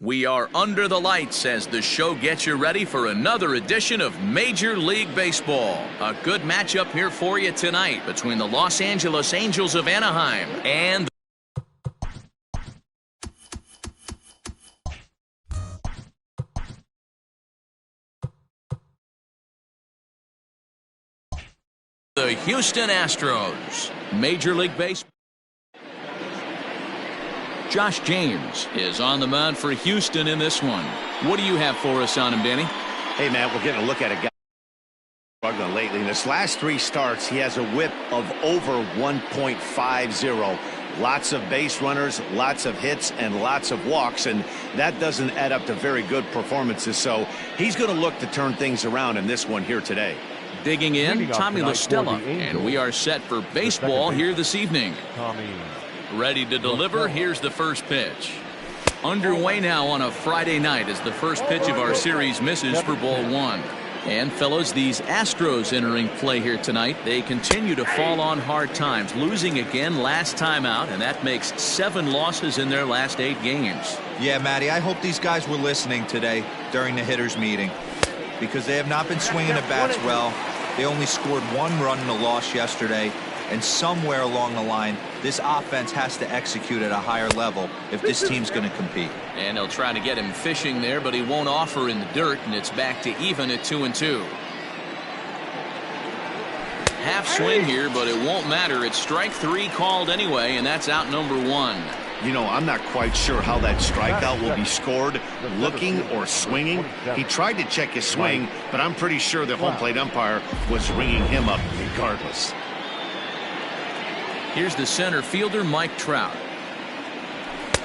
We are under the lights as the show gets you ready for another edition of Major League Baseball. A good matchup here for you tonight between the Los Angeles Angels of Anaheim and the Houston Astros. Major League Baseball. Josh James is on the mound for Houston in this one. What do you have for us on him, Danny? Hey, man, we're getting a look at a guy struggling lately. In his last 3 starts, he has a whip of over 1.50. Lots of base runners, lots of hits, and lots of walks, and that doesn't add up to very good performances. So he's going to look to turn things around in this one here today. Digging in, Tommy La Stella, and we are set for baseball here this evening. Ready to deliver. Here's the first pitch. Underway now on a Friday night as the first pitch of our series misses for ball 1. And fellows, these Astros entering play here tonight, they continue to fall on hard times, losing again last time out, and that makes 7 losses in their last 8 games. Yeah, Matty, I hope these guys were listening today during the hitters meeting, because they have not been swinging the bats well. They only scored 1 run in the loss yesterday. And somewhere along the line, this offense has to execute at a higher level if this team's going to compete. And they'll try to get him fishing there, but he won't offer in the dirt, and it's back to even at 2-2. Half swing here, but it won't matter. It's strike 3 called anyway, and that's out number 1. You know, I'm not quite sure how that strikeout will be scored, looking or swinging. He tried to check his swing, but I'm pretty sure the home plate umpire was ringing him up regardless. Here's the center fielder, Mike Trout.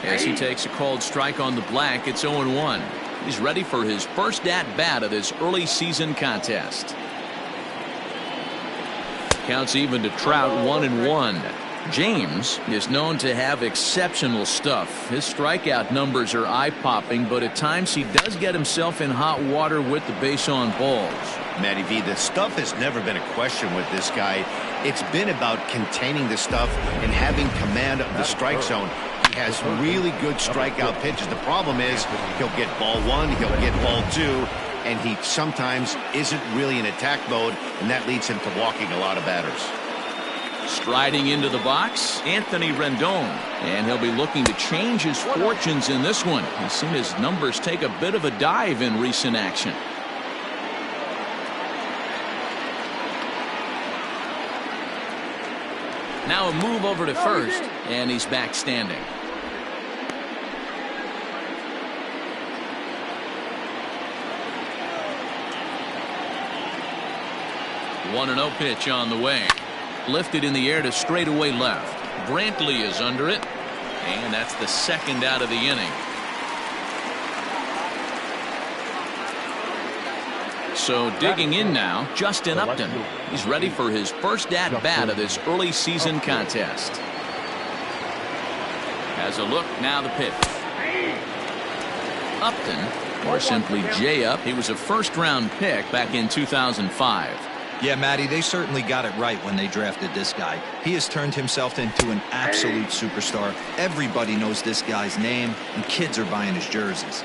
As he takes a called strike on the black, it's 0-1. He's ready for his first at-bat of this early season contest. Counts even to Trout, 1-1. James is known to have exceptional stuff. His strikeout numbers are eye-popping, but at times he does get himself in hot water with the base on balls. Matty V, the stuff has never been a question with this guy. It's been about containing the stuff and having command of the strike zone. He has really good strikeout pitches. The problem is he'll get ball 1, he'll get ball 2, and he sometimes isn't really in attack mode, and that leads him to walking a lot of batters. Striding into the box, Anthony Rendon, and he'll be looking to change his fortunes in this one. He's seen his numbers take a bit of a dive in recent action. Now a move over to first, and he's back standing. One 1-0 pitch on the way. Lifted in the air to straightaway left. Brantley is under it, and that's the second out of the inning. So digging in now, Justin Upton. He's ready for his first at-bat of this early season contest. Has a look, now the pitch. Upton, or simply J-Up, he was a first-round pick back in 2005. Yeah, Matty, they certainly got it right when they drafted this guy. He has turned himself into an absolute superstar. Everybody knows this guy's name, and kids are buying his jerseys.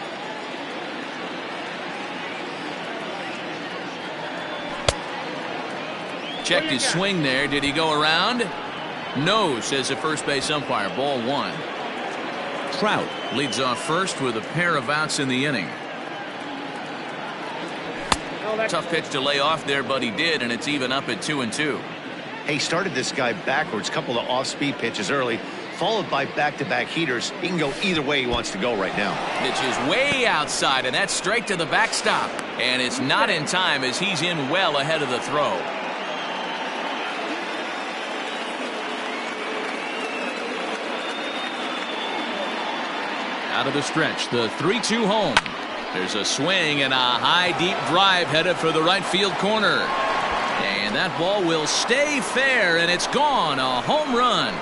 Checked his swing there. Did he go around? No, says the first base umpire. Ball 1. Trout leads off first with a pair of outs in the inning. Tough pitch to lay off there, but he did, and it's even up at 2-2. He started this guy backwards, couple of off-speed pitches early, followed by back-to-back heaters. He can go either way he wants to go right now. Pitch is way outside, and that's straight to the backstop. And it's not in time as he's in well ahead of the throw. Out of the stretch, the 3-2 home. There's a swing and a high deep drive headed for the right field corner. And that ball will stay fair, and it's gone. A home run.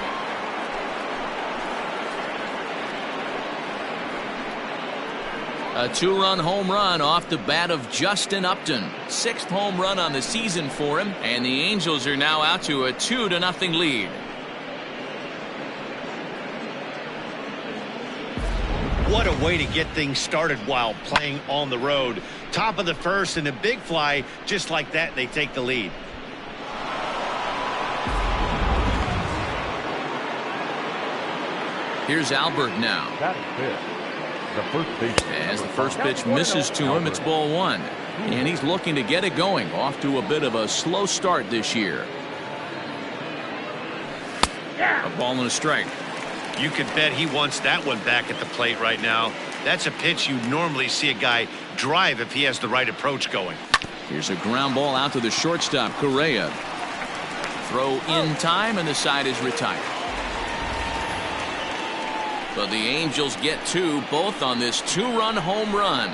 A 2-run home run off the bat of Justin Upton. 6th home run on the season for him, and the Angels are now out to a 2-0 lead. What a way to get things started while playing on the road. Top of the first and a big fly, just like that, they take the lead. Here's Albert now. As the first pitch misses to him, it's ball one. And he's looking to get it going. Off to a bit of a slow start this year. A ball and a strike. You could bet he wants that one back at the plate right now. That's a pitch you normally see a guy drive if he has the right approach going. Here's a ground ball out to the shortstop, Correa. Throw in time, and the side is retired. But the Angels get two, both on this two-run home run.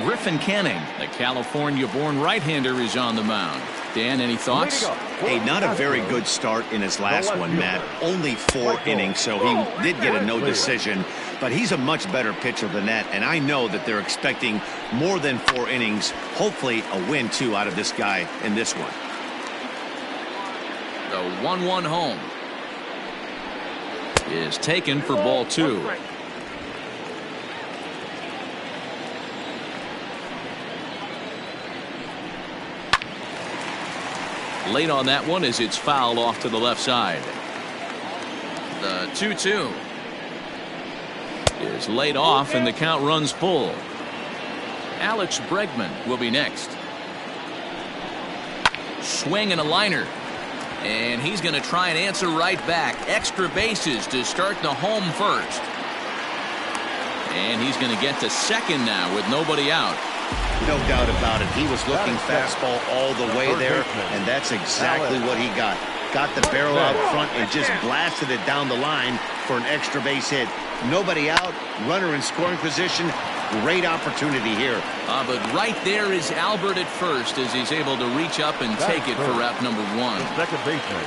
Griffin Canning, the California-born right-hander, is on the mound. Dan, any thoughts? Hey, not a very good start in his last one, Matt. Only 4 innings, so he did get a no decision. But he's a much better pitcher than that, and I know that they're expecting more than 4 innings. Hopefully a win, too, out of this guy in this one. The 1-1 home is taken for ball 2. Late on that one as it's fouled off to the left side. The 2-2 is laid off and the count runs full. Alex Bregman will be next. Swing and a liner. And he's going to try and answer right back. Extra bases to start the home first. And he's going to get to second now with nobody out. No doubt about it. He was looking fastball all the way there, and that's exactly what he got. Got the barrel out front and just blasted it down the line for an extra base hit. Nobody out, runner in scoring position. Great opportunity here. But right there is Albert at first as he's able to reach up and take it for route number 1. Second baseman.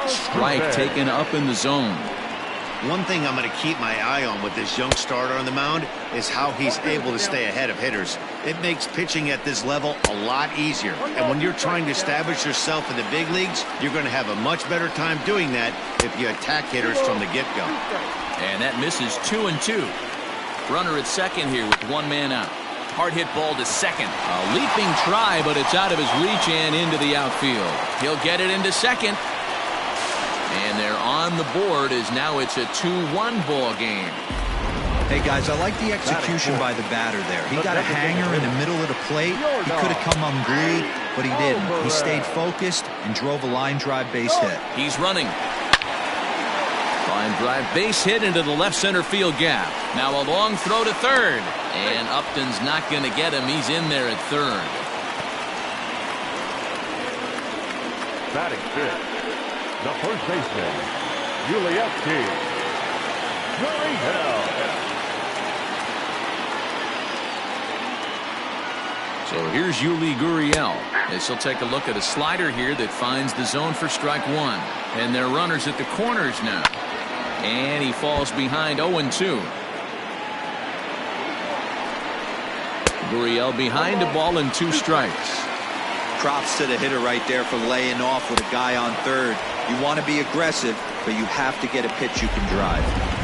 Strike taken up in the zone. One thing I'm going to keep my eye on with this young starter on the mound is how he's able to stay ahead of hitters. It makes pitching at this level a lot easier. And when you're trying to establish yourself in the big leagues, you're going to have a much better time doing that if you attack hitters from the get-go. And that misses 2-2. Runner at second here with 1 man out. Hard hit ball to second. A leaping try, but it's out of his reach and into the outfield. He'll get it into second. And they're on the board as now it's a 2-1 ball game. Hey, guys, I like the execution by the batter there. He got a hanger in the middle of the plate. He could have come unglued, but he didn't. He stayed focused and drove a line drive base hit. He's running. Line drive base hit into the left center field gap. Now a long throw to third. And Upton's not going to get him. He's in there at third. Batting fifth, the first baseman, Gurriel. So here's Yuli Gurriel as he'll take a look at a slider here that finds the zone for strike 1. And they're runners at the corners now. And he falls behind 0-2. Gurriel behind a ball and 2 strikes. Props to the hitter right there for laying off with a guy on third. You want to be aggressive, but you have to get a pitch you can drive.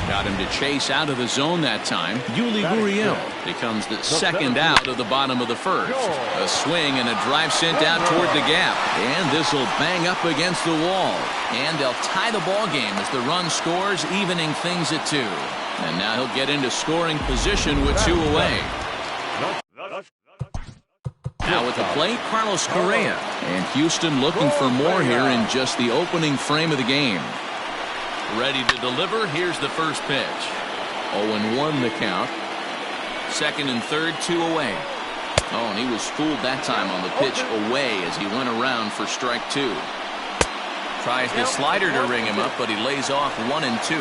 Got him to chase out of the zone that time. Yuli Gurriel becomes the second out of the bottom of the first. A swing and a drive sent out toward the gap. And this will bang up against the wall. And they'll tie the ball game as the run scores, evening things at 2. And now he'll get into scoring position with 2 away. Now at the plate, Carlos Correa. And Houston looking for more here in just the opening frame of the game. Ready to deliver. Here's the first pitch. 0-1 the count. Second and third, 2 away. Oh, and he was fooled that time on the pitch away as he went around for strike 2. Tries the slider to ring him up, but he lays off 1-2.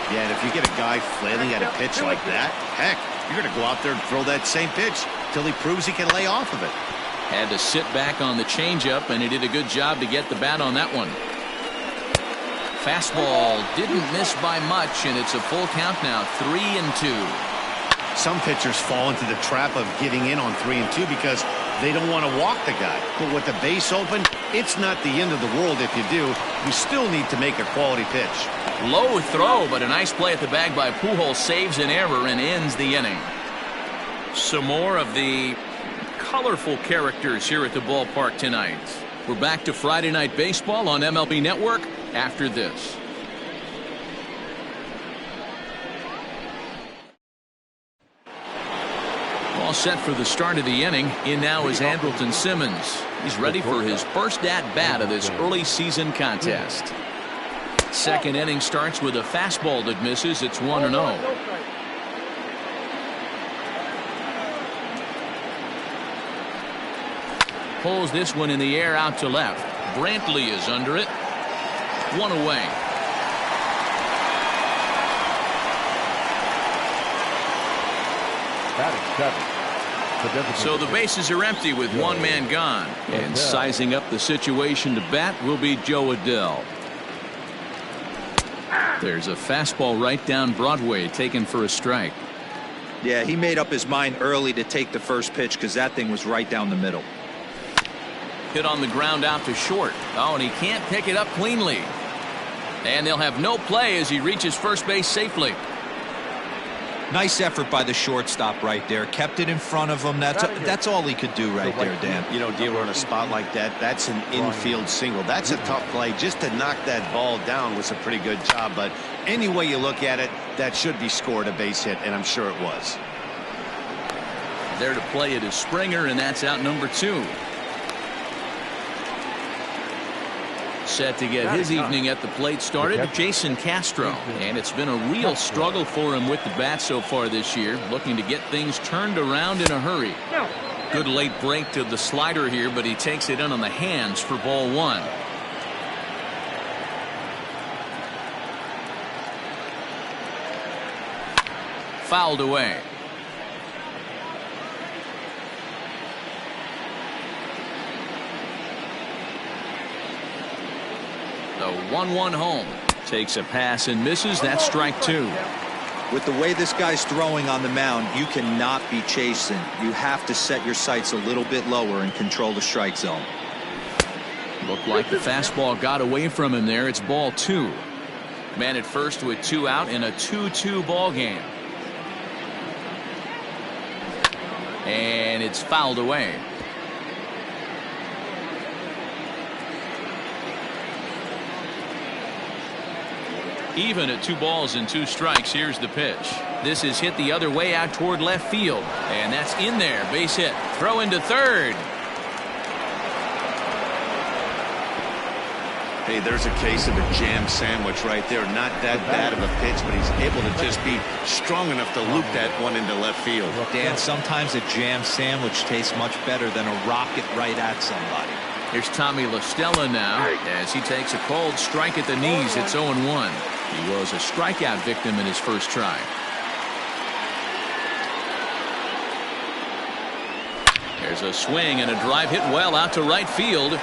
Yeah, and if you get a guy flailing at a pitch like that, heck, you're going to go out there and throw that same pitch till he proves he can lay off of it. Had to sit back on the changeup, and he did a good job to get the bat on that one. Fastball didn't miss by much, and it's a full count now, 3-2. Some pitchers fall into the trap of giving in on 3 and 2 because they don't want to walk the guy. But with the base open, it's not the end of the world if you do. You still need to make a quality pitch. Low throw, but a nice play at the bag by Pujols, saves an error and ends the inning. Some more of the colorful characters here at the ballpark tonight. We're back to Friday Night Baseball on MLB Network after this. All set for the start of the inning. In now is Andrelton Simmons. He's ready for his first at-bat of this early season contest. Second inning starts with a fastball that misses. It's 1-0. Pulls this one in the air out to left. Brantley is under it. 1 away. So the bases are empty with one man gone. And sizing up the situation to bat will be Joe Adell. There's a fastball right down Broadway taken for a strike. Yeah, he made up his mind early to take the first pitch because that thing was right down the middle. Hit on the ground out to short. Oh, and he can't pick it up cleanly. And they'll have no play as he reaches first base safely. Nice effort by the shortstop right there. Kept it in front of him. That's all he could do right there, Dan. You know, dealer on a spot like that, that's an infield single. That's a tough play. Just to knock that ball down was a pretty good job. But any way you look at it, that should be scored a base hit, and I'm sure it was. There to play it is Springer, and that's out number 2. Set to get his evening at the plate started, Jason Castro. And it's been a real struggle for him with the bat so far this year, looking to get things turned around in a hurry. Good late break to the slider here, but he takes it in on the hands for ball 1. Fouled away. The 1-1 home. Takes a pass and misses. That's strike 2. With the way this guy's throwing on the mound, you cannot be chasing. You have to set your sights a little bit lower and control the strike zone. Looked like the fastball got away from him there. It's ball 2. Man at first with 2 out in a 2-2 ball game. And it's fouled away. Even at 2 balls and 2 strikes. Here's the pitch. This is hit the other way out toward left field. And that's in there. Base hit. Throw into third. Hey, there's a case of a jam sandwich right there. Not that bad of a pitch, but he's able to just be strong enough to loop that one into left field. Dan, sometimes a jam sandwich tastes much better than a rocket right at somebody. Here's Tommy La Stella now as he takes a cold strike at the knees. It's 0-1. He was a strikeout victim in his first try. There's a swing and a drive hit well out to right field.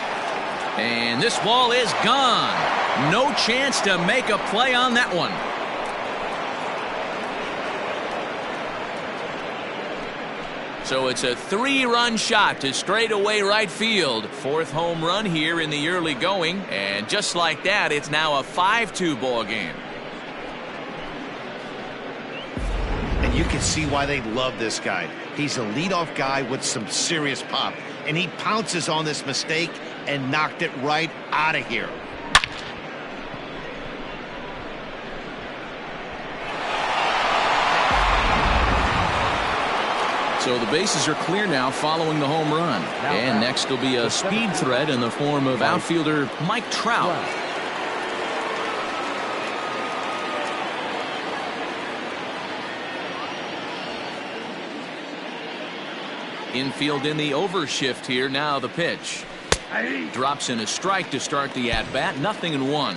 And this ball is gone. No chance to make a play on that one. So it's a 3-run shot to straightaway right field. 4th home run here in the early going. And just like that, it's now a 5-2 ball game. And you can see why they love this guy. He's a leadoff guy with some serious pop. And he pounces on this mistake and knocked it right out of here. So the bases are clear now following the home run. And next will be a speed threat in the form of outfielder Mike Trout. Infield in the overshift here. Now the pitch. Drops in a strike to start the at-bat. 0-1.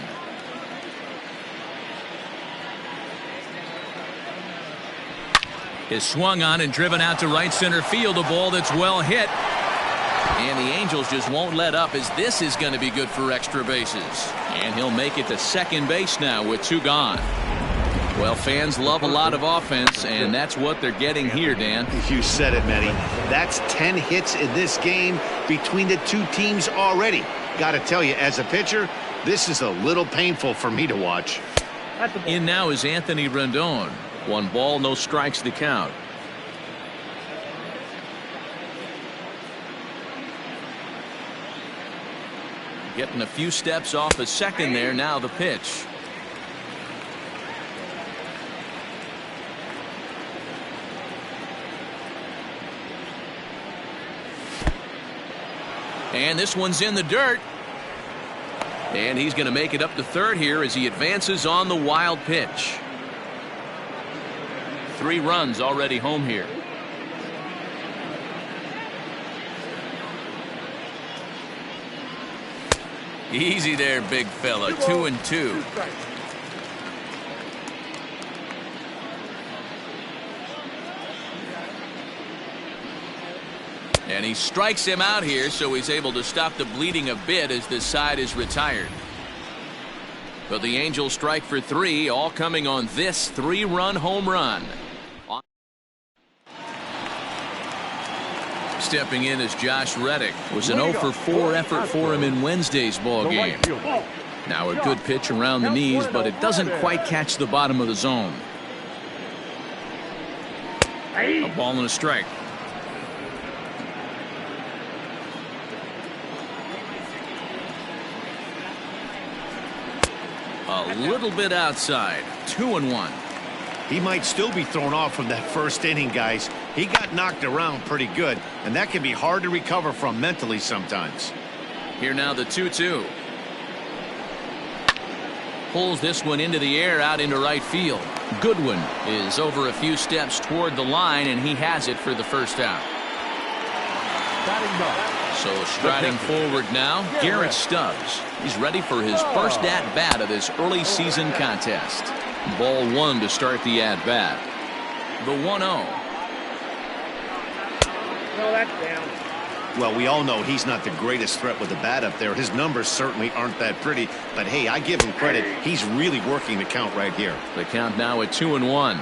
Is swung on and driven out to right center field. A ball that's well hit. And the Angels just won't let up as this is going to be good for extra bases. And he'll make it to second base now with 2 gone. Well, fans love a lot of offense, and that's what they're getting here, Dan. You said it, Manny. That's 10 hits in this game between the two teams already. Got to tell you, as a pitcher, this is a little painful for me to watch. In now is Anthony Rendon. 1 ball, no strikes to count. Getting a few steps off a second there. Now the pitch. And this one's in the dirt. And he's going to make it up to third here as he advances on the wild pitch. 3 runs already home here. Easy there, big fella. 2-2. And he strikes him out here, so he's able to stop the bleeding a bit as this side is retired. But the Angels strike for 3, all coming on this 3-run home run. Stepping in is Josh Reddick. Was an 0-for-4 effort for him in Wednesday's ball game. Now a good pitch around the knees, but it doesn't quite catch the bottom of the zone. A ball and a strike. A little bit outside. 2-1. He might still be thrown off from that first inning, guys. He got knocked around pretty good, and that can be hard to recover from mentally sometimes. Here now the 2-2. Pulls this one into the air out into right field. Goodwin is over a few steps toward the line, and he has it for the first out. So striding forward now, Garrett Stubbs. He's ready for his first at-bat of this early season contest. Ball 1 to start the at-bat. The 1-0. No, that's down. Well, we all know he's not the greatest threat with the bat up there. His numbers certainly aren't that pretty. But, hey, I give him credit. He's really working the count right here. The count now at 2-1.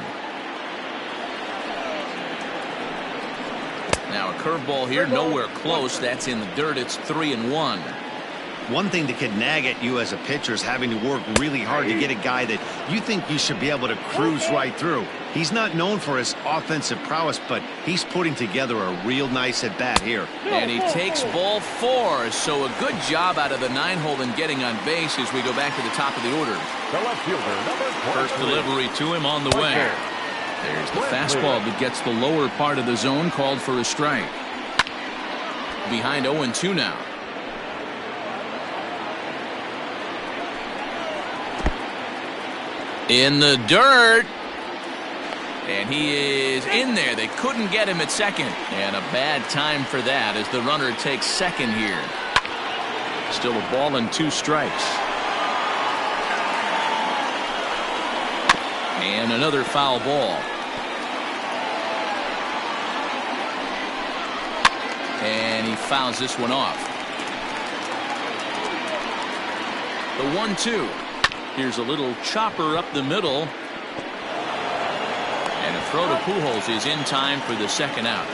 Now a curveball here, nowhere close. That's in the dirt. It's 3-1. One thing that can nag at you as a pitcher is having to work really hard to get a guy that you think you should be able to cruise right through. He's not known for his offensive prowess, but he's putting together a real nice at-bat here. And he takes ball 4, so a good job out of the 9-hole in getting on base as we go back to the top of the order. The left fielder, number 23. First delivery to him on the way. There's the fastball that gets the lower part of the zone, called for a strike. Behind 0-2 now. In the dirt. And he is in there. They couldn't get him at second. And a bad time for that as the runner takes second here. Still a ball and 2 strikes. And another foul ball. And he fouls this one off. The 1-2. Here's a little chopper up the middle. And a throw to Pujols is in time for the second out.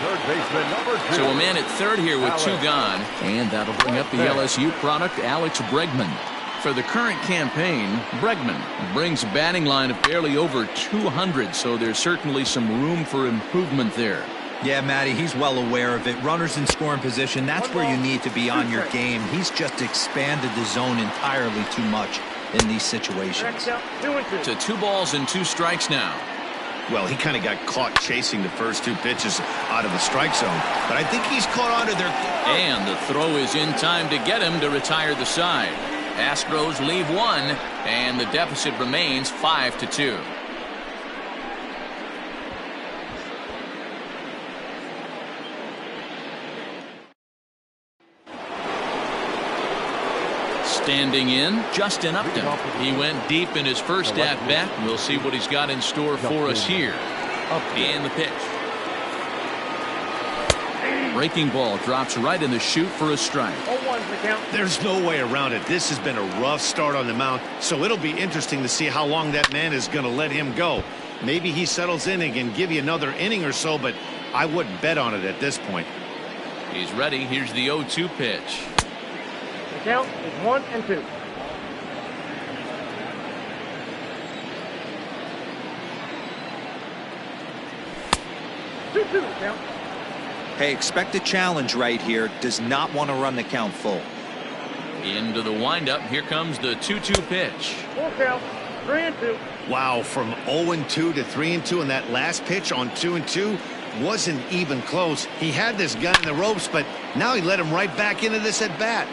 Third baseman, number 2. So a man at third here with 2 gone. And that'll bring up the LSU product, Alex Bregman. For the current campaign, Bregman brings a batting line of barely over 200, so there's certainly some room for improvement there. Yeah, Matty, he's well aware of it. Runners in scoring position, that's where you need to be on your game. He's just expanded the zone entirely too much in these situations. To 2 balls and 2 strikes now. Well, he kind of got caught chasing the first 2 pitches out of the strike zone. But I think he's caught onto their... And the throw is in time to get him to retire the side. Astros leave 1, and the deficit remains 5-2. Standing in, Justin Upton. He went deep in his first at-bat. We'll see what he's got in store for us here. And the pitch. Breaking ball drops right in the chute for a strike. 0-1's the count. There's no way around it. This has been a rough start on the mound, so it'll be interesting to see how long that man is going to let him go. Maybe he settles in and can give you another inning or so, but I wouldn't bet on it at this point. He's ready. Here's the 0-2 pitch. The count is 1-2. Two count. Hey, expect a challenge right here. Does not want to run the count full. Into the windup. Here comes the 2-2 pitch. Full count. 3-2. Wow, from 0-2 to 3-2, and that last pitch on 2-2 wasn't even close. He had this guy in the ropes, but now he let him right back into this at bat.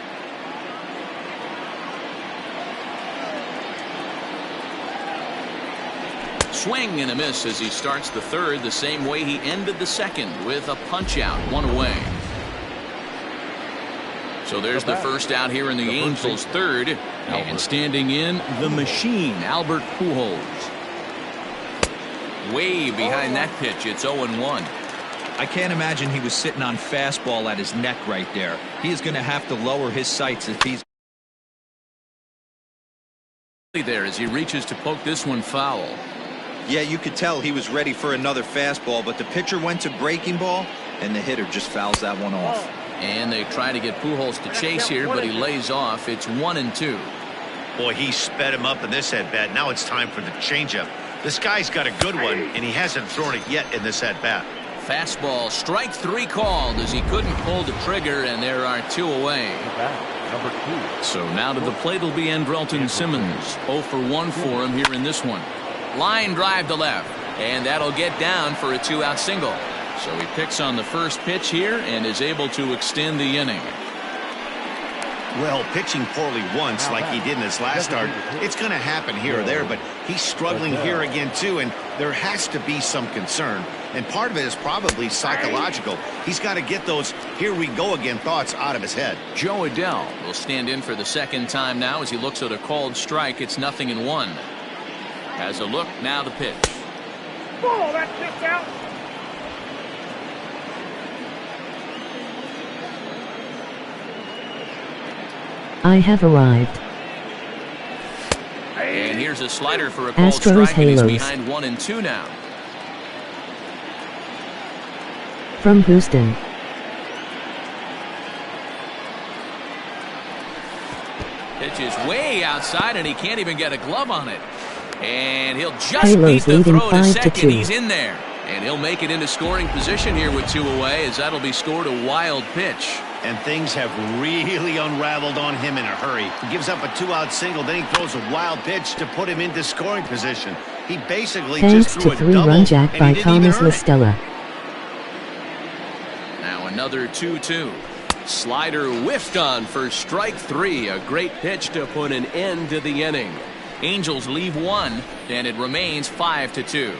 Swing and a miss as he starts the third the same way he ended the second, with a punch out, one away. So there's the first out here in the Angels' third, and standing in the machine, Albert Pujols. Way behind that pitch, it's 0-1. I can't imagine he was sitting on fastball at his neck right there. He is going to have to lower his sights if he's there as he reaches to poke this one foul. Yeah, you could tell he was ready for another fastball, but the pitcher went to breaking ball, and the hitter just fouls that one off. And they try to get Pujols to chase here, but he lays off. It's 1-2. Boy, he sped him up in this at-bat. Now it's time for the changeup. This guy's got a good one, and he hasn't thrown it yet in this at-bat. Fastball, strike three called as he couldn't pull the trigger, and there are two away. Number 2. So now to the plate will be Andrelton Simmons. 0 for 1 for him here in this one. Line drive to left, and that'll get down for a 2-out single. So he picks on the first pitch here and is able to extend the inning. Well, pitching poorly once like he did in his last start, it's going to happen here or there, but he's struggling here again too, and there has to be some concern. And part of it is probably psychological. He's got to get those here we go again thoughts out of his head. Joe Adell will stand in for the second time now as he looks at a called strike. It's 0-1. Has a look, now the pitch. Ball, that's just out. I have arrived. And here's a slider for a called Astros strike, and he's Halos. behind 1-2 now. From Houston. Pitch is way outside, and he can't even get a glove on it. And he'll just Halos beat the leading throw to 5-2. second. He's in there. And he'll make it into scoring position here with 2 away, as that'll be scored a wild pitch. And things have really unraveled on him in a hurry. He gives up a 2-out single, then he throws a wild pitch to put him into scoring position. He basically Thanks just threw to a 3-run double, jack and by he didn't even Thomas earn it. LaStella. Now another 2-2. Slider whiffed on for strike 3. A great pitch to put an end to the inning. Angels leave 1, and it remains 5-2.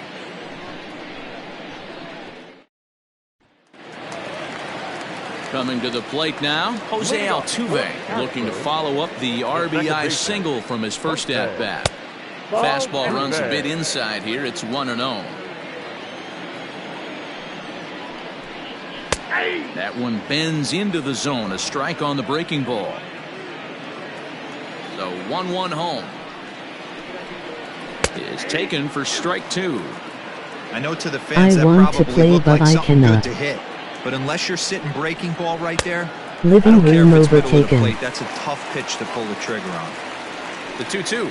Coming to the plate now, Jose Altuve looking to follow up the RBI single from his first at-bat. Fastball runs a bit inside here. It's 1-0. That one bends into the zone. A strike on the breaking ball. The 1-1 home is taken for strike 2. I know to the fans I that want to probably play, look but like I something cannot. good to hit. But unless you're sitting breaking ball right there, I Living don't care room if it's middle of the overtaken. plate. That's a tough pitch to pull the trigger on. The 2-2.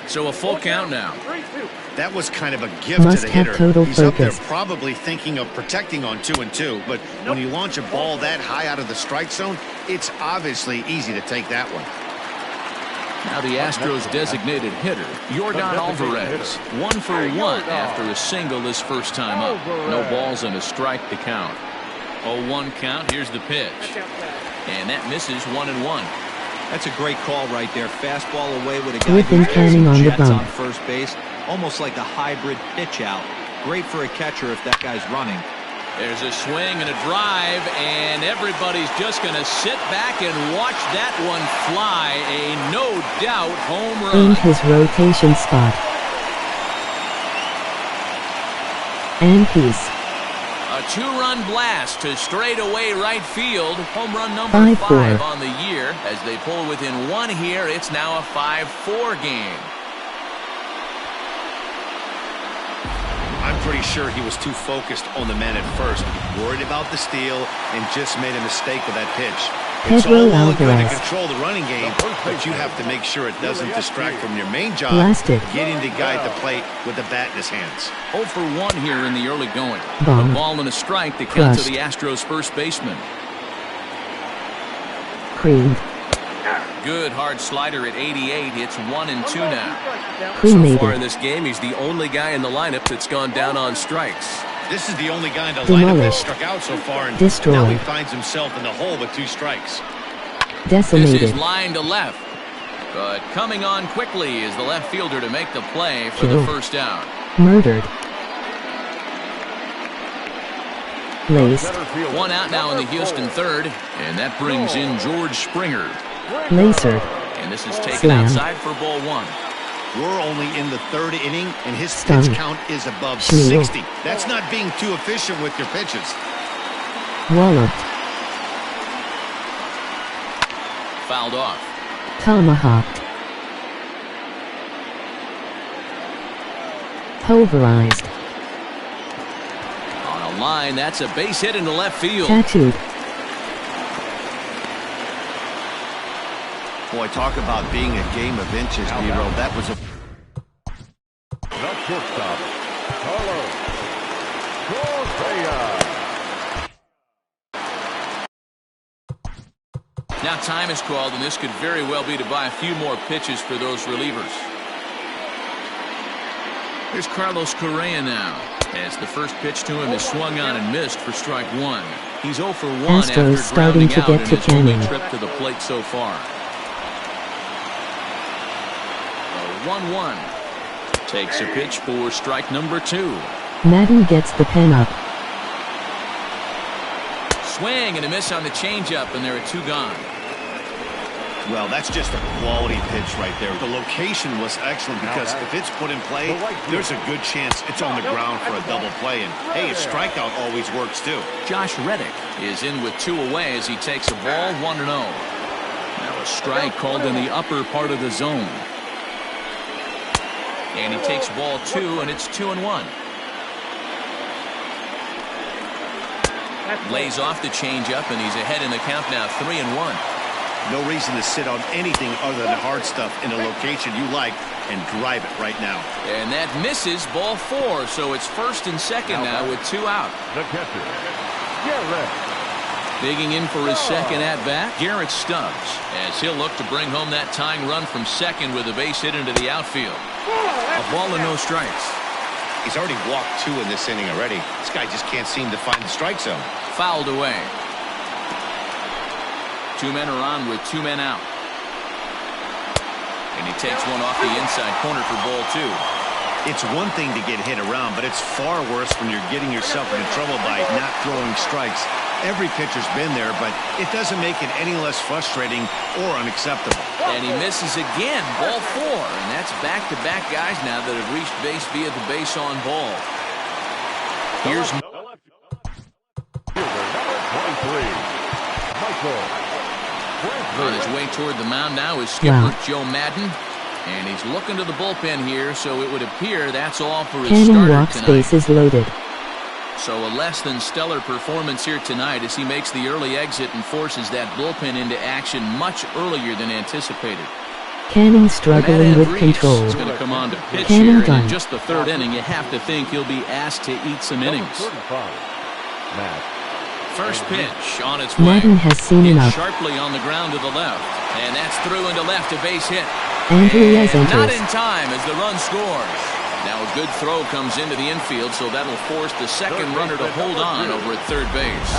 So a full count now. 3-2. That was kind of a gift Must to the have hitter. total He's up there focus. probably thinking of protecting on 2-2, but when you launch a ball that high out of the strike zone, it's obviously easy to take that one. Now the Astros designated hitter, Yordan Alvarez. 1 for 1 after a single his first time up. No balls and a strike to count. 0-1 count. Here's the pitch. And that misses 1-1. That's a great call right there. Fastball away with a guy Griffin who's canning on the jets bump. on first base. Almost like a hybrid pitch out. Great for a catcher if that guy's running. There's a swing and a drive, and everybody's just going to sit back and watch that one fly. A no-doubt home run. Earned his rotation spot. And peace. A two-run blast to straightaway right field. Home run number 5 on the year. As they pull within 1 here, it's now a 5-4 game. I'm pretty sure he was too focused on the man at first, worried about the steal, and just made a mistake with that pitch. It's all well and good to control the running game, but you have to make sure it doesn't distract from your main job, getting the guy at the plate with the bat in his hands. 0 for 1 here in the early going. A ball and a strike to count to the Astros first baseman. Creamed. Good hard slider at 88. It's 1-2 now. So far in this game, he's the only guy in the lineup that's gone down on strikes. This is the only guy in the lineup that struck out so far, and now he finds himself in the hole with 2 strikes. Decimated. This is line to left, but coming on quickly is the left fielder to make the play for the first out. Murdered. Laced. 1 out now in the Houston third, and that brings in George Springer. Lacered. And this is taken outside for ball 1. We're only in the 3rd inning, and his pitch count is above 60. That's not being too efficient with your pitches. Walloped. Fouled off. Tomahawked. Pulverized. On a line, that's a base hit into left field. Tattooed. Boy, talk about being a game of inches, Nero. That was a... The shortstop, Carlos Correa. Now time is called, and this could very well be to buy a few more pitches for those relievers. Here's Carlos Correa now, as the first pitch to him is swung on and missed for strike 1. He's 0 for 1 after starting grounding to out get in to his only Canning. trip to the plate so far. 1-1. Takes a pitch for strike number 2. Madden gets the pen up. Swing and a miss on the changeup, and there are 2 gone. Well, that's just a quality pitch right there. The location was excellent because if it's put in play, there's a good chance it's on the ground for a double play. And, hey, a strikeout always works, too. Josh Reddick is in with 2 away as he takes a ball 1-0. Now a strike called in the upper part of the zone. And he takes ball 2, and it's 2-1. Lays off the changeup, and he's ahead in the count now, 3-1. No reason to sit on anything other than hard stuff in a location you like and drive it right now. And that misses ball 4, so it's 1st and 2nd now with 2 out. The catcher, Garrett. Digging in for his second at-bat, Garrett Stubbs, as he'll look to bring home that tying run from second with a base hit into the outfield. A ball and no strikes. He's already walked 2 in this inning already. This guy just can't seem to find the strike zone. Fouled away. 2 men are on with 2 men out. And he takes one off the inside corner for ball 2. It's one thing to get hit around, but it's far worse when you're getting yourself into trouble by not throwing strikes. Every pitcher's been there, but it doesn't make it any less frustrating or unacceptable. And he misses again, ball 4. And that's back-to-back guys now that have reached base via the base on ball. Here's Number 23, Michael. on his way toward the mound now is skipper Joe Madden. And he's looking to the bullpen here, so it would appear that's all for his Canning starter walks, tonight. bases loaded. So a less than stellar performance here tonight as he makes the early exit and forces that bullpen into action much earlier than anticipated. Canning struggling with control. Is going to come on to pitch Canning here, and done. in just the 3rd inning, you have to think he'll be asked to eat some innings. 35, Matt. First pitch on its way. Madden has seen Hit enough. sharply on the ground to the left, and that's through into left, a base hit. Andreas And not enters. in time as the run scores. Now a good throw comes into the infield, so that'll force the second runner to hold on over at third base.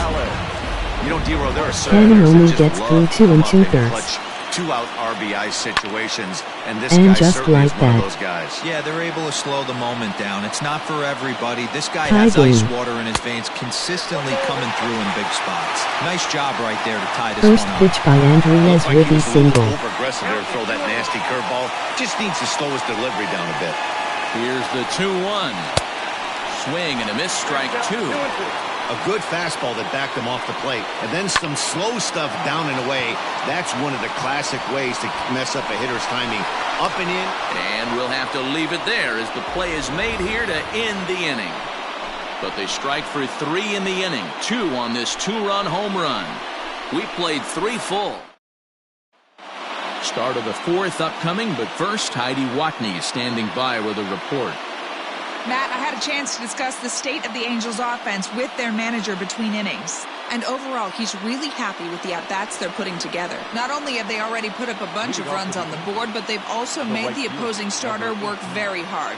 You know, D-Row, there are Canning certain only that gets just through love 2 to come up2/3. and clutch 2-out RBI situations, and this And guy just certainly like is one that. of those guys. Yeah, they're able to slow the moment down. It's not for everybody. This guy Tie has ice game. water in his veins, consistently coming through in big spots. Nice job right there to tie this First one up. pitch by Andreas Looks like he Ribby was a little single. over-aggressive there to throw that nasty curveball. Just needs to slow his delivery down a bit. Here's the 2-1. Swing and a miss, strike 2. A good fastball that backed him off the plate. And then some slow stuff down and away. That's one of the classic ways to mess up a hitter's timing. Up and in. And we'll have to leave it there as the play is made here to end the inning. But they strike for 3 in the inning. 2 on this 2-run home run. We played 3 full. Start of the 4th upcoming, but first, Heidi Watney is standing by with a report. Matt, I had a chance to discuss the state of the Angels offense with their manager between innings. And overall, he's really happy with the at-bats they're putting together. Not only have they already put up a bunch of runs on the board, but they've also made the opposing starter work very hard.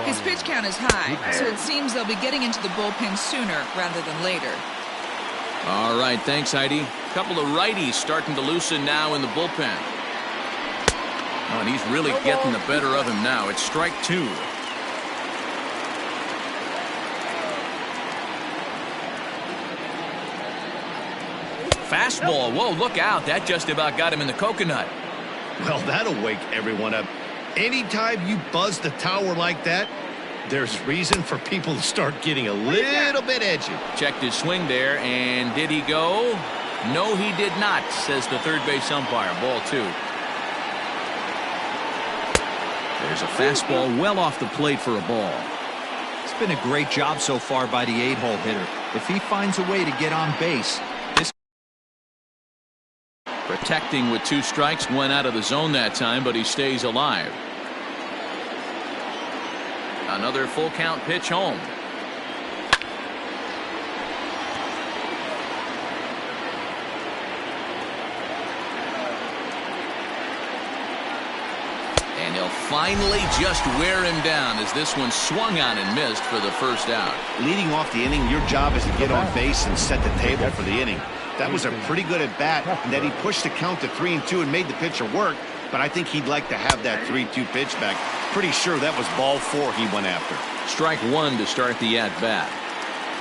His pitch count is high, so it seems they'll be getting into the bullpen sooner rather than later. All right, thanks, Heidi. A couple of righties starting to loosen now in the bullpen. Oh, and he's really getting the better of him now. It's strike 2. Fastball. Whoa, look out. That just about got him in the coconut. Well, that'll wake everyone up. Anytime you buzz the tower like that, there's reason for people to start getting a little bit edgy. Checked his swing there, and did he go? No, he did not, says the third base umpire. Ball 2. There's a fastball well off the plate for a ball. It's been a great job so far by the 8-hole hitter. If he finds a way to get on base, this protecting with 2 strikes, went out of the zone that time, but he stays alive. Another full count pitch home. And he'll finally just wear him down as this one swung on and missed for the first out. Leading off the inning, your job is to get on base and set the table for the inning. That was a pretty good at bat, and that he pushed the count to 3-2 and made the pitcher work. But I think he'd like to have that 3-2 pitch back. Pretty sure that was ball 4 he went after. Strike 1 to start the at-bat.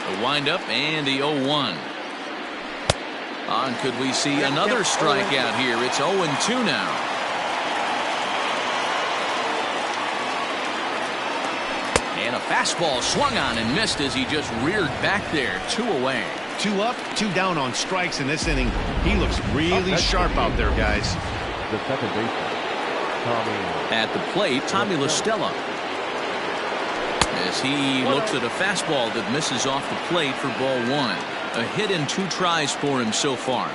The windup and the 0-1. On, could we see another strikeout here? It's 0-2 now. And a fastball swung on and missed as he just reared back there. 2 away. 2 up, 2 down on strikes in this inning. He looks really sharp out there, guys. The second baseman, Tommy. At the plate, Tommy LaStella. As he looks at a fastball that misses off the plate for ball 1. A hit in 2 tries for him so far.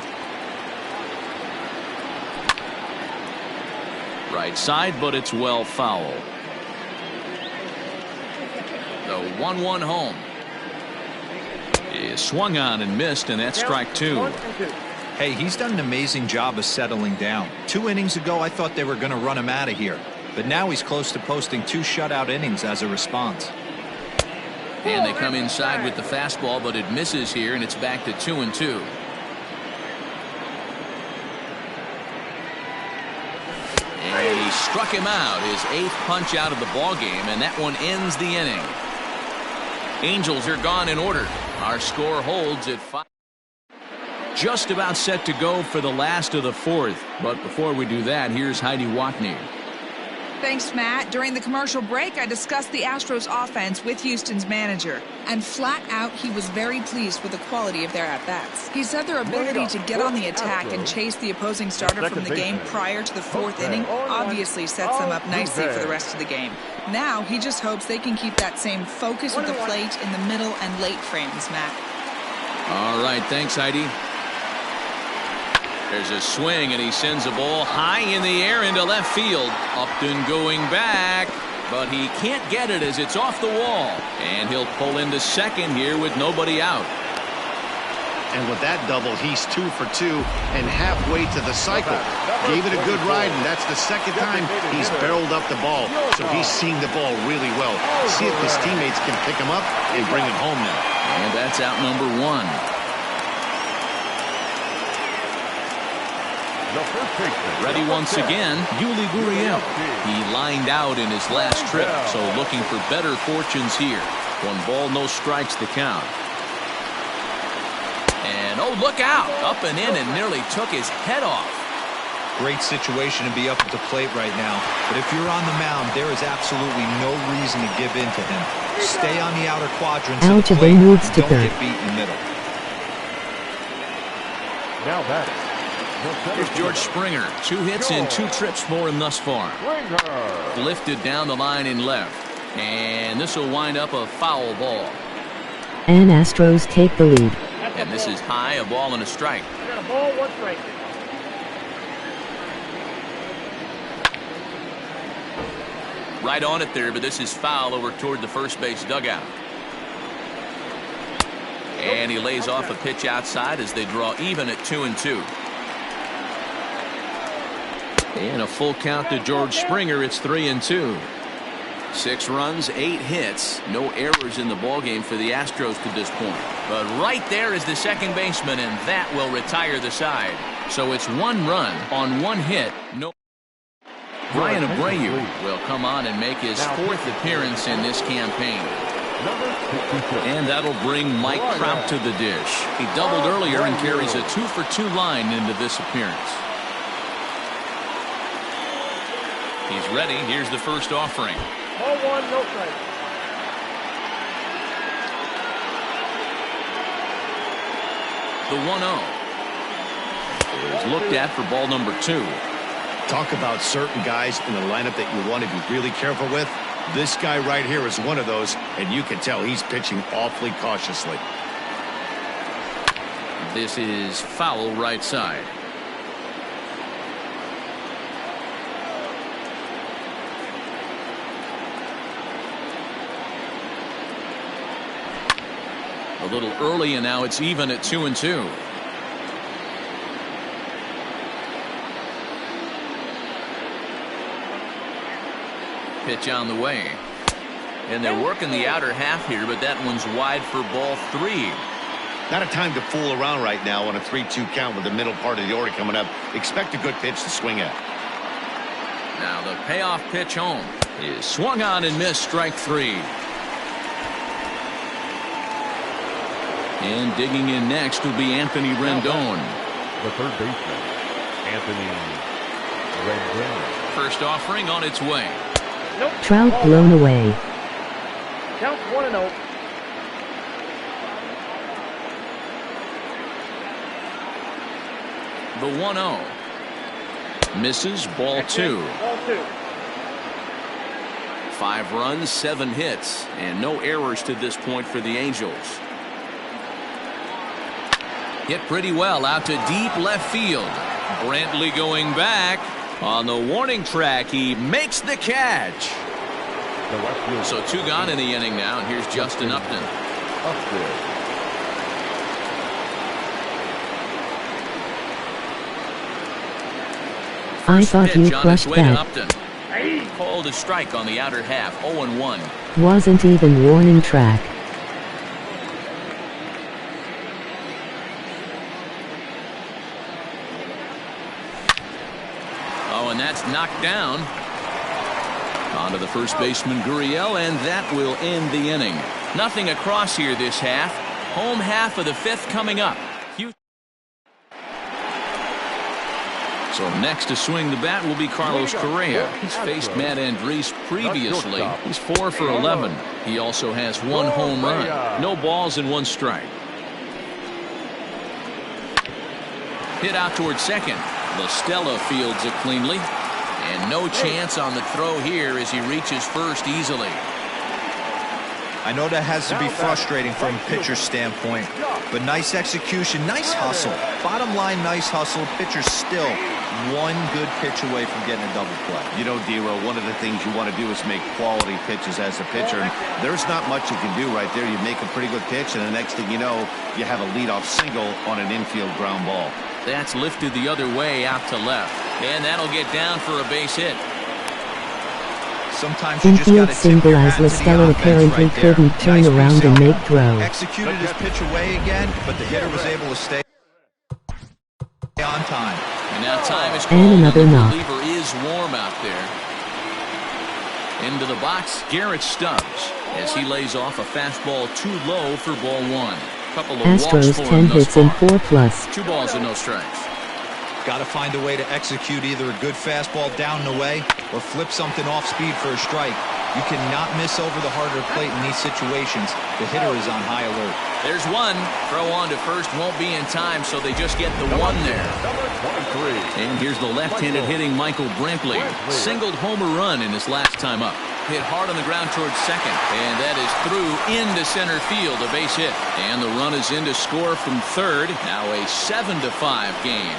Right side, but it's well foul. The 1-1 home is swung on and missed, and that's strike 2. Hey, he's done an amazing job of settling down. 2 innings ago, I thought they were going to run him out of here. But now he's close to posting 2 shutout innings as a response. And they come inside with the fastball, but it misses here, and it's back to 2-2. And he struck him out, his 8th punch out of the ball game, and that one ends the inning. Angels are gone in order. Our score holds at 5. Just about set to go for the last of the 4th. But before we do that, here's Heidi Watney. Thanks, Matt. During the commercial break, I discussed the Astros offense with Houston's manager. And flat out, he was very pleased with the quality of their at-bats. He said their ability to get on the attack and chase the opposing starter from the game prior to the 4th inning obviously sets them up nicely for the rest of the game. Now, he just hopes they can keep that same focus at the plate in the middle and late frames, Matt. All right, thanks, Heidi. There's a swing, and he sends a ball high in the air into left field. Upton going back, but he can't get it as it's off the wall. And he'll pull into second here with nobody out. And with that double, he's 2 for 2 and halfway to the cycle. Gave it a good ride, and that's the second time he's barreled up the ball. So he's seeing the ball really well. See if his teammates can pick him up and bring it home now. And that's out number 1. Ready once again, Yuli Gurriel. He lined out in his last trip, so looking for better fortunes here. 1 ball, no strikes to count. And oh, look out! Up and in and nearly took his head off. great situation to be up at the plate right now. But if you're on the mound, there is absolutely no reason to give in to him. Stay on the outer quadrants of the plate. Don't get beat in the middle. Now batting. Here's George Springer. 2 hits and 2 trips for him thus far. Lifted down the line in left. And this will wind up a foul ball. And Astros take the lead. And this is high, a ball and a strike. Got a ball, 1 strike. Right on it there, but this is foul over toward the first base dugout. And he lays off a pitch outside as they draw even at 2-2. And a full count to George Springer. It's 3-2. 6 runs, 8 hits, no errors in the ballgame for the Astros to this point. But right there is the second baseman, and that will retire the side. So it's 1 run on 1 hit. No. Brian Abreu will come on and make his 4th appearance in this campaign. And that'll bring Mike Trout to the dish. He doubled earlier and carries a 2-for-2 line into this appearance. He's ready. Here's the first offering. Ball 1, no strike. The 1-0 is looked at for ball number 2. Talk about certain guys in the lineup that you want to be really careful with. This guy right here is one of those, and you can tell he's pitching awfully cautiously. This is foul right side. A little early, and now it's even at 2-2. Pitch on the way. And they're working the outer half here, but that one's wide for ball 3. Not a time to fool around right now on a 3-2 count with the middle part of the order coming up. Expect a good pitch to swing at. Now the payoff pitch home is swung on and missed, strike 3. And digging in next will be Anthony Rendon. The third baseman, Anthony Rendon. First offering on its way. Nope. Trout blown away. Count 1-0. The 1-0 misses, ball 2. Ball 2. 5 runs, 7 hits, and no errors to this point for the Angels. Hit pretty well out to deep left field. Brantley going back on the warning track. He makes the catch. So 2 gone in the inning now, and here's Justin Upton. I thought you crushed that. Upton. Called a strike on the outer half. 0-1. Wasn't even warning track. Oh, and that's knocked down. On to the first baseman, Gurriel, and that will end the inning. Nothing across here this half. Home half of the 5th coming up. So next to swing the bat will be Carlos Correa. He's faced Matt Andriese previously. He's 4 for 11. He also has 1 home run. No balls and 1 strike. Hit out towards second. LaStella fields it cleanly. And no chance on the throw here as he reaches first easily. I know that has to be frustrating from a pitcher's standpoint, but nice execution, nice hustle. Bottom line, nice hustle. Pitcher's still 1 good pitch away from getting a double play. You know, D-Row, one of the things you want to do is make quality pitches as a pitcher. And there's not much you can do right there. You make a pretty good pitch, and the next thing you know, you have a leadoff single on an infield ground ball. That's lifted the other way out to left. And that'll get down for a base hit. Sometimes you just Infield got to single as LaStella apparently right there. couldn't turn Nice around and make throw. Executed his pitch away again, but the hitter was able to stay on time. And now time is called. And another knock. The reliever is warm out there. Into the box, Garrett Stubbs, as he lays off a fastball too low for ball 1. Couple of walks Astros for 10 him thus hits and far. 4+. 2 balls and no strikes. Got to find a way to execute either a good fastball down the way or flip something off speed for a strike. You cannot miss over the harder plate in these situations. The hitter is on high alert. There's one. Throw on to first won't be in time, so they just get the one there. Number 23. And here's the left-handed hitting Michael Brinkley. Singled homer run in his last time up. Hit hard on the ground towards second, and that is through into center field, a base hit. And the run is in to score from third. Now a 7-5 game.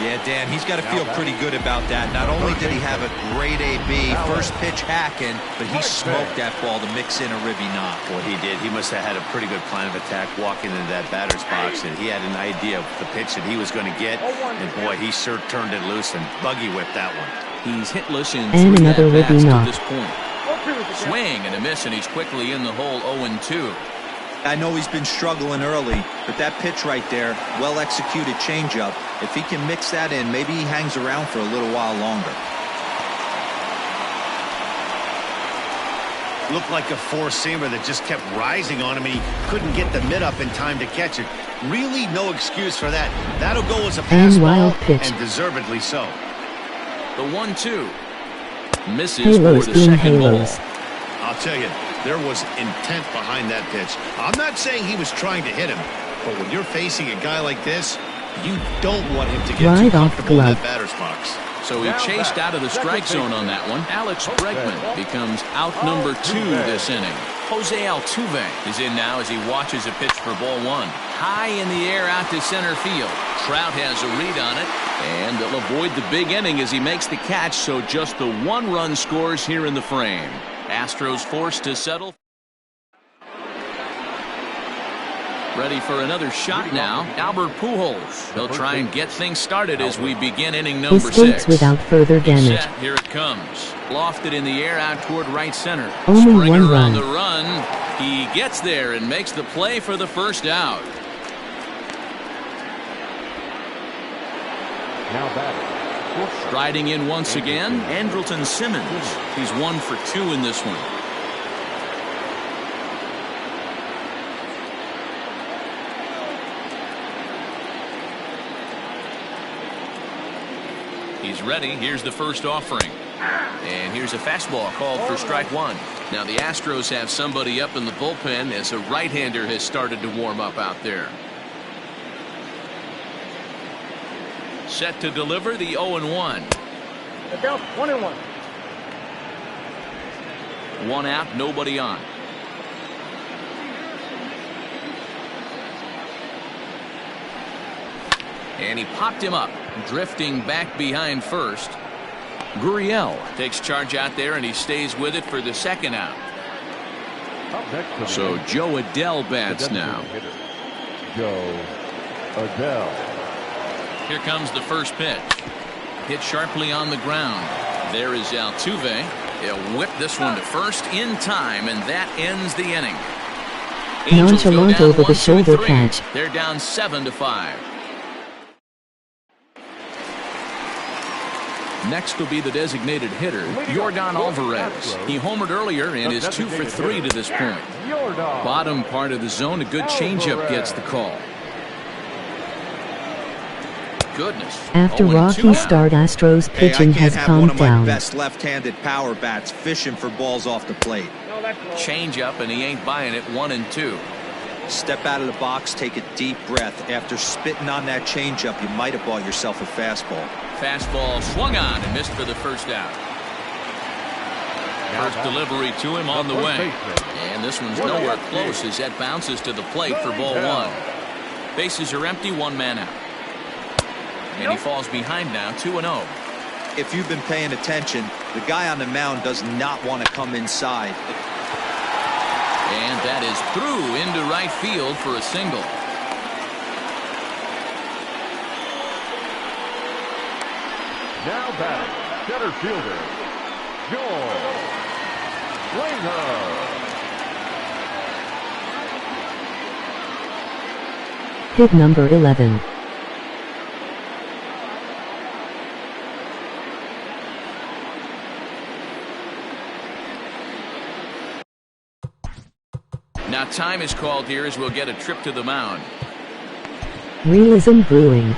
Yeah, Dan, he's got to feel pretty good about that. Not only did he have a great AB, first pitch hacking, but he smoked that ball to mix in a ribby knock. Boy, he did. He must have had a pretty good plan of attack walking into that batter's box, and he had an idea of the pitch that he was going to get. And boy, he sure turned it loose and buggy whipped that one. He's hitless in And 3 another at-bats ribby to knock. this point. Swing and a miss, and he's quickly in the hole 0-2. I know he's been struggling early, but that pitch right there, well-executed changeup, if he can mix that in, maybe he hangs around for a little while longer. Looked like a four-seamer that just kept rising on him, and he couldn't get the mid up in time to catch it. Really no excuse for that. That'll go as a And fastball, wild pitch. and deservedly so. The 1-2. Misses Halos for the being second halos. ball. I'll tell you, there was intent behind that pitch. I'm not saying he was trying to hit him, but when you're facing a guy like this, you don't want him to get Right too off comfortable in glove. that batter's box. So he chased out of the strike zone on that one. Alex Bregman becomes out number 2 this inning. Jose Altuve is in now as he watches a pitch for ball 1. High in the air out to center field. Trout has a read on it, and they'll avoid the big inning as he makes the catch, so just the 1 run scores here in the frame. Astros forced to settle. Ready for another shot now. Albert Pujols. They'll try and get things started as we begin inning number 6. Escapes without further damage. Set, here it comes. Lofted in the air out toward right center. Only Springer 1 on run. the run. He gets there and makes the play for the first out. Now batting. Striding in once again, Andrelton Simmons. He's 1 for 2 in this one. He's ready. Here's the first offering. And here's a fastball called for strike 1. Now the Astros have somebody up in the bullpen as a right-hander has started to warm up out there. Set to deliver the 0-1. The count 1-1. 1 out, nobody on. And he popped him up, drifting back behind first. Gurriel takes charge out there, and he stays with it for the second out. Up next to the So bench, Joe Adell the bats now. hitter, Joe Adell. Here comes the first pitch. Hit sharply on the ground. There is Altuve. He'll whip this one to first in time, and that ends the inning. Angels go Nonchalant down over the 1, 2, shoulder 3. catch. They're down 7-5. Next will be the designated hitter, Yordan Alvarez. He homered earlier and is 2 for 3 to this point. Bottom part of the zone, a good changeup gets the call. Goodness. After 0-2 rocky now. start, Astros Hey, I pitching can't has have one calmed of my down. best left-handed power bats fishing for balls off the plate. No, that's wrong. Changeup, and he ain't buying it. 1-2. Step out of the box, take a deep breath. After spitting on that changeup, you might have bought yourself a fastball. Fastball swung on and missed for the first out. First delivery to him on the way. And this one's nowhere close as that bounces to the plate for ball 1. Bases are empty, 1 man out. And he falls behind now, 2-0. If you've been paying attention, the guy on the mound does not want to come inside. And that is through into right field for a single. Now batting, center fielder, George Springer. Hit number 11. Now time is called here as we'll get a trip to the mound. Realism brewing.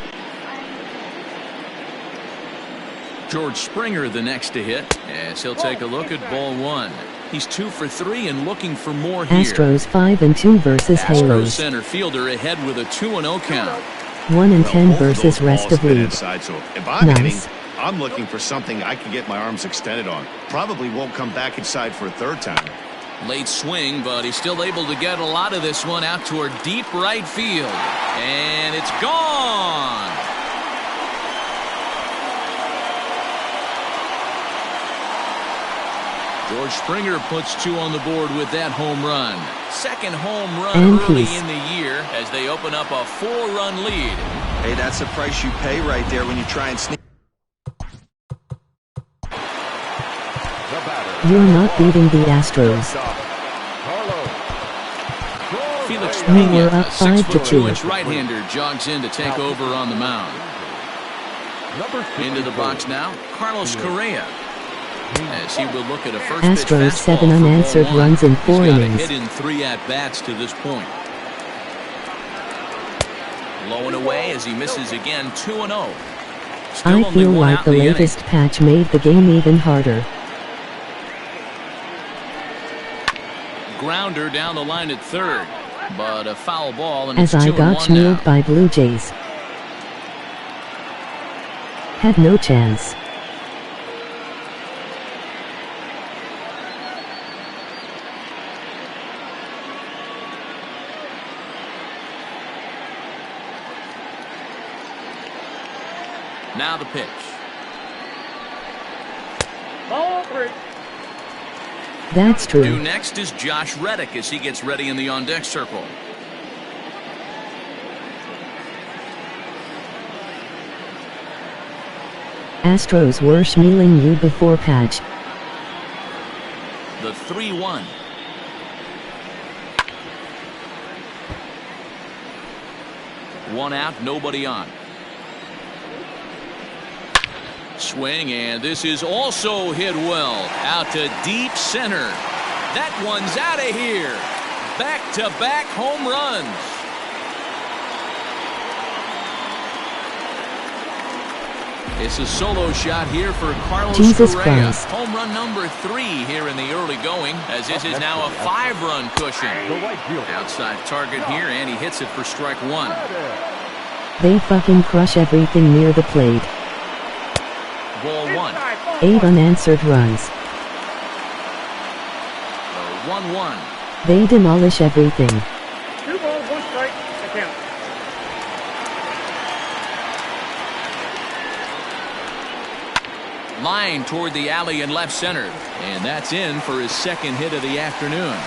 George Springer the next to hit, as he'll take a look at ball one. He's 2 for 3 and looking for more here. Astros 5-2 versus Astros Halos. center fielder ahead with a 2-0 count. 1-10 versus rest of league. Inside, so if I'm Nice. hitting, I'm looking for something I can get my arms extended on. Probably won't come back inside for a third time. Late swing, but he's still able to get a lot of this one out toward deep right field. And it's gone. George Springer puts 2 on the board with that home run. Second home run And early peace. in the year as they open up a 4-run lead. Hey, that's the price you pay right there when you try and sneak. You're not beating the Astros. Felix We were Pena, up a 5-2. 6'2" right-hander, jogs in to take over on the mound. Into the box now, Carlos Correa. As he will look at a first pitch Astros fastball 7 for ball unanswered one. runs in 4 He's got a innings. hit in 3 at-bats to this point. Low and away as he misses again, 2-0. Still I only feel 1 like out the in inning. latest patch made the game even harder. Grounder down the line at third, but a foul ball, and As it's I 2-1 got now. schmooled by Blue Jays. Had no chance. Now the pitch. Ball 3. That's Due true. next is Josh Reddick as he gets ready in the on-deck circle. Astros were schmealing you before patch. The 3-1. One out, nobody on. Swing, and this is also hit well. Out to deep center. That one's out of here. Back-to-back home runs. It's a solo shot here for Carlos Jesus Correa. Christ. Home run number 3 here in the early going, as this is now a 5-run cushion. Outside target here, and he hits it for strike 1. They fucking crush everything near the plate. Ball 1. 8 unanswered runs. The 1-1. They demolish everything. 2 balls, 1 strike. The count. Line toward the alley in left center. And that's in for his second hit of the afternoon.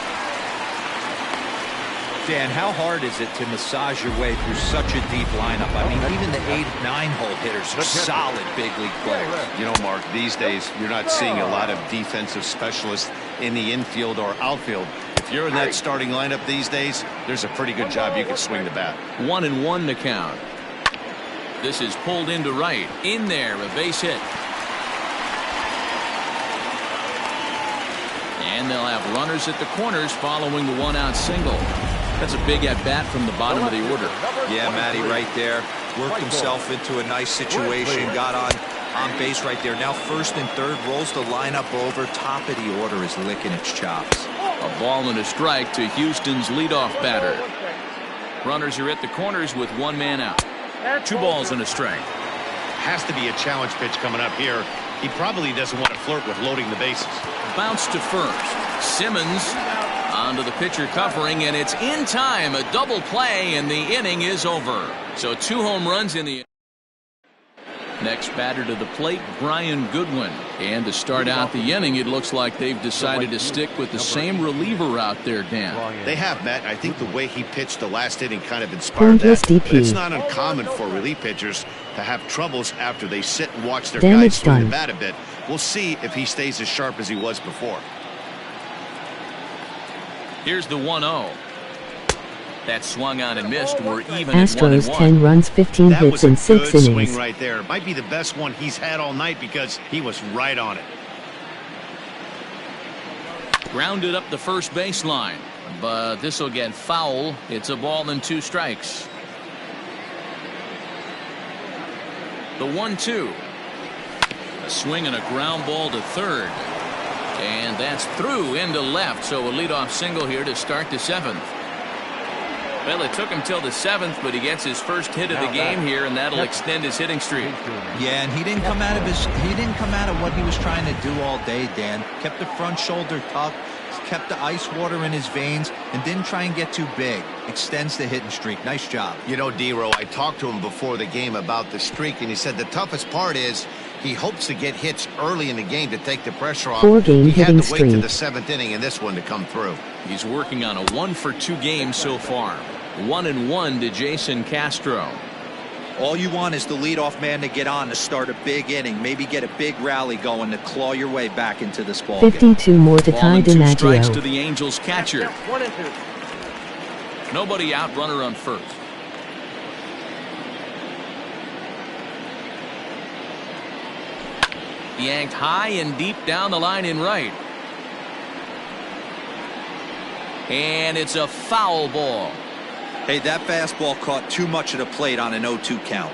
Dan, how hard is it to massage your way through such a deep lineup? I mean, even the 8-9 hole hitters are solid big league players. You know, Mark, these days you're not seeing a lot of defensive specialists in the infield or outfield. If you're in that starting lineup these days, there's a pretty good job you can swing the bat. 1-1 to count. This is pulled into right. In there, a base hit. And they'll have runners at the corners following the 1-out single. That's a big at-bat from the bottom of the order. Yeah, Matty, right there. Worked himself into a nice situation. Got on base right there. Now first and third, rolls the lineup over. Top of the order is licking its chops. A ball and a strike to Houston's leadoff batter. Runners are at the corners with 1 man out. 2 balls and a strike. Has to be a challenge pitch coming up here. He probably doesn't want to flirt with loading the bases. Bounce to first. Simmons onto the pitcher covering, and it's in time. A double play, and the inning is over. So 2 home runs in the next batter to the plate, Brian Goodwin. And to start out the inning, it looks like they've decided to stick with the same reliever out there, Dan. They have, Matt. I think the way he pitched the last inning kind of inspired Pointless that. But DP. it's not uncommon for relief pitchers to have troubles after they sit and watch their Damage guys swing the done. bat a bit. We'll see if he stays as sharp as he was before. Here's the 1-0. That swung on and missed. We're even at Astros 1-1. 10 runs, 15 That hits was a in 6 good innings. swing right there. Might be the best one he's had all night because he was right on it. Grounded up the first baseline, but this will get foul. It's a ball and 2 strikes. The 1-2. A swing and a ground ball to third. And that's through into left, so a leadoff single here to start the seventh. Well, it took him till the seventh, but he gets his first hit of the game here, and that'll extend his hitting streak. Yeah, and he didn't come out of what he was trying to do all day, Dan. Kept the front shoulder tucked, kept the ice water in his veins, and didn't try and get too big. Extends the hitting streak. Nice job. You know, D-Row, I talked to him before the game about the streak, and he said the toughest part is he hopes to get hits early in the game to take the pressure off. 4-game he had hitting to wait to streak. the seventh inning in this one to come through. He's working on a 1-for-2 game so far. 1-1 to Jason Castro. All you want is the leadoff man to get on to start a big inning, maybe get a big rally going to claw your way back into this ball game. 52 more to Ball Ty and 2 strikes to DiMaggio. the Angels catcher. 1-2. Nobody out, runner on first. Yanked high and deep down the line in right. And it's a foul ball. Hey, that fastball caught too much of the plate on an 0-2 count.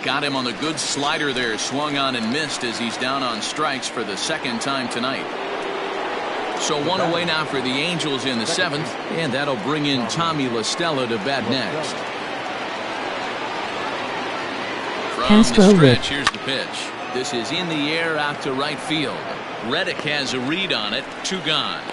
Got him on the good slider there. Swung on and missed as he's down on strikes for the second time tonight. So one away now for the Angels in the seventh, and that'll bring in Tommy La Stella to bat next. From Castro the Rick. stretch, here's the pitch. This is in the air out to right field. Reddick has a read on it. 2 gone.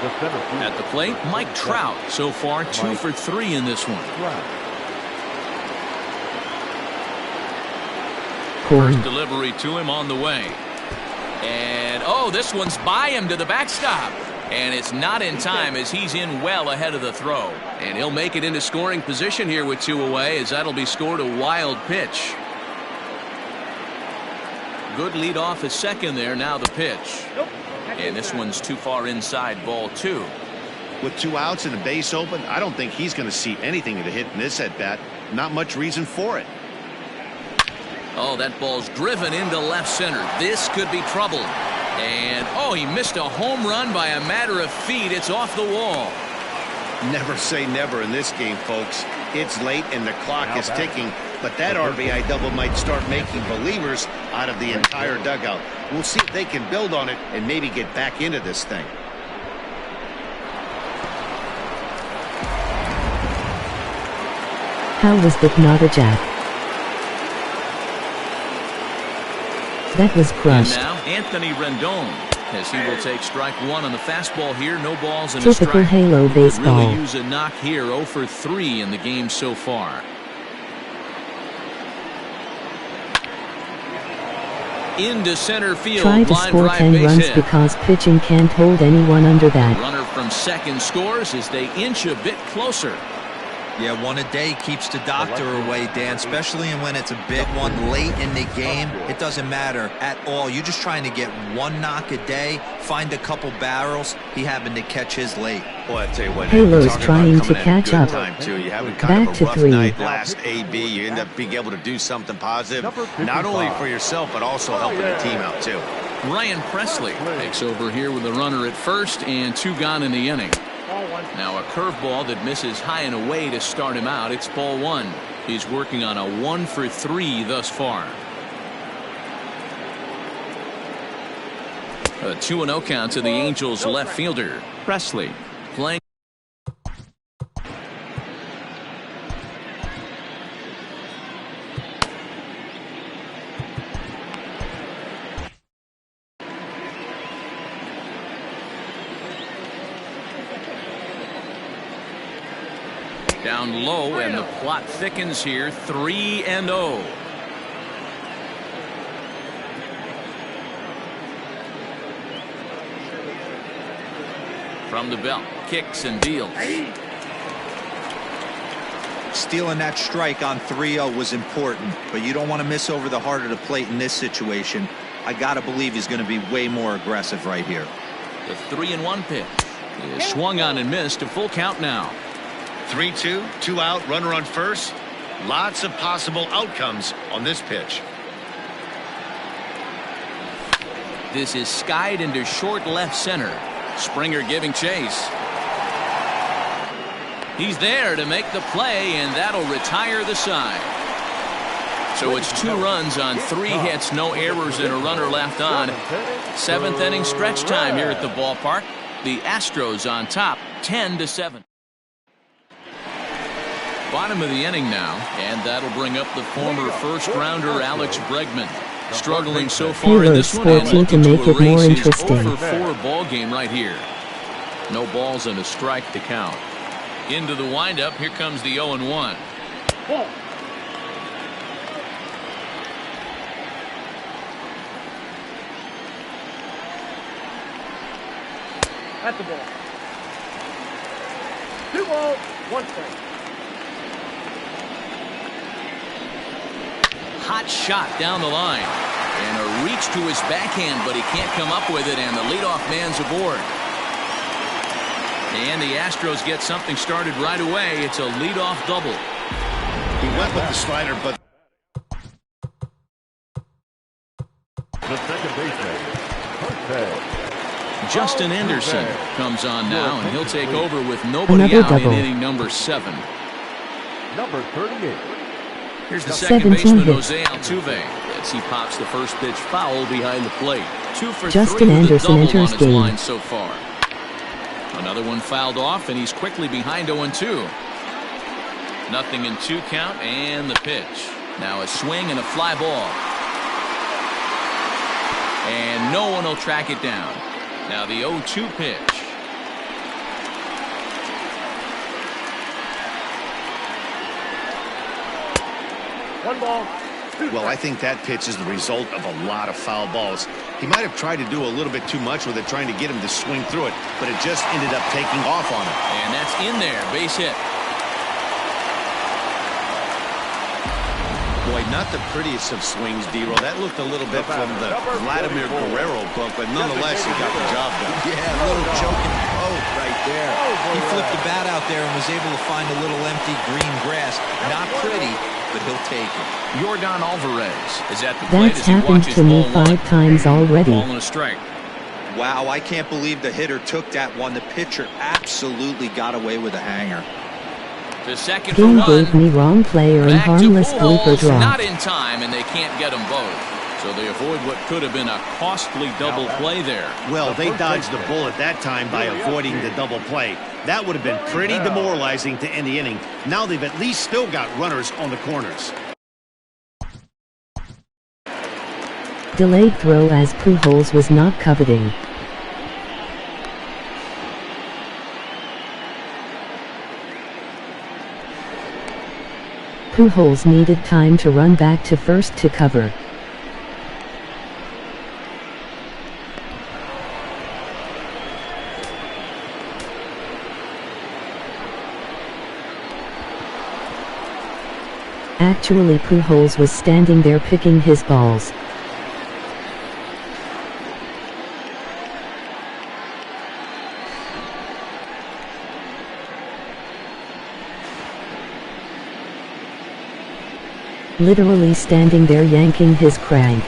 At the plate, Mike Trout. So far, 2 for 3 in this one. Corn. Delivery to him on the way. And, oh, this one's by him to the backstop. And it's not in time as he's in well ahead of the throw. And he'll make it into scoring position here with 2 away as that'll be scored a wild pitch. Good lead off a second there. Now the pitch. And this one's too far inside, ball 2. With 2 outs and a base open, I don't think he's going to see anything of the hit in this at-bat. Not much reason for it. Oh, that ball's driven into left center. This could be trouble. And, oh, he missed a home run by a matter of feet. It's off the wall. Never say never in this game, folks. It's late and the clock is ticking, but that RBI double might start making believers out of the entire dugout. We'll see if they can build on it and maybe get back into this thing. How was that not a jack? That was And crushed. now Anthony Rendon, as he will take strike 1 on the fastball here. No balls and a Typical strike. Halo Could baseball. really use a knock here. 0 for 3 in the game so far. Into center field. Try to Line score drive 10 base runs hit. because pitching can't hold anyone under that. Runner from second scores as they inch a bit closer. Yeah, 1 a day keeps the doctor away, Dan, especially when it's a big one late in the game. It doesn't matter at all. You're just trying to get 1 knock a day, find a couple barrels. He happened to catch his late. Boy, I tell you what, Halo's talking about trying to coming at a catch good up. time, too. You having Back kind of to a rough 3. night last AB. You end up being able to do something positive, not only for yourself, but also helping the team out, too. Ryan Presley takes over here with a runner at first and 2 gone in the inning. Now a curveball that misses high and away to start him out. It's ball 1. He's working on a 1 for 3 thus far. A 2-0 count to the Angels left fielder Presley playing. Down low, and the plot thickens here. 3-0. From the belt, kicks and deals. Stealing that strike on 3-0 was important, but you don't want to miss over the heart of the plate in this situation. I got to believe he's going to be way more aggressive right here. The 3-1 pitch is swung on and missed. A full count now. 3-2, 2 out, runner on first. Lots of possible outcomes on this pitch. This is skied into short left center. Springer giving chase. He's there to make the play, and that'll retire the side. So it's 2 runs on 3 hits, no errors, and a runner left on. 7th inning stretch time here at the ballpark. The Astros on top, 10-7. Bottom of the inning now, and that'll bring up the former first-rounder Alex Bregman. Struggling so far in this one, and looking to erase his 0-4 ball game right here. No balls and a strike to count. Into the windup, here comes the 0-1. Ball. At the ball. 2 balls, 1 strike. Hot shot down the line. And a reach to his backhand, but he can't come up with it, and the leadoff man's aboard. And the Astros get something started right away. It's a leadoff double. He went with the slider, but The second baseman, Jose. Justin Anderson comes on now, and he'll take over with nobody out in inning number 7. Number 38. Here's the second baseman, Jose Altuve, as he pops the first pitch foul behind the plate. 2 for 3 Justin with Anderson a double on enters his game. line so far. Another one fouled off, and he's quickly behind 0-2. Nothing in 2 count, and the pitch. Now a swing and a fly ball. And no one will track it down. Now the 0-2 pitch. One ball. well, I think that pitch is the result of a lot of foul balls. He might have tried to do a little bit too much with it, trying to get him to swing through it, but it just ended up taking off on him. And that's in there, base hit. Boy, not the prettiest of swings, D-Roll. That looked a little bit from the Vladimir Guerrero book, but nonetheless, he got the job done. Yeah, a little choking poke right there. He flipped the bat out there and was able to find a little empty green grass. Not pretty, but he'll take it. Yordan Alvarez is at the plate That's as he happened watches to me ball 1. 5 times already. Ball and a strike. Wow, I can't believe the hitter took that one. The pitcher absolutely got away with a hanger. The second for King 1. gave me wrong player and Back to harmless blooper Pujols, drop. not in time, and they can't get them both. So they avoid what could have been a costly double play there. Well, they dodged the bullet that time by avoiding the double play. That would have been pretty demoralizing to end the inning. Now they've at least still got runners on the corners. Delayed throw as Pujols was not coveting. Pujols needed time to run back to first to cover. Actually, Pujols was standing there picking his balls. Literally standing there yanking his crank.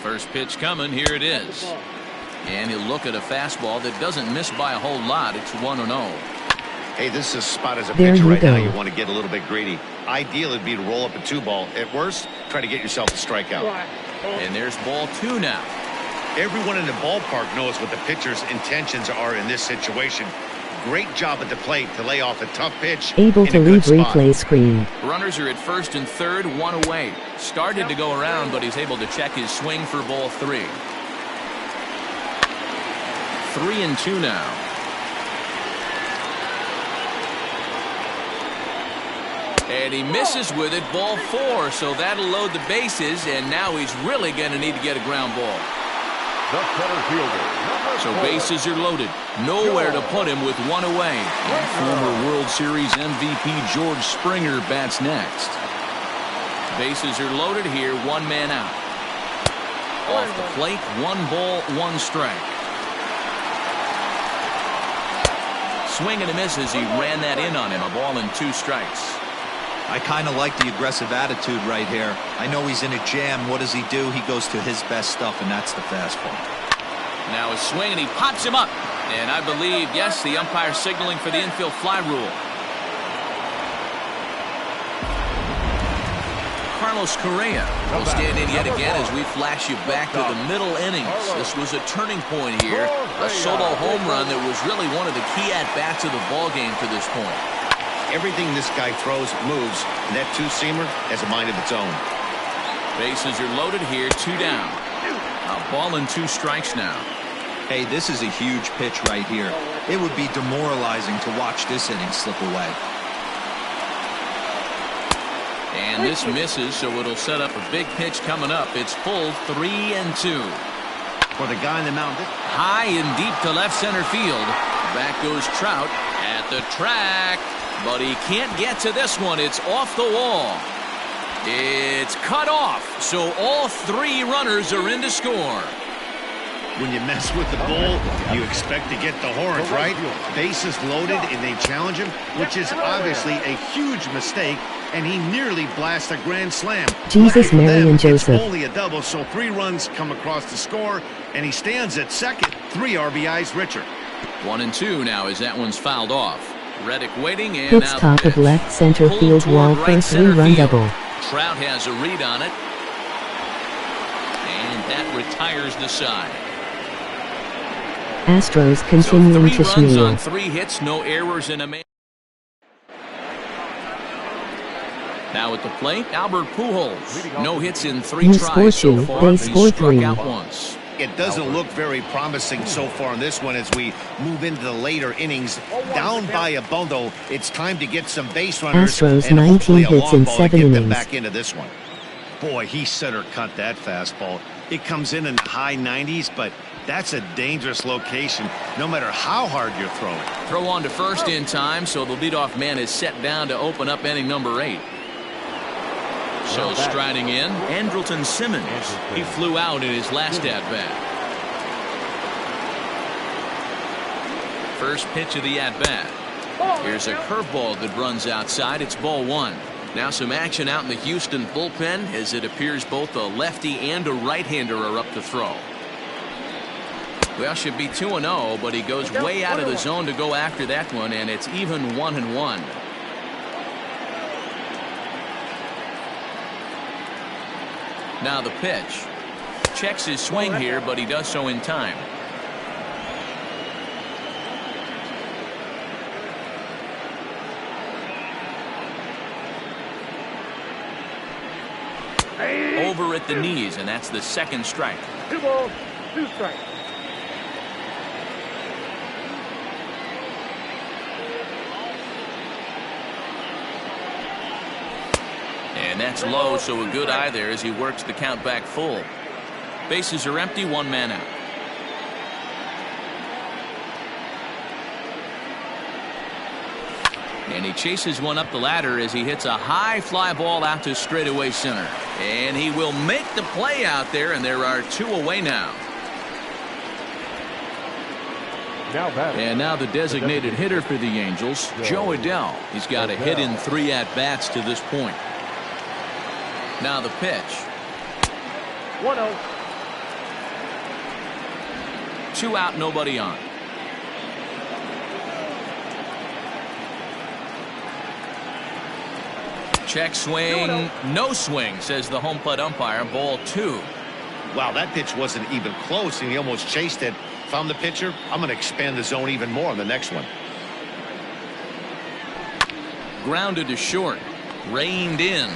First pitch coming, here it is. And he'll look at a fastball that doesn't miss by a whole lot. It's 1-0. Hey, this is spot as a There pitcher you right now. go. You want to get a little bit greedy. Ideal would be to roll up a 2-ball. At worst, try to get yourself a strikeout. And there's ball 2 now. Everyone in the ballpark knows what the pitcher's intentions are in this situation. Great job at the plate to lay off a tough pitch. Able in to a good leave spot. replay screen. Runners are at first and third, 1 away. Started to go around, but he's able to check his swing for ball 3. 3-2 now. And he misses with it, ball 4, so that'll load the bases, and now he's really going to need to get a ground ball. The center fielder, So bases are loaded. Nowhere to put him with one away. And former World Series MVP George Springer bats next. Bases are loaded here, 1 man out. Off the plate, 1 ball, 1 strike. Swing and a miss as he ran that in on him. A ball and 2 strikes. I kind of like the aggressive attitude right here. I know he's in a jam. What does he do? He goes to his best stuff, and that's the fastball. Now a swing, and he pops him up. And I believe, yes, the umpire signaling for the infield fly rule. Carlos Correa will stand in yet again as we flash you back to the middle innings. This was a turning point here. A solo home run that was really one of the key at-bats of the ballgame to this point. Everything this guy throws moves, and that two-seamer has a mind of its own. Bases are loaded here, 2 down. A ball and 2 strikes now. Hey, this is a huge pitch right here. It would be demoralizing to watch this inning slip away. And this misses, so it'll set up a big pitch coming up. It's full, 3-2. For the guy in the mound. High and deep to left center field. Back goes Trout at the track. But he can't get to this one. It's off the wall. It's cut off. So all 3 runners are in to score. When you mess with the bull, you expect to get the horns, right? Bases loaded and they challenge him, which is obviously a huge mistake, and he nearly blasts a grand slam. Jesus, Mary, and Joseph. It's only a double, so 3 runs come across the score, and he stands at second. 3 RBIs richer. 1-2 now as that one's fouled off. Reddick waiting, and Hits now top of left center field wall for a 3-run double. Trout has a read on it, and that retires the side. Astros continuing so to 3 runs on schmeal. 3 hits, no errors in a man. Now at the plate, Albert Pujols. No hits in 3 You tries score 2, so far. they He score struck 3. out once. It doesn't look very promising so far in this one as we move into the later innings. Down by a bundle, it's time to get some base runners. Astros and 19 hopefully a hits long in ball to 7 get them innings. back into this one. Boy, he center cut that fastball. It comes in the high 90s, but that's a dangerous location no matter how hard you're throwing. Throw on to first in time, so the leadoff man is set down to open up inning number 8. So striding in, Andrelton Simmons. He flew out in his last at-bat. First pitch of the at-bat. Here's a curveball that runs outside. It's ball 1. Now some action out in the Houston bullpen as it appears both a lefty and a right-hander are up to throw. Well, should be 2-0, but he goes way out of the zone to go after that one, and it's even 1-1. Now the pitch. Checks his swing here, but he does so in time. Over at the knees, and that's the 2nd strike. 2 balls, 2 strikes. And that's low, so a good eye there as he works the count back full. Bases are empty, 1 man out. And he chases one up the ladder as he hits a high fly ball out to straightaway center. And he will make the play out there, and there are 2 away now. And now the designated hitter for the Angels, Joe Adell. He's got a hit in 3 at-bats to this point. Now the pitch. 1-0. 2 out, nobody on. Check swing, no swing, says the home plate umpire. Ball 2. Wow, that pitch wasn't even close, and he almost chased it. If I'm the pitcher, I'm going to expand the zone even more on the next one. Grounded to short. Reined in.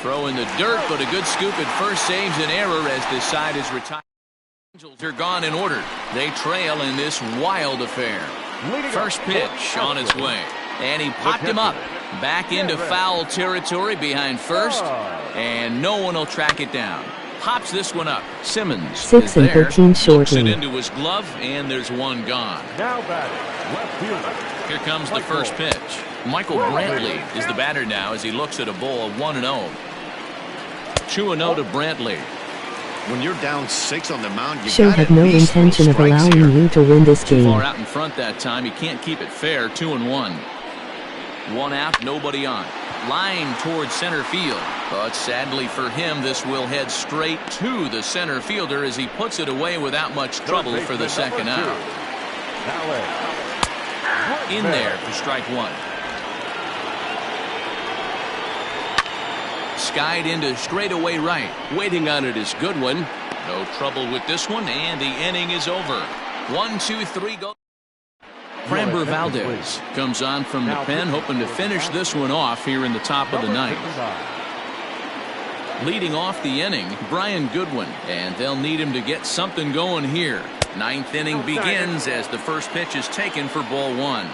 Throw in the dirt, but a good scoop at first saves an error as this side is retired. Angels are gone in order. They trail in this wild affair. First pitch on its way. And he popped him up. Back into foul territory behind first. And no one will track it down. Pops this one up. Simmons 6 and 13 looks shortly. it into his glove, and there's one gone. Now batting, left fielder. Here comes the first pitch. Michael Brantley is the batter now as he looks at a ball of 1-0. 2-0 to Brantley. When you're down 6 on the mound, you Show gotta had no at least throw intention of strikes allowing here. you to win this Too far game. out in front that time. He can't keep it fair. 2-1. One out, nobody on. Line towards center field. But sadly for him, this will head straight to the center fielder as he puts it away without much trouble for the second out. In there for strike one. Skied into straightaway right. Waiting on it is Goodwin. No trouble with this one, and the inning is over. 1, 2, 3, go. Framber Valdez comes on from the pen, hoping to finish this one off here in the top of the ninth. Leading off the inning, Brian Goodwin, and they'll need him to get something going here. Ninth inning begins as the first pitch is taken for ball one.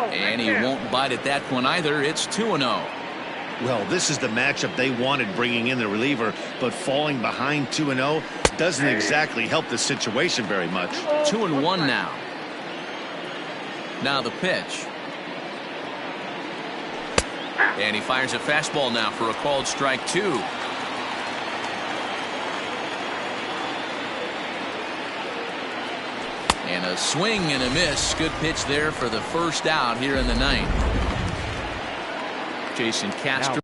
And he won't bite at that one either. It's 2-0. Well, this is the matchup they wanted, bringing in the reliever, but falling behind 2-0 doesn't exactly help the situation very much. 2-1 now. Now the pitch. And he fires a fastball now for a called strike two. And a swing and a miss. Good pitch there for the first out here in the ninth. Jason Castro.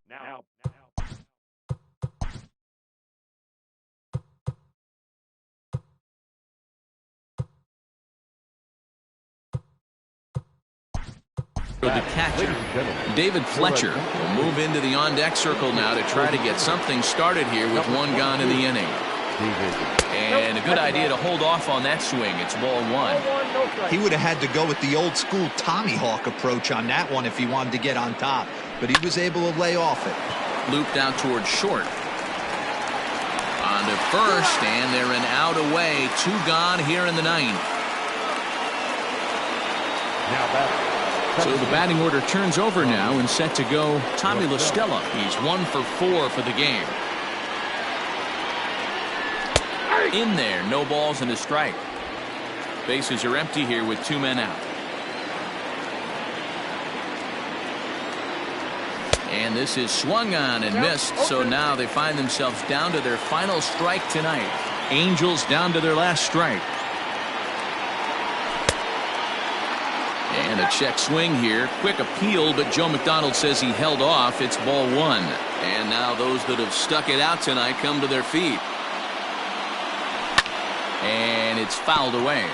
The catcher, David Fletcher, will move into the on-deck circle now to try to get something started here with one gone in the inning. And a good idea to hold off on that swing. It's ball one. He would have had to go with the old school Tommy Hawk approach on that one if he wanted to get on top, but he was able to lay off it. Looped out towards short. On to first, and they're an out away. Two gone here in the ninth. So the batting order turns over now and set to go Tommy La Stella. He's 1 for 4 for the game. In there, no balls and a strike. Bases are empty here with 2 men out. And this is swung on and missed, so now they find themselves down to their final strike tonight. Angels down to their last strike. And a check swing here. Quick appeal, but Joe McDonald says he held off. It's ball one. And now those that have stuck it out tonight come to their feet. And it's fouled away.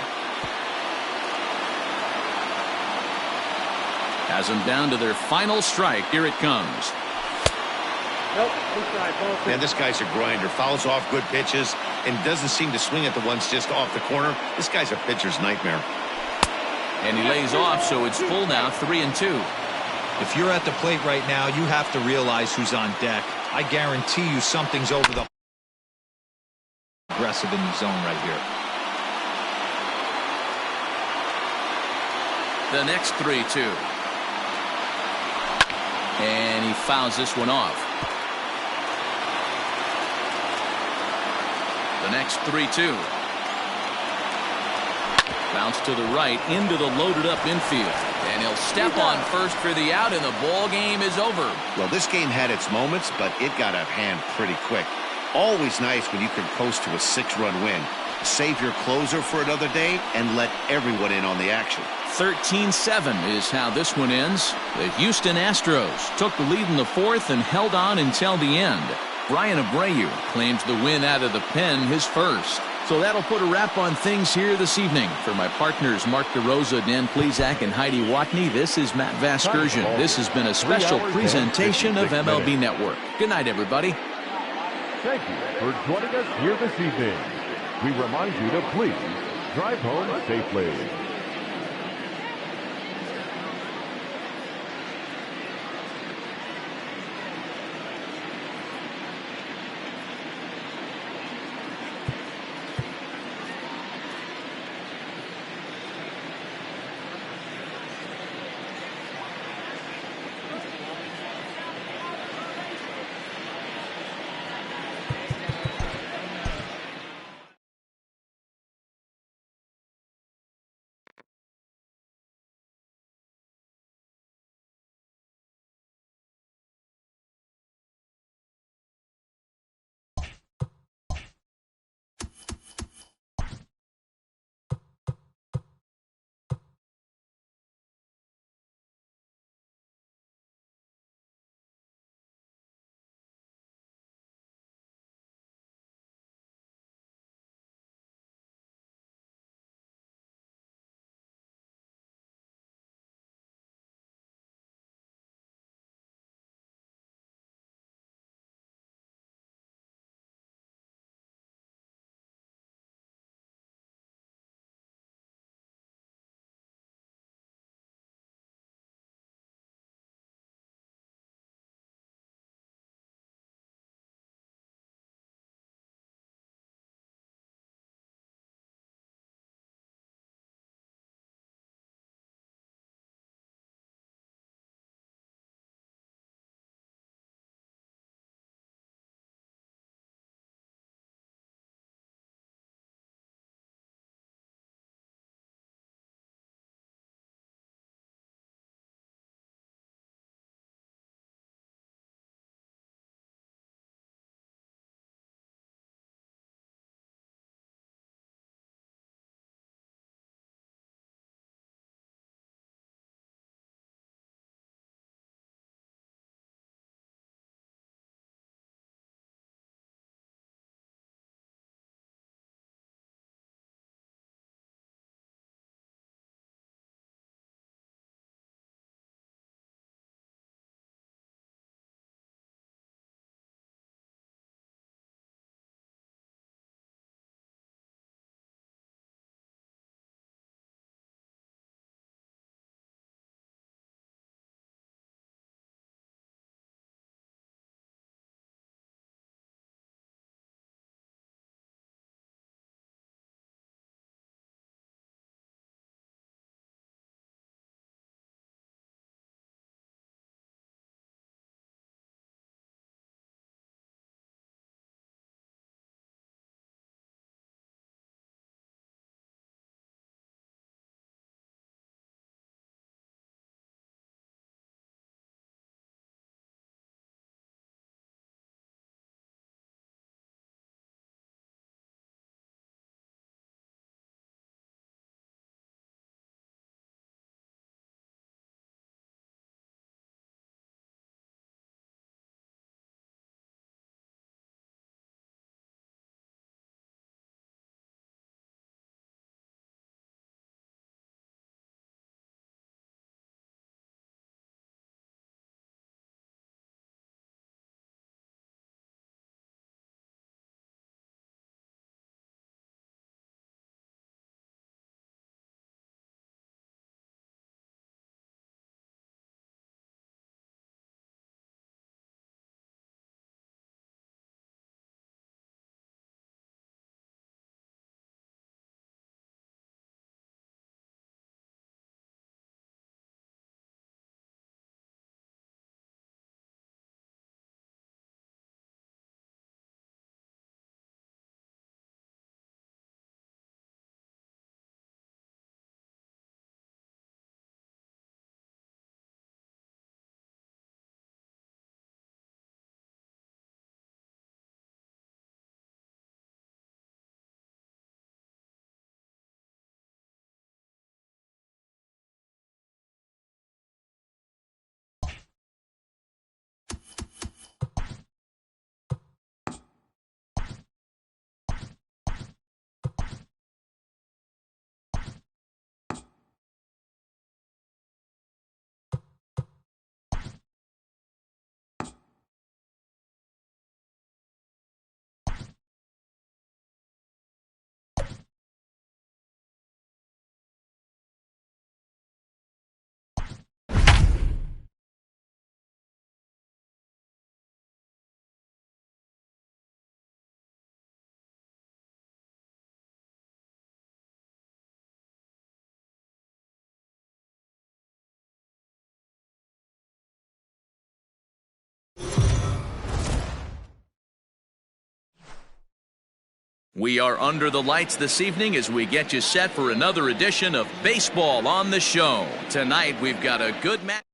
Has them down to their final strike. Here it comes. Man, this guy's a grinder. Fouls off good pitches and doesn't seem to swing at the ones just off the corner. This guy's a pitcher's nightmare. And he lays off, so it's full now, 3-2. If you're at the plate right now, you have to realize who's on deck. I guarantee you something's over the aggressive in the zone right here. The next 3-2. And he fouls this one off. The next 3-2. Bounce to the right into the loaded up infield. And he'll step on first for the out, and the ball game is over. Well, this game had its moments, but it got out of hand pretty quick. Always nice when you can coast to a 6-run win. Save your closer for another day and let everyone in on the action. 13-7 is how this one ends. The Houston Astros took the lead in the fourth and held on until the end. Brian Abreu claims the win out of the pen, his first. So that'll put a wrap on things here this evening. For my partners Mark DeRosa, Dan Plesac, and Heidi Watney, this is Matt Vasgersian. This has been a special presentation of MLB Network. Good night, everybody. Thank you for joining us here this evening. We remind you to please drive home safely. We are under the lights this evening as we get you set for another edition of Baseball on the Show. Tonight we've got a good match.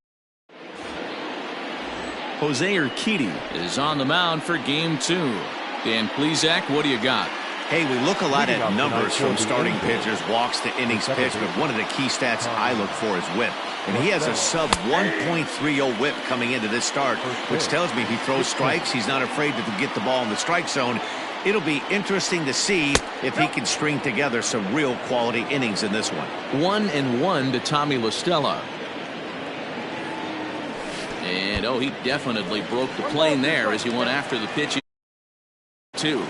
Jose Urquidy is on the mound for Game 2. Dan Plesac, what do you got? Hey, we look a lot at numbers from starting pitchers, walks to innings pitched, but one of the key stats I look for is whip. And he has a sub 1.30 whip coming into this start, which tells me if he throws strikes, he's not afraid to get the ball in the strike zone. It'll be interesting to see if he can string together some real quality innings in this one. 1-1 to Tommy La Stella. And, oh, he definitely broke the plane there as he went after the pitch. 2.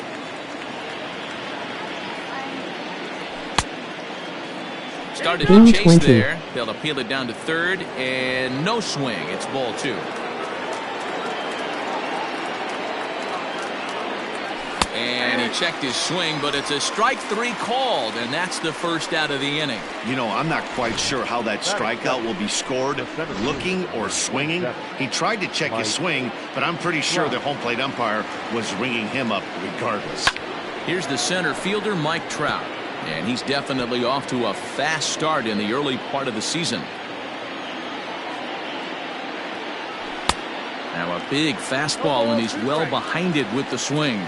Started to chase there. They'll appeal it down to third, and no swing. It's ball 2. And he checked his swing, but it's a strike 3 called, and that's the first out of the inning. You know, I'm not quite sure how that strikeout will be scored, looking or swinging. He tried to check his swing, but I'm pretty sure the home plate umpire was ringing him up regardless. Here's the center fielder, Mike Trout, and he's definitely off to a fast start in the early part of the season. Now a big fastball, and he's well behind it with the swing.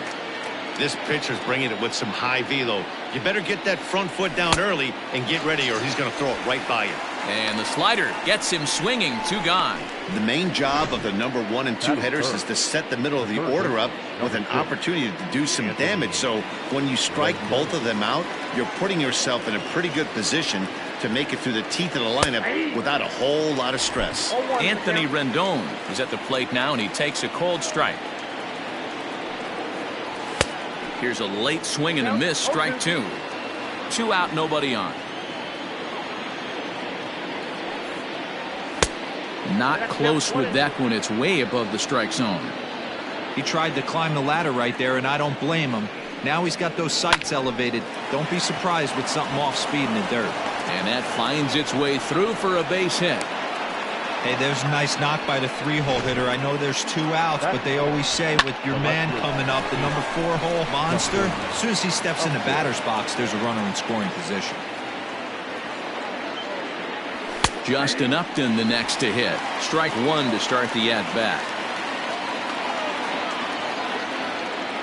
This pitcher's bringing it with some high velo. You better get that front foot down early and get ready, or he's going to throw it right by you. And the slider gets him swinging. 2 gone. The main job of the number 1 and 2 hitters is to set the middle of the order up with an opportunity to do some damage. So when you strike both of them out, you're putting yourself in a pretty good position to make it through the teeth of the lineup without a whole lot of stress. Anthony Rendon is at the plate now, and he takes a cold strike. Here's a late swing and a miss, strike 2. 2 out, nobody on. Not close with that one. It's way above the strike zone. He tried to climb the ladder right there, and I don't blame him. Now he's got those sights elevated. Don't be surprised with something off speed in the dirt. And that finds its way through for a base hit. Hey, there's a nice knock by the 3-hole hitter. I know there's 2 outs, but they always say with your man coming up, the number 4-hole monster, as soon as he steps in the batter's box, there's a runner in scoring position. Justin Upton the next to hit. Strike 1 to start the at-bat.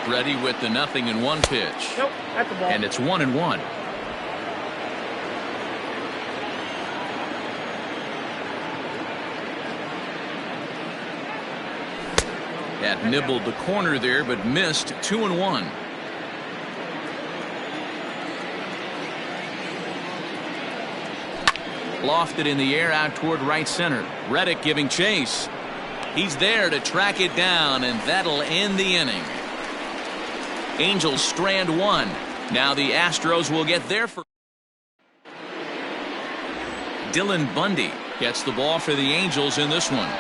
Ready with the 0-1 pitch. Nope, that's a ball. And it's 1-1. That nibbled the corner there, but missed. 2-1. Lofted in the air out toward right center. Reddick giving chase. He's there to track it down, and that'll end the inning. Angels strand 1. Now the Astros will get there for. Dylan Bundy gets the ball for the Angels in this one.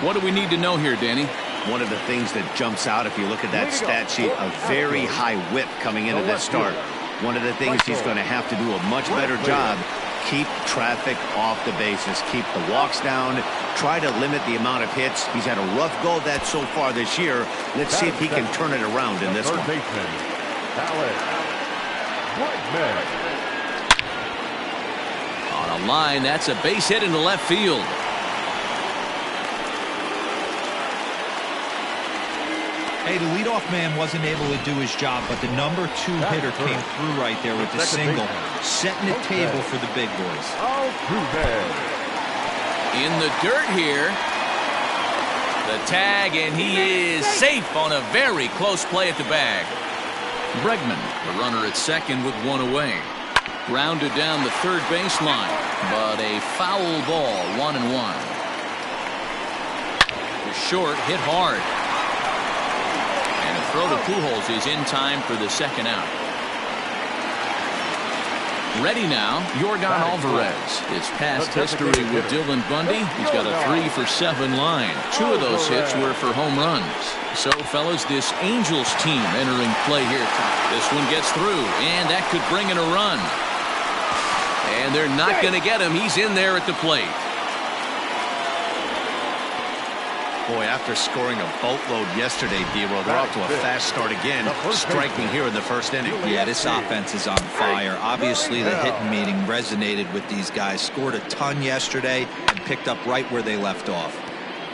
What do we need to know here, Danny? One of the things that jumps out if you look at that stat sheet, a very high whip coming into this start. One of the things he's going to have to do a much better job, keep traffic off the bases, keep the walks down, try to limit the amount of hits. He's had a rough go of that so far this year. Let's see if he can turn it around in this one. On a line, that's a base hit into left field. Hey, the leadoff man wasn't able to do his job, but the number 2 hitter came through right there with the single, setting the table for the big boys. In the dirt here. The tag, and he is safe on a very close play at the bag. Bregman, the runner at second with 1 away. Grounded down the third baseline, but a foul ball, 1-1. The short hit hard. Throw to Pujols is in time for the second out. Ready now, Yordan Alvarez. It's past history with Dylan Bundy. He's got a 3-for-7 line. 2 of those hits were for home runs. So, fellas, this Angels team entering play here. This one gets through, and that could bring in a run. And they're not going to get him. He's in there at the plate. Boy, after scoring a boatload yesterday, D-Roll, they're off to a fast start again, striking here in the first inning. Yeah, this offense is on fire. Obviously, the hitting meeting resonated with these guys. Scored a ton yesterday and picked up right where they left off.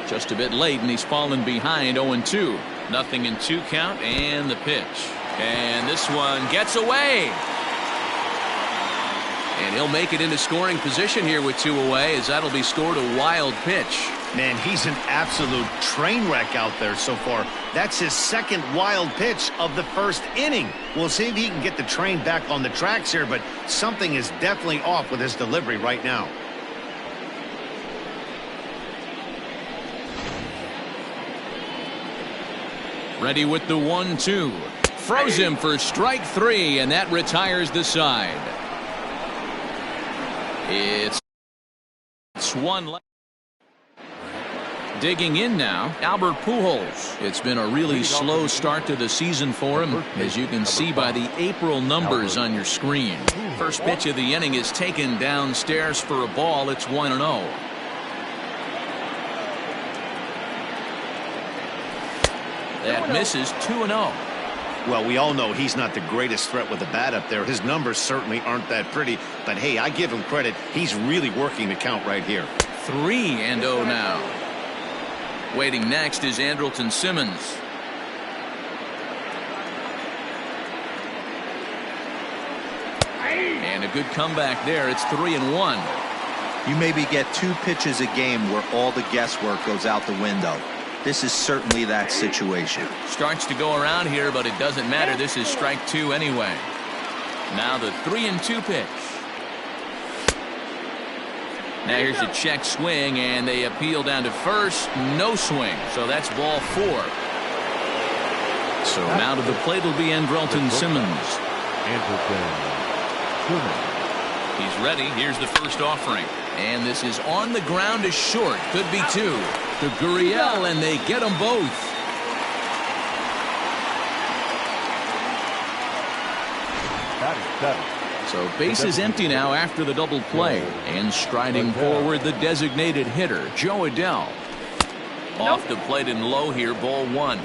Just a bit late, and he's fallen behind 0-2. Nothing in 2 count, and the pitch. And this one gets away. And he'll make it into scoring position here with 2 away, as that'll be scored a wild pitch. Man, he's an absolute train wreck out there so far. That's his second wild pitch of the first inning. We'll see if he can get the train back on the tracks here, but something is definitely off with his delivery right now. Ready with the 1-2. Froze him for strike 3, and that retires the side. It's one left. Digging in now, Albert Pujols. It's been a really slow start to the season for him, as you can see by the April numbers on your screen. First pitch of the inning is taken downstairs for a ball. It's 1-0. That misses. 2-0. Well, we all know he's not the greatest threat with the bat up there. His numbers certainly aren't that pretty, but hey, I give him credit. He's really working the count right here. 3-0 now. Waiting next is Andrelton Simmons. And a good comeback there. It's 3-1. You maybe get 2 pitches a game where all the guesswork goes out the window. This is certainly that situation. Starts to go around here, but it doesn't matter. This is strike 2 anyway. Now the 3-2 pitch. Now here's a check swing, and they appeal down to first. No swing, so that's ball 4. So now to the plate will be Andrelton Simmons. He's ready. Here's the first offering. And this is on the ground to short. Could be 2. To Gurriel, and they get them both. So base is empty now after the double play. And striding forward, the designated hitter, Joe Adell. Off the plate and low here, ball 1.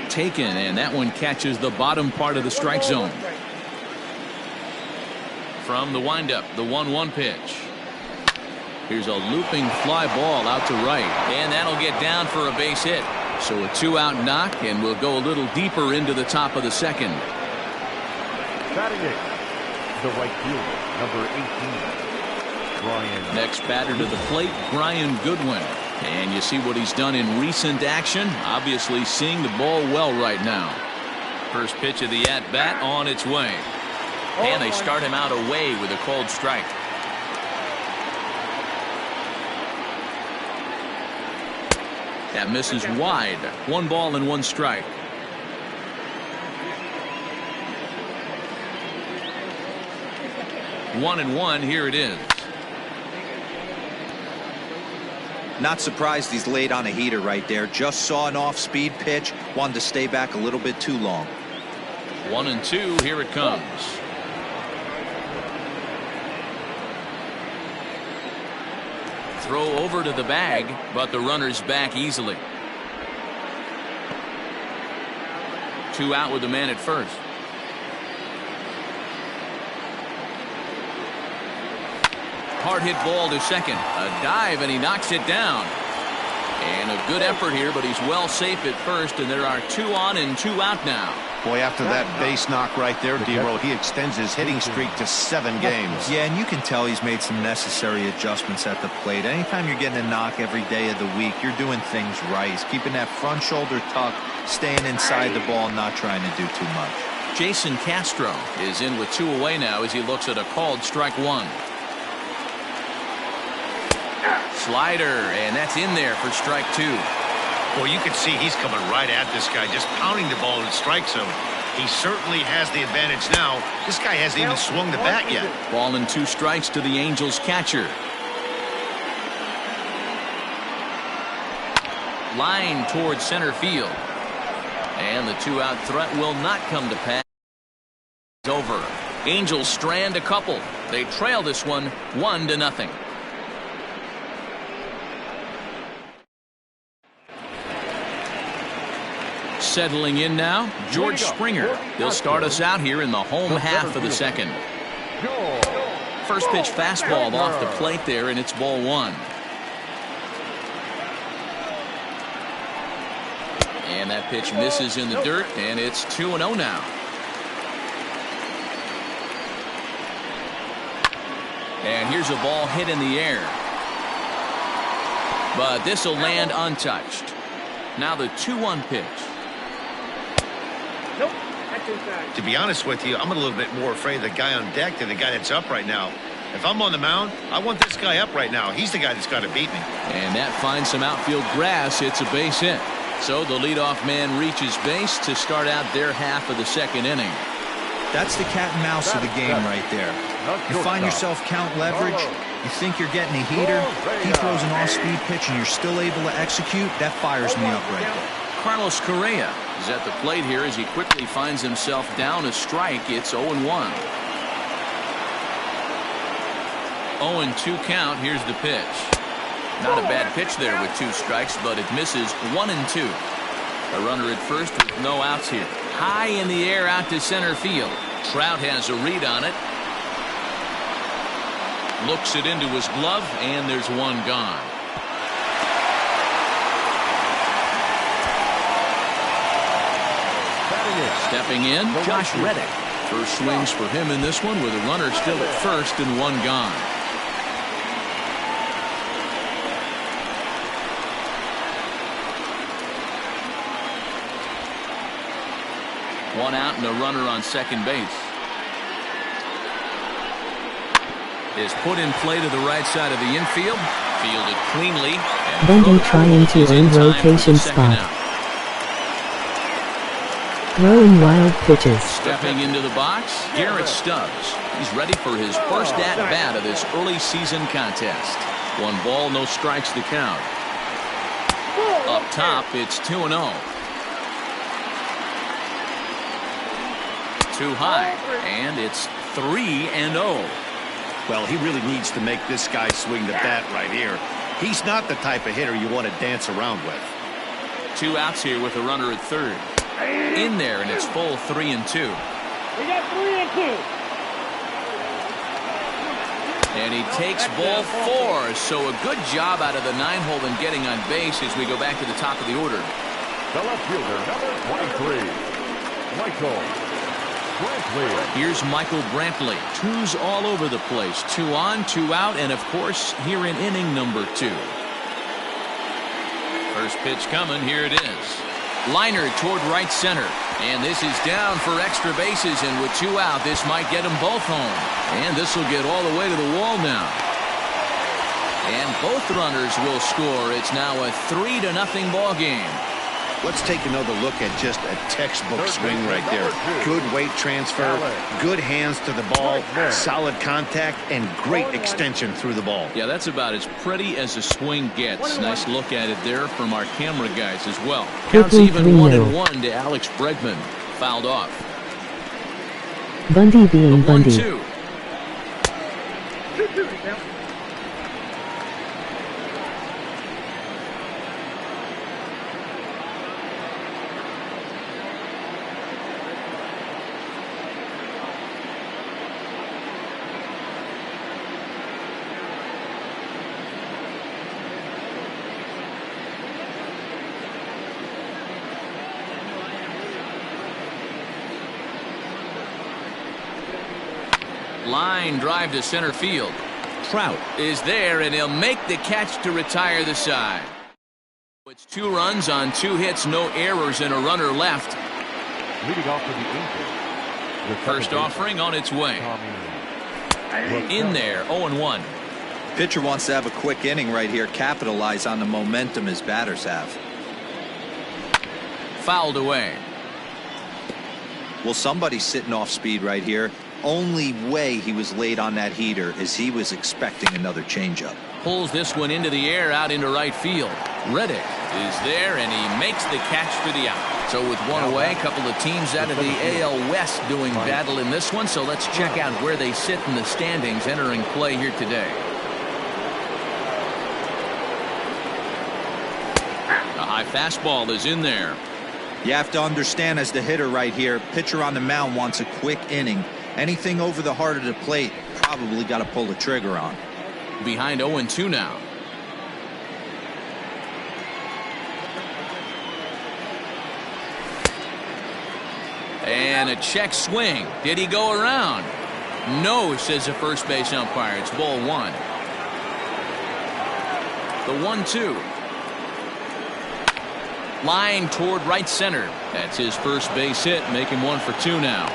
Taken, and that one catches the bottom part of the strike zone. From the windup, the 1-1 pitch. Here's a looping fly ball out to right, and that'll get down for a base hit. So a 2-out knock, and we'll go a little deeper into the top of the second. Batting it, the right fielder, number 18, Brian. Next batter to the plate, Brian Goodwin. And you see what he's done in recent action. Obviously seeing the ball well right now. First pitch of the at-bat on its way. And they start him out away with a called strike. That misses wide. 1 ball and 1 strike. 1-1. Here it is. Not surprised he's laid on a heater right there. Just saw an off-speed pitch. Wanted to stay back a little bit too long. 1-2. Here it comes. Throw over to the bag, but the runner's back easily. 2 out with the man at first. Hard hit ball to second. A dive, and he knocks it down. And a good effort here, but he's well safe at first, and there are 2 on and 2 out now. Boy, after that base knock right there, D-Roll, he extends his hitting streak to 7 games. Yeah, and you can tell he's made some necessary adjustments at the plate. Anytime you're getting a knock every day of the week, you're doing things right. He's keeping that front shoulder tucked, staying inside the ball, not trying to do too much. Jason Castro is in with 2 away now as he looks at a called strike 1. Slider, and that's in there for strike 2. Well, you can see he's coming right at this guy, just pounding the ball in the strike zone. He certainly has the advantage now. This guy hasn't even swung the bat yet. Ball and 2 strikes to the Angels catcher. Line towards center field. And the 2-out threat will not come to pass. Over. Angels strand a couple. They trail this one 1-0. Settling in now, George Springer. He'll start us out here in the home half of the second. First pitch fastball off the plate there, and it's ball 1. And that pitch misses in the dirt, and it's 2-0 now. And here's a ball hit in the air. But this will land untouched. Now the 2-1 pitch. Nope. To be honest with you, I'm a little bit more afraid of the guy on deck than the guy that's up right now. If I'm on the mound, I want this guy up right now. He's the guy that's got to beat me. And that finds some outfield grass. It's a base hit. So the leadoff man reaches base to start out their half of the second inning. That's the cat and mouse of the game right there. You find yourself count leverage, you think you're getting a heater, he throws an off-speed pitch and you're still able to execute, that fires me up right there. Carlos Correa is at the plate here as he quickly finds himself down a strike. It's 0-1. 0-2 count. Here's the pitch. Not a bad pitch there with 2 strikes, but it misses 1-2. A runner at first with no outs here. High in the air out to center field. Trout has a read on it. Looks it into his glove, and there's one gone. Stepping in, Josh Reddick. First swings for him in this one with a runner still at first and one gone. One out and a runner on second base. Is put in play to the right side of the infield. Fielded cleanly. Bundy trying to earn rotation spot. Throwing wild pitches. Stepping into the box, Garrett Stubbs. He's ready for his first at-bat of this early season contest. 1 ball, no strikes to count. Up top, it's 2-0. Too high, and it's 3-0. Well, he really needs to make this guy swing the bat right here. He's not the type of hitter you want to dance around with. 2 outs here with a runner at third. In there, and it's full 3-2. We got 3-2. And he takes ball 4, so a good job out of the 9-hole in getting on base as we go back to the top of the order. The left fielder, number 23, Michael Brantley. Here's Michael Brantley. 2s all over the place. 2 on, 2 out, and of course, here in inning number 2. First pitch coming. Here it is. Liner toward right center. And this is down for extra bases, and with 2 out, this might get them both home. And this will get all the way to the wall now. And both runners will score. It's now a 3-0 ball game. Let's take another look at just a textbook swing right there. Good weight transfer, good hands to the ball, solid contact, and great extension through the ball. Yeah, that's about as pretty as a swing gets. Nice look at it there from our camera guys as well. Counts even 1-1 to Alex Bregman. Fouled off. Bundy being Bundy. 1-2. Line drive to center field. Trout is there, and he'll make the catch to retire the side. It's 2 runs on 2 hits, no errors, and a runner left. Leading off for the Angels. The first offering on its way. In there, 0-1. Pitcher wants to have a quick inning right here, capitalize on the momentum his batters have. Fouled away. Well, somebody's sitting off speed right here. Only way he was late on that heater is he was expecting another changeup. Pulls this one into the air out into right field. Reddick is there, and he makes the catch for the out. So with one away, a couple of teams out of the AL West doing battle in this one. So let's check out where they sit in the standings entering play here today. A high fastball is in there. You have to understand, as the hitter right here, pitcher on the mound wants a quick inning. Anything over the heart of the plate, probably got to pull the trigger on. Behind 0-2 now. And a check swing. Did he go around? No, says the first base umpire. It's ball one. The 1-2. Line toward right center. That's his first base hit, making 1 for 2 now.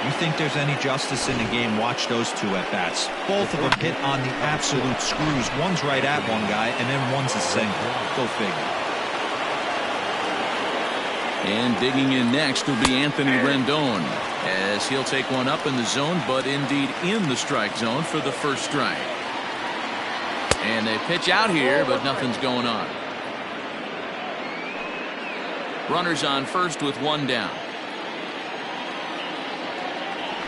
You think there's any justice in the game? Watch those two at bats. Both of them hit on the absolute screws. One's right at one guy, and then one's a single. Go figure. And digging in next will be Anthony Rendon, as he'll take one up in the zone, but indeed in the strike zone for the first strike. And they pitch out here, but nothing's going on. Runners on first with one down.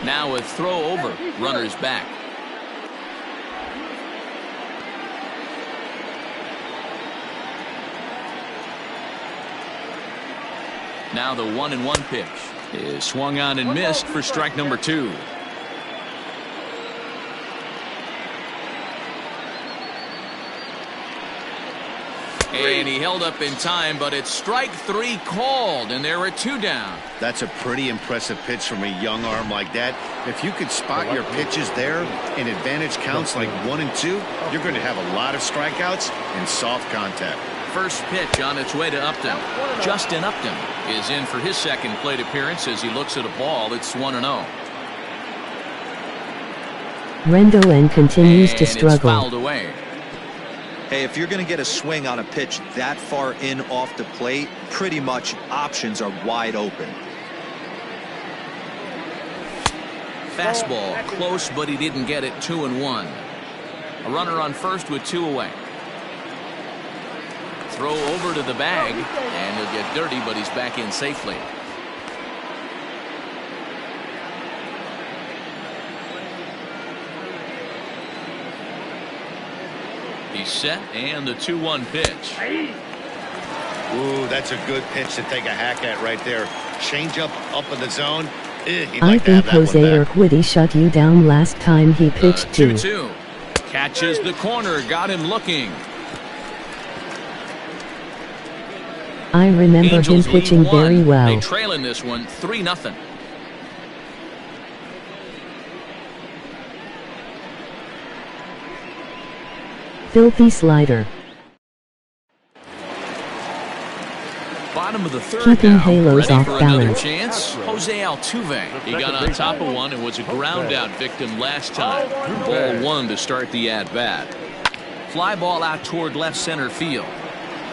Now a throw over. Runners back. Now the 1-1 pitch is swung on and missed for strike number 2. And he held up in time, but it's strike 3 called, and there are 2 down. That's a pretty impressive pitch from a young arm like that. If you could spot your pitches there in advantage counts like 1 and 2, you're going to have a lot of strikeouts and soft contact. First pitch on its way to Upton. Justin Upton is in for his second plate appearance as he looks at a ball. It's 1-0. Rendon continues to It's struggle. fouled away. Hey, if you're going to get a swing on a pitch that far in off the plate, pretty much options are wide open. Fastball close, but he didn't get it. 2-1. A runner on first with 2 away. Throw over to the bag, and he'll get dirty, but he's back in safely. He's set, and the 2-1 pitch. Ooh, that's a good pitch to take a hack at right there. Change up in the zone. I think Jose Urquidy shut you down last time he pitched 2-2. Catches the corner, got him looking. I remember Angels him pitching lead 1. very well. They trail in this one 3-0. Filthy slider. Bottom of the third. Keeping now. halos Ready off for balance. Another chance. Jose Altuve. He got on top of one and was a ground out victim last time. Ball 1 to start the at bat. Fly ball out toward left center field.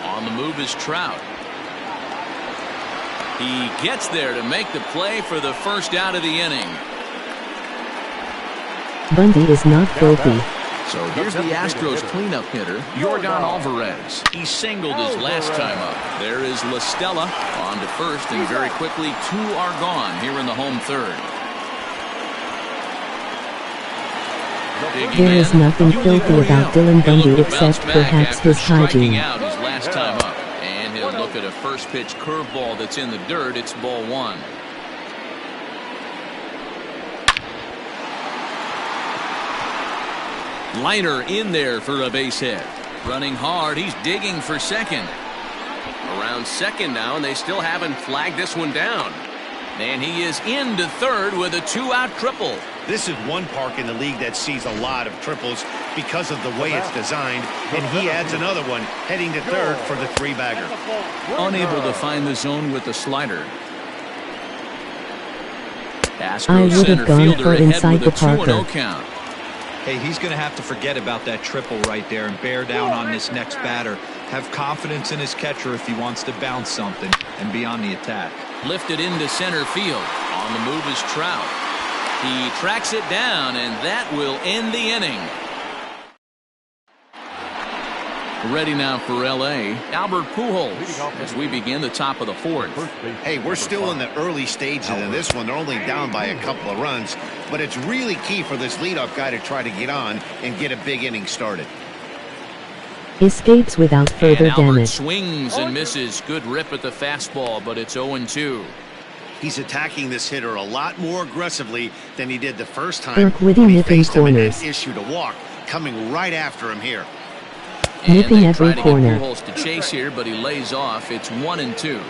On the move is Trout. He gets there to make the play for the first out of the inning. Bundy is not filthy. So here's the Astros cleanup hitter, Yordan Alvarez. He singled his last time up. There is La Stella on to first, and very quickly 2 are gone here in the home third. There is nothing filthy about Dylan Bundy except perhaps his hygiene. Out his last time up, and he'll look at a first pitch curveball that's in the dirt. It's ball 1. Liner in there for a base hit. Running hard, he's digging for second. Around second now, and they still haven't flagged this one down. And he is into third with a 2-out triple. This is one park in the league that sees a lot of triples because of the way it's designed, and he adds another one heading to third for the 3-bagger. Unable to find the zone with the slider. I would have gone for inside the Parker. Count. Hey, he's going to have to forget about that triple right there and bear down on this next batter. Have confidence in his catcher if he wants to bounce something and be on the attack. Lifted into center field. On the move is Trout. He tracks it down, and that will end the inning. Ready now for L.A., Albert Pujols, as we begin the top of the fourth. Hey, we're still in the early stages of this one. They're only down by a couple of runs, but it's really key for this leadoff guy to try to get on and get a big inning started. Escapes without further Albert damage. swings and misses. Good rip at the fastball, but it's 0-2. He's attacking this hitter a lot more aggressively than he did the first time Urquidy when he nipping faced him and corners. had issue to walk, coming right after him here. Nipping and they every try corner. to get Pujols to chase here, but he lays off. It's 1-2.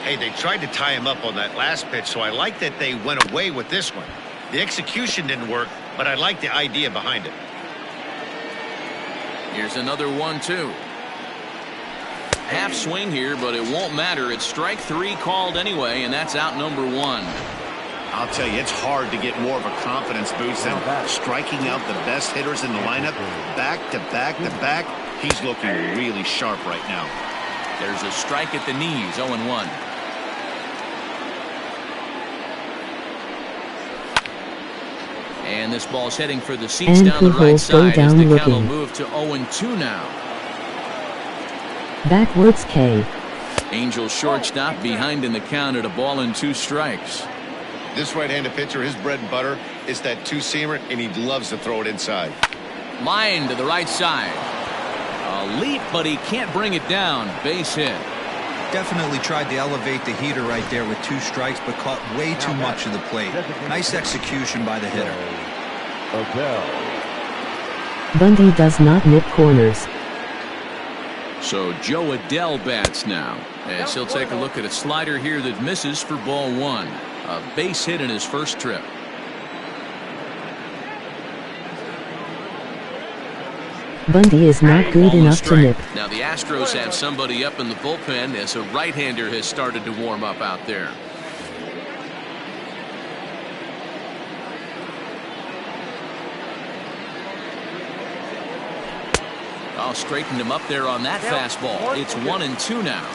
Hey, they tried to tie him up on that last pitch, so I like that they went away with this one. The execution didn't work, but I like the idea behind it. Here's another 1-2. Half swing here, but it won't matter. It's strike 3 called anyway, and that's out number 1. I'll tell you, it's hard to get more of a confidence boost than striking out the best hitters in the lineup back to back to back. He's looking really sharp right now. There's a strike at the knees, 0-1. And this ball's heading for the seats And down the right Pujols go side as down the count will looking. move to 0-2 now. Backwards K. Angels shortstop behind in the count at 1-2 strikes. This right-handed pitcher, his bread and butter is that two-seamer, and he loves to throw it inside. Line to the right side. A leap, but he can't bring it down. Base hit. Definitely tried to elevate the heater right there with 2 strikes, but caught way too much of the plate. Nice execution by the hitter. Bundy does not nip corners. So Joe Adele bats now, as he'll take a look at a slider here that misses for ball 1. A base hit in his first trip. Bundy is not good Ball enough to strike. nip. Now the Astros have somebody up in the bullpen as a right-hander has started to warm up out there. Oh, straightened him up there on that fastball. It's 1-2 now.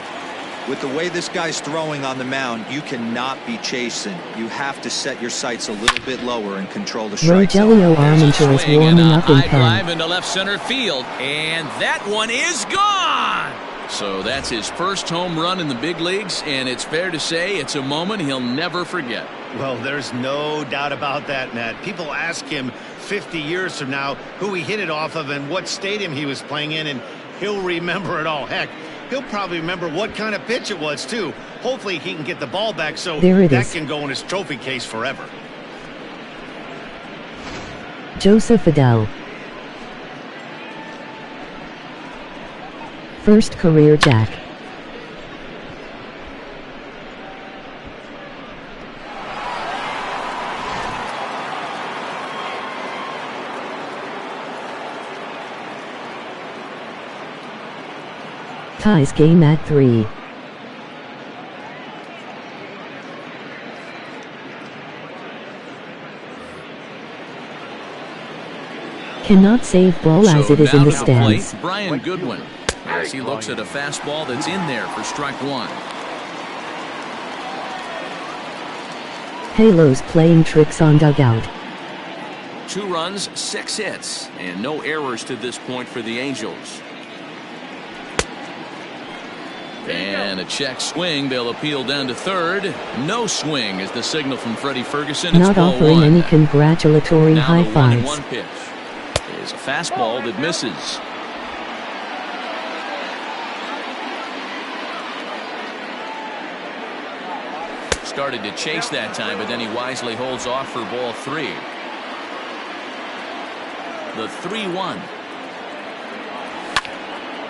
With the way this guy's throwing on the mound, you cannot be chasing. You have to set your sights a little bit lower and control the strike zone. Rogelio Armentor is Swing warming and a up in high drive pen. into left center field, and that one is gone. So that's his first home run in the big leagues, and it's fair to say it's a moment he'll never forget. Well, there's no doubt about that, Matt. People ask him 50 years from now who he hit it off of and what stadium he was playing in, and he'll remember it all. Heck, he'll probably remember what kind of pitch it was, too. Hopefully he can get the ball back so that can go in his trophy case forever. Joseph Adele. First career jack. Ties game at 3. Cannot save ball as it is in down the to plate, stands. Brian Goodwin, as he looks at a fastball that's in there for strike 1. Halos playing tricks on dugout. 2 runs, 6 hits, and no errors to this point for the Angels. And a check swing. They'll appeal down to third. No swing is the signal from Freddie Ferguson. It's Not ball offering 1. any congratulatory Now high the fives. 1-1 pitch is a fastball that misses. Started to chase that time, but then he wisely holds off for ball 3. The 3-1.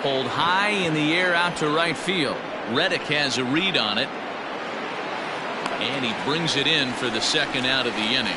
Pulled high in the air out to right field. Reddick has a read on it. And he brings it in for the second out of the inning.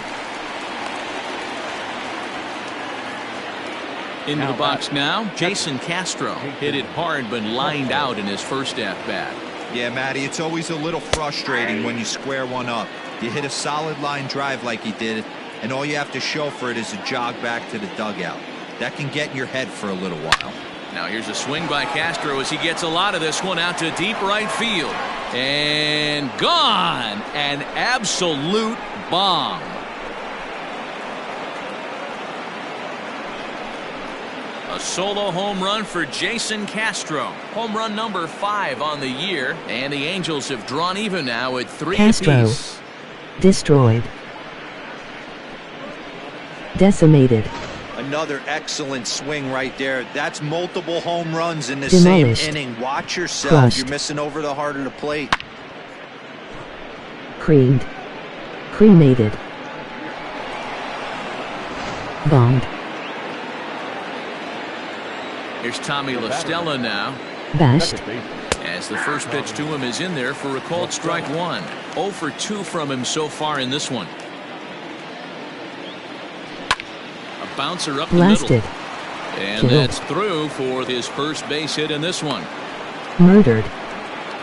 Into the box now, Jason Castro. Hit it hard but lined out in his first at-bat. Yeah, Matty, it's always a little frustrating when you square one up. You hit a solid line drive like he did, and all you have to show for it is a jog back to the dugout. That can get in your head for a little while. Now here's a swing by Castro as he gets a lot of this one out to deep right field. And gone! An absolute bomb. A solo home run for Jason Castro. Home run number 5 on the year. And the Angels have drawn even now at 3 Castro. apiece. Destroyed. Decimated. Another excellent swing right there. That's multiple home runs in the Demolished. same inning. Watch yourself. Crushed. You're missing over the heart of the plate. Creamed. Cremated. Bombed. Here's Tommy La Stella now. Bashed. As the first pitch to him is in there for a called strike 1. 0 for 2 from him so far in this one. A bouncer up Blasted. the middle. And Killed. that's through for his first base hit in this one. Murdered.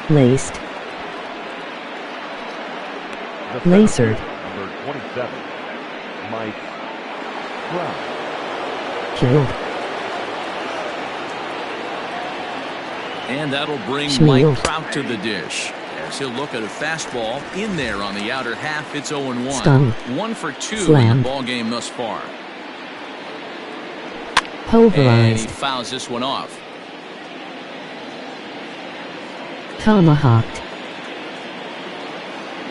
Laced. Lacered. Number 27, Mike Trout. Killed. And that'll bring Schmealed. Mike Trout to the dish. As he'll look at a fastball in there on the outer half. It's 0-1. Stung. 1 for 2 in Slammed. the ball game thus far. And he Pulverized. fouls this one off. Tomahawked.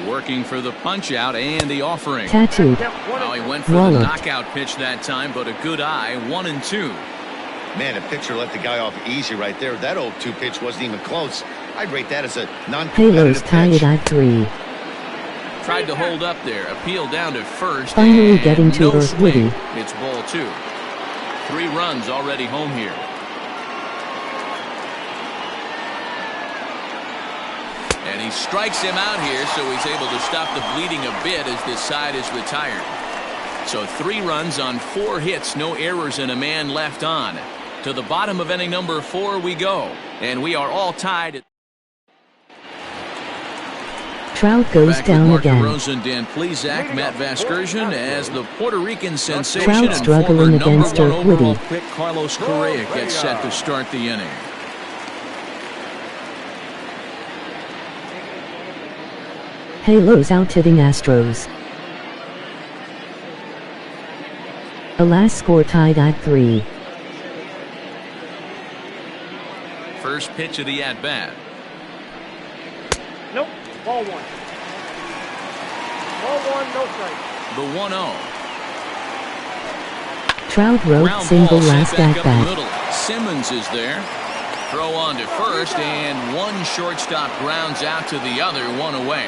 Working for the punch out and the offering. Tattooed. Well, he went for Walloped. the knockout pitch that time, but a good eye. 1-2. Man, the pitcher let the guy off easy right there. That 0-2 pitch wasn't even close. I'd rate that as a Halos non-competitive tie it pitch. at 3. Tried to hold up there. Appeal down to first. Finally and getting to no Earth swing. Witty. It's ball 2. 3 runs already home here. And he strikes him out here, so he's able to stop the bleeding a bit as this side is retired. So 3 runs on 4 hits, no errors, and a man left on. To the bottom of inning number 4 we go, and we are all tied at Trout goes back down with Mark again. Rosen, Dan Plesac, Matt Vasgersian, as the Puerto Rican sensation Trout and struggling former against number 1 Earth Witty. overall pick Carlos Correa gets set to start the inning. Halos out hitting Astros. A last score tied at 3. First pitch of the at-bat. Nope. Ball 1. Ball 1, no strike. The 1-0. Trout wrote Ground single ball sent last back at up the bat. middle. Simmons is there. Throw on to first, and one shortstop grounds out to the other, 1 away.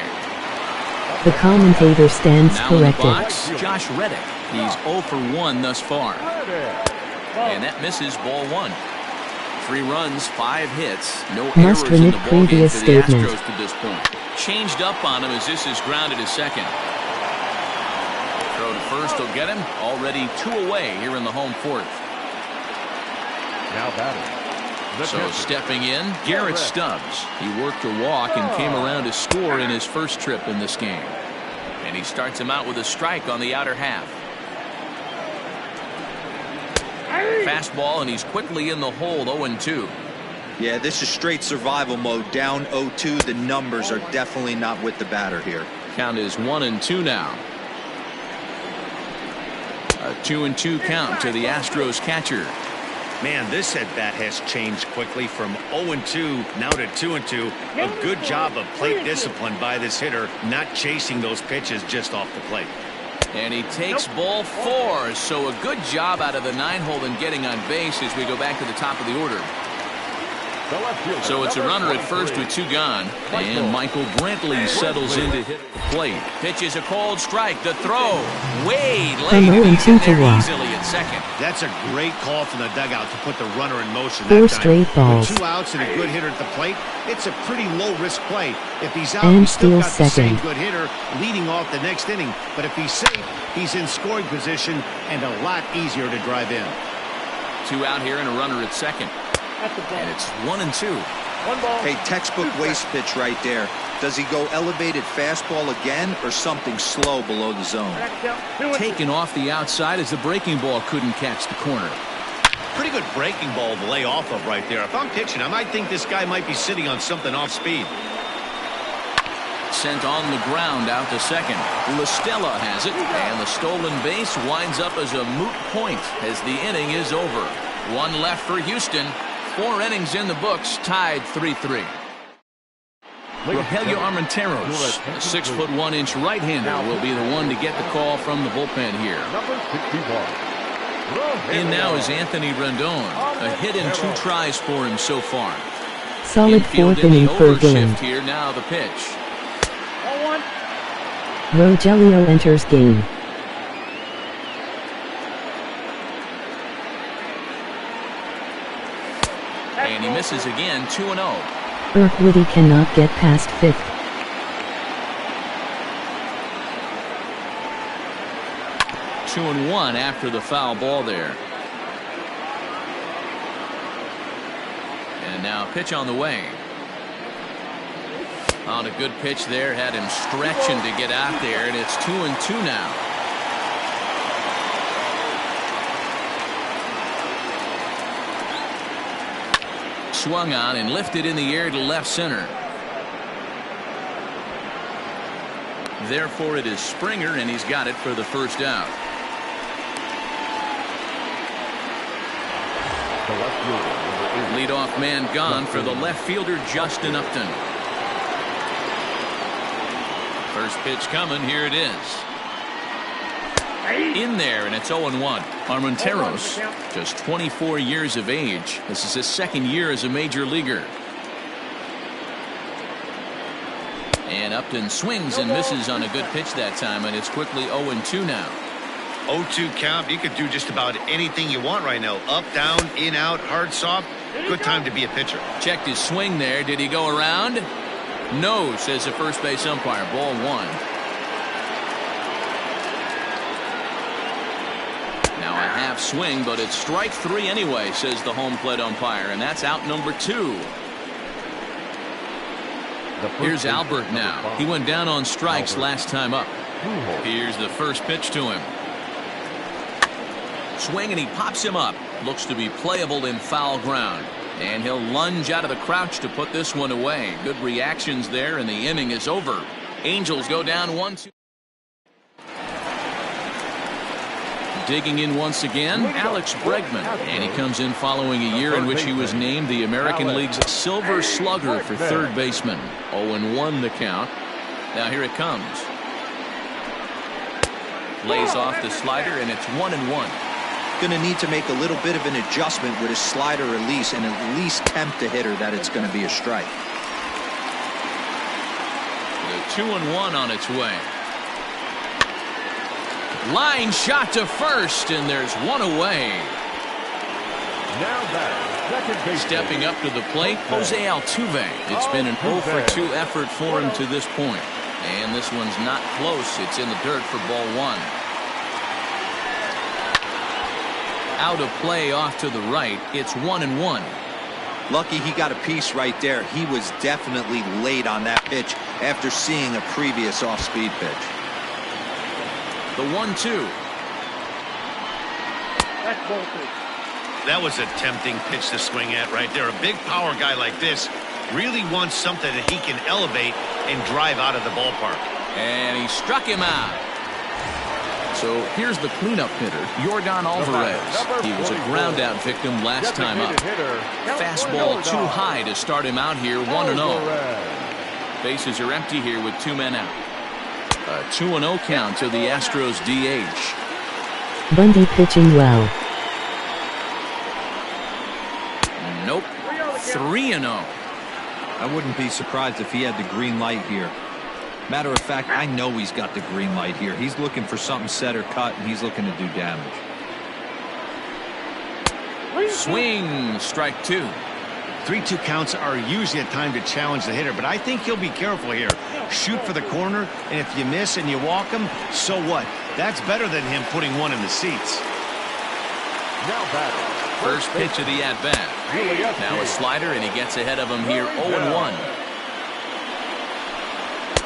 The commentator stands Now in the corrected. box, Josh Reddick. He's 0 for 1 thus far. And that misses ball 1. 3 runs, 5 hits, no errors Must in the remit ballgame for previous the statement. Astros to this point. Changed up on him as this is grounded to second. Throw to first will get him. Already 2 away here in the home 4th. Now batting. So stepping in, Garrett Stubbs. He worked a walk and came around to score in his first trip in this game. And he starts him out with a strike on the outer half. Fastball, and he's quickly in the hole, 0-2. Yeah, this is straight survival mode. Down 0-2. The numbers are definitely not with the batter here. Count is 1-2 now. A 2-2 count to the Astros catcher. Man, this at-bat has changed quickly from 0-2 now to 2-2. A good job of plate discipline by this hitter, not chasing those pitches just off the plate. And he takes ball 4, so a good job out of the 9-hole in getting on base as we go back to the top of the order. So it's a runner at first with 2 gone, and Michael Brantley settles in to hit the plate. Pitches a cold strike. The throw, Wade From laid 0-2 to there walk. easily at second. That's a great call from the dugout to put the runner in motion. 4 that time. straight balls. With 2 outs and a good hitter at the plate, it's a pretty low-risk play. If he's out, And he's still got steals the same second. good hitter leading off the next inning. But if he's safe, he's in scoring position and a lot easier to drive in. 2 out here and a runner at second. That's the ball. And it's 1-2. 1 ball. Hey, textbook waste pitch right there. Does he go elevated fastball again or something slow below the zone? Taken off the outside as the breaking ball couldn't catch the corner. Pretty good breaking ball to lay off of right there. If I'm pitching, I might think this guy might be sitting on something off speed. Sent on the ground out to second. La Stella has it, and the stolen base winds up as a moot point as the inning is over. One left for Houston. 4 innings in the books, tied 3-3. Rogelio Armenteros, a 6'1" right-hander, will be the one to get the call from the bullpen here. Number 61. In now is Anthony Rendon. A hit and 2 tries for him so far. Solid Infield 4th in the inning for game. overshift here. Now the pitch. Rogelio enters game. And he misses again, 2-0. Urquidy cannot get past 5th. 2-1 after the foul ball there. And now pitch on the way. On a good pitch there, had him stretching to get out there, and it's 2-2 now. Swung on and lifted in the air to left center. Therefore, it is Springer, and he's got it for the first out. Leadoff man gone for the left fielder, Justin Upton. First pitch coming. Here it is. In there, and it's 0-1. Armenteros, just 24 years of age. This is his second year as a major leaguer. And Upton swings and misses on a good pitch that time, and it's quickly 0-2 now. 0-2 count. You could do just about anything you want right now. Up, down, in, out, hard, soft. Good time to be a pitcher. Checked his swing there. Did he go around? No, says the first base umpire. Ball 1. Now a half swing, but it's strike 3 anyway, says the home plate umpire, and that's out number 2. Here's Albert now. He went down on strikes last time up. Here's the first pitch to him. Swing, and he pops him up. Looks to be playable in foul ground. And he'll lunge out of the crouch to put this one away. Good reactions there, and the inning is over. Angels go down 1-2. Digging in once again, Alex Bregman. And he comes in following a year in which he was named the American League's Silver Slugger for third baseman. 0-1 the count. Now here it comes. Lays off the slider, and it's 1-1. Going to need to make a little bit of an adjustment with his slider release and at least tempt the hitter that it's going to be a strike. The 2-1 on its way. Line shot to first, and there's one away. Now back, stepping up to the plate, Jose Altuve. It's been an 0-for-2 effort for him to this point. And this one's not close. It's in the dirt for ball 1. Out of play off to the right. It's 1-1. Lucky he got a piece right there. He was definitely late on that pitch after seeing a previous off-speed pitch. The 1-2. That's bolted. That was a tempting pitch to swing at right there. A big power guy like this really wants something that he can elevate and drive out of the ballpark. And he struck him out. So here's the cleanup hitter, Yordan Alvarez. He was a ground out victim last time up. Fastball too high to start him out here, 1-0. Bases are empty here with 2 men out. A 2-0 count to the Astros DH. Bundy pitching well. Nope. 3-0. I wouldn't be surprised if he had the green light here. Matter of fact, I know he's got the green light here. He's looking for something set or cut, and he's looking to do damage. Swing, strike 2. 3-2 counts are usually a time to challenge the hitter, but I think he'll be careful here. Shoot for the corner, and if you miss and you walk him, so what? That's better than him putting one in the seats. Now batting. First pitch of the at-bat. Now a slider, and he gets ahead of him here, 0-1.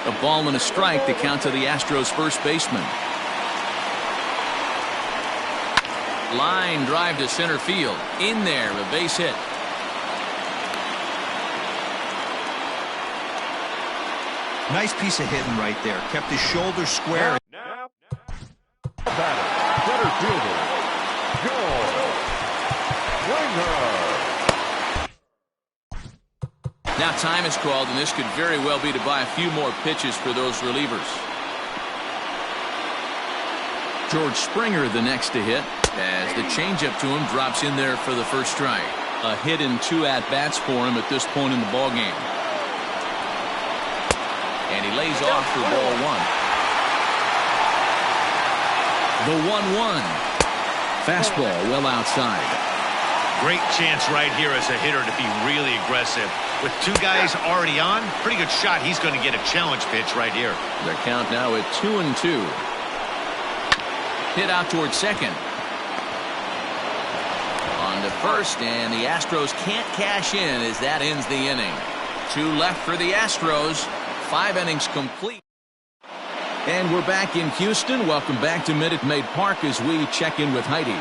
A ball and a strike to count to the Astros first baseman. Line drive to center field. In there, a base hit. Nice piece of hitting right there. Kept his shoulder square. Now batting. Center fielder, Joe. Now time is called, and this could very well be to buy a few more pitches for those relievers. George Springer the next to hit, as the changeup to him drops in there for the first strike. A hit in 2 at-bats for him at this point in the ballgame. And he lays off for ball 1. The 1-1. Fastball well outside. Great chance right here as a hitter to be really aggressive. With 2 guys already on, pretty good shot. He's going to get a challenge pitch right here. The count now at 2-2. Hit out towards second. On to first, and the Astros can't cash in as that ends the inning. 2 left for the Astros. 5 innings complete. And we're back in Houston. Welcome back to Minute Maid Park as we check in with Heidi.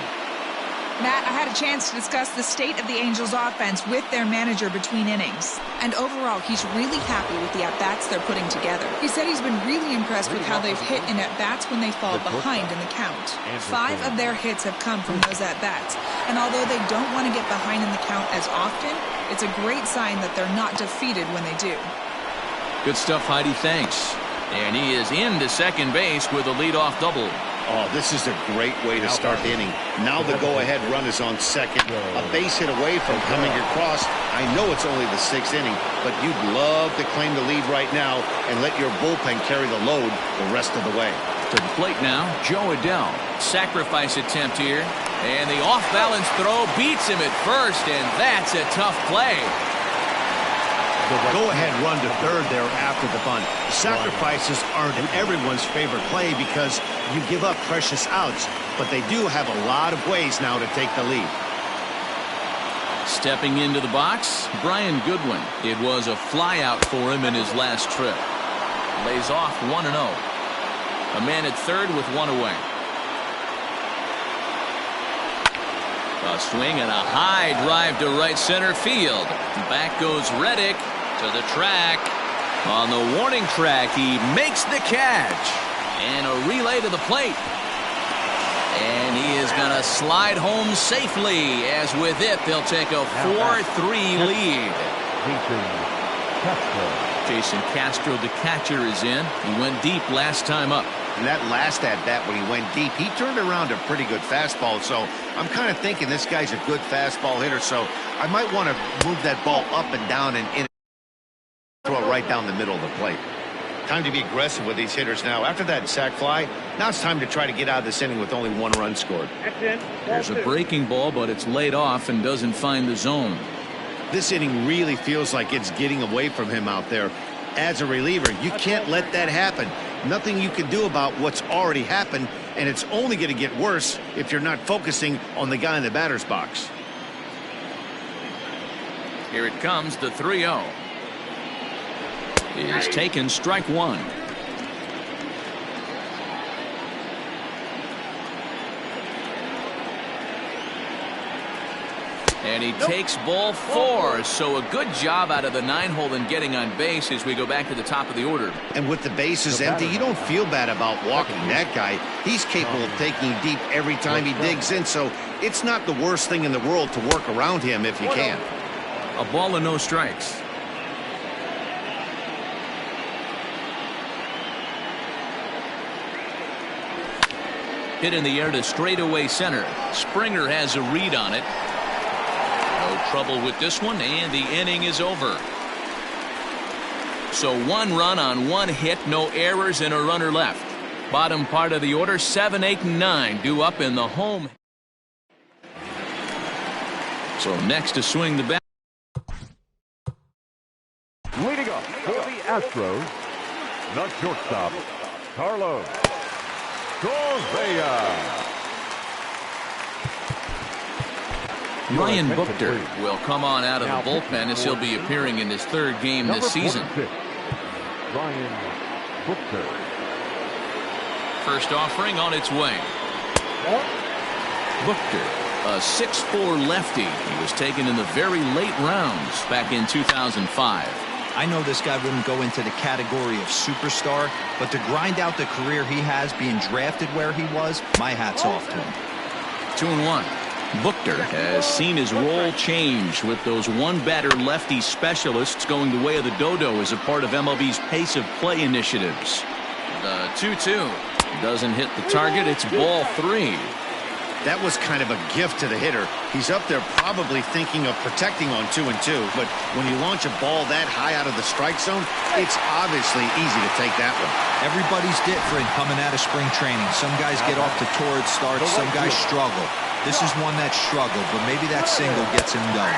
Matt, I had a chance to discuss the state of the Angels offense with their manager between innings. And overall, he's really happy with the at-bats they're putting together. He said he's been really impressed with how they've hit in at-bats when they fall behind in the count. 5 of their hits have come from those at-bats. And although they don't want to get behind in the count as often, it's a great sign that they're not defeated when they do. Good stuff, Heidi. Thanks. And he is into second base with a leadoff double. Oh, this is a great way to start the inning. Now the go-ahead run is on second. A base hit away from coming across. I know it's only the 6th inning, but you'd love to claim the lead right now and let your bullpen carry the load the rest of the way. To the plate now, Joe Adell. Sacrifice attempt here. And the off-balance throw beats him at first, and that's a tough play. Go-ahead run to third there after the bunt. Sacrifices aren't everyone's favorite play because you give up precious outs, but they do have a lot of ways now to take the lead. Stepping into the box, Brian Goodwin. It was a flyout for him in his last trip. Lays off 1-0. A man at third with 1 away. A swing and a high drive to right center field. Back goes Reddick to the track. On the warning track, he makes the catch. And a relay to the plate. And he is going to slide home safely, as with it, they'll take a 4-3 lead. Jason Castro, the catcher, is in. He went deep last time up. And that last at-bat when he went deep, he turned around a pretty good fastball. So I'm kind of thinking this guy's a good fastball hitter. So I might want to move that ball up and down and in. Throw it right down the middle of the plate. Time to be aggressive with these hitters now. After that sac fly, now it's time to try to get out of this inning with only 1 run scored. There's a breaking ball, but it's laid off and doesn't find the zone. This inning really feels like it's getting away from him out there. As a reliever, you can't let that happen. Nothing you can do about what's already happened, and it's only going to get worse if you're not focusing on the guy in the batter's box. Here it comes, the 3-0. Is taken, strike 1. And he takes ball 4. So a good job out of the 9-hole in getting on base as we go back to the top of the order. And with the bases empty, you don't feel bad about walking that guy. He's capable of taking deep every time he digs in. So it's not the worst thing in the world to work around him if you can. A ball and no strikes. Hit in the air to straightaway center. Springer has a read on it. No trouble with this one, and the inning is over. So 1 run on 1 hit, no errors, and a runner left. Bottom part of the order, 7, 8, and 9 due up in the home. So next to swing the bat. Leading up for the Astros, the shortstop, Carlos Correa. Ryan Buchter will come on out of the bullpen as he'll be appearing in his 3rd game this season. Ryan Buchter. First offering on its way. Buchter, a 6'4" lefty. He was taken in the very late rounds back in 2005. I know this guy wouldn't go into the category of superstar, but to grind out the career he has being drafted where he was, my hat's off to him. 2-1. Buchter has seen his role change with those one-batter lefty specialists going the way of the dodo as a part of MLB's pace of play initiatives. The 2-2 doesn't hit the target. It's ball 3. That was kind of a gift to the hitter. He's up there probably thinking of protecting on 2-2, but when you launch a ball that high out of the strike zone, it's obviously easy to take that one. Everybody's different coming out of spring training. Some guys get off to torrid starts, some guys struggle. This is one that struggled, but maybe that single gets him going.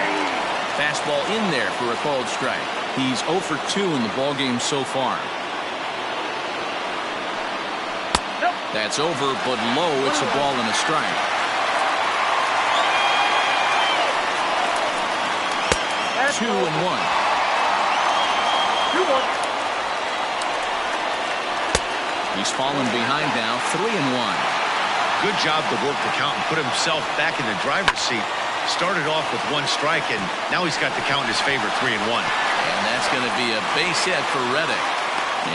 Fastball in there for a called strike. He's 0 for 2 in the ballgame so far. That's over, but low. It's a ball and a strike. That's 2-1. 2-1. He's fallen behind now, 3-1. Good job to work the count and put himself back in the driver's seat. Started off with 1 strike, and now he's got the count in his favor, 3-1. And that's going to be a base hit for Reddick.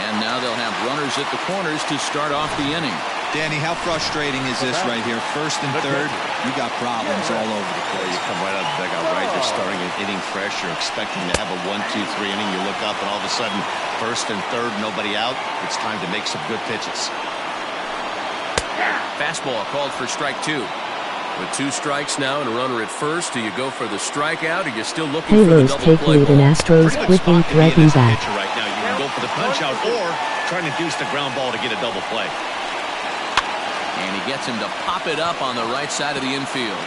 And now they'll have runners at the corners to start off the inning. Danny, how frustrating is this right here? First and third, you got problems all over the place. You come right out of the dugout, right? They're starting an inning fresh. You're expecting to have a 1-2-3 inning. You look up, and all of a sudden, first and third, nobody out. It's time to make some good pitches. Fastball called for strike 2. With 2 strikes now and a runner at first, do you go for the strikeout or you're still looking for the Halos double take play lead ball? and Astros quickly threaten back. Right now, you can go for the punch out or try to induce the ground ball to get a double play. And he gets him to pop it up on the right side of the infield.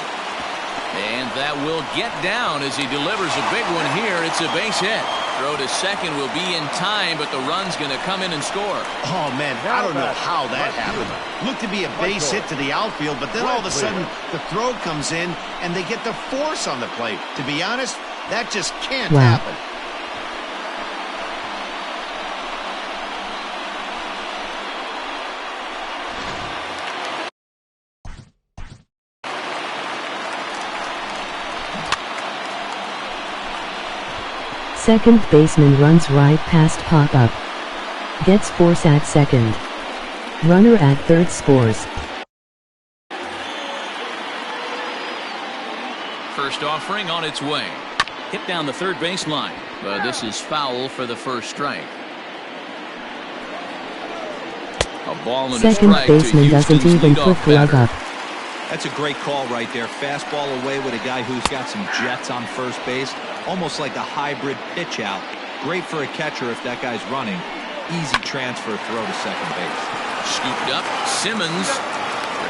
And that will get down as he delivers a big one here. It's a base hit. Throw to second will be in time, but the run's going to come in and score. Oh, man, I don't know how that happened. Looked to be a base hit to the outfield, but then all of a sudden the throw comes in and they get the force on the plate. To be honest, that just can't happen. Second baseman runs right past pop-up. Gets force at second. Runner at third scores. First offering on its way. Hit down the third baseline, but this is foul for the first strike. A ball and Second a strike baseman to doesn't Houston's even leadoff put glove batter. up. That's a great call right there. Fastball away with a guy who's got some jets on first base. Almost like a hybrid pitch out. Great for a catcher if that guy's running. Easy transfer throw to second base. Scooped up. Simmons.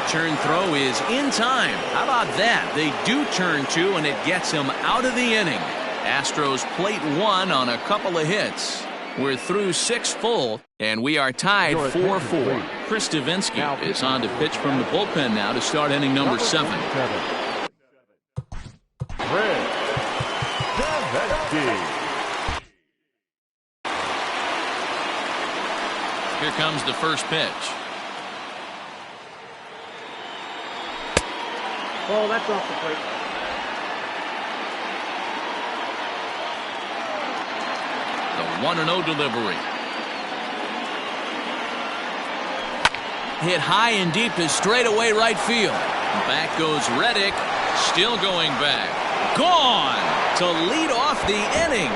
Return throw is in time. How about that? They do turn 2, and it gets him out of the inning. Astros plate 1 on a couple of hits. We're through 6 full, and we are tied 4-4. Chris Davinsky is on to pitch from the bullpen now to start inning number 7. Here comes the first pitch. Oh, that's off the plate. The 1-0 delivery. Hit high and deep to straightaway right field. Back goes Reddick. Still going back. Gone to lead off the inning.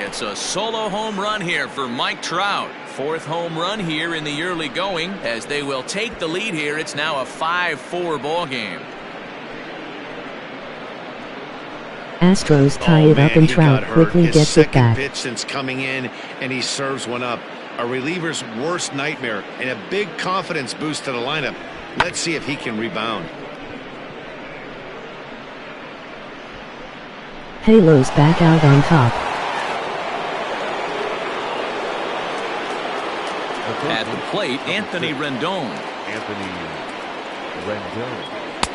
It's a solo home run here for Mike Trout. 4th home run here in the early going as they will take the lead here. It's now a 5-4 ball game. Astros tie it up and Trout quickly gets it back. His second pitch since coming in, and he serves one up. A reliever's worst nightmare and a big confidence boost to the lineup. Let's see if he can rebound. Halos back out on top. At the plate, Anthony Rendon.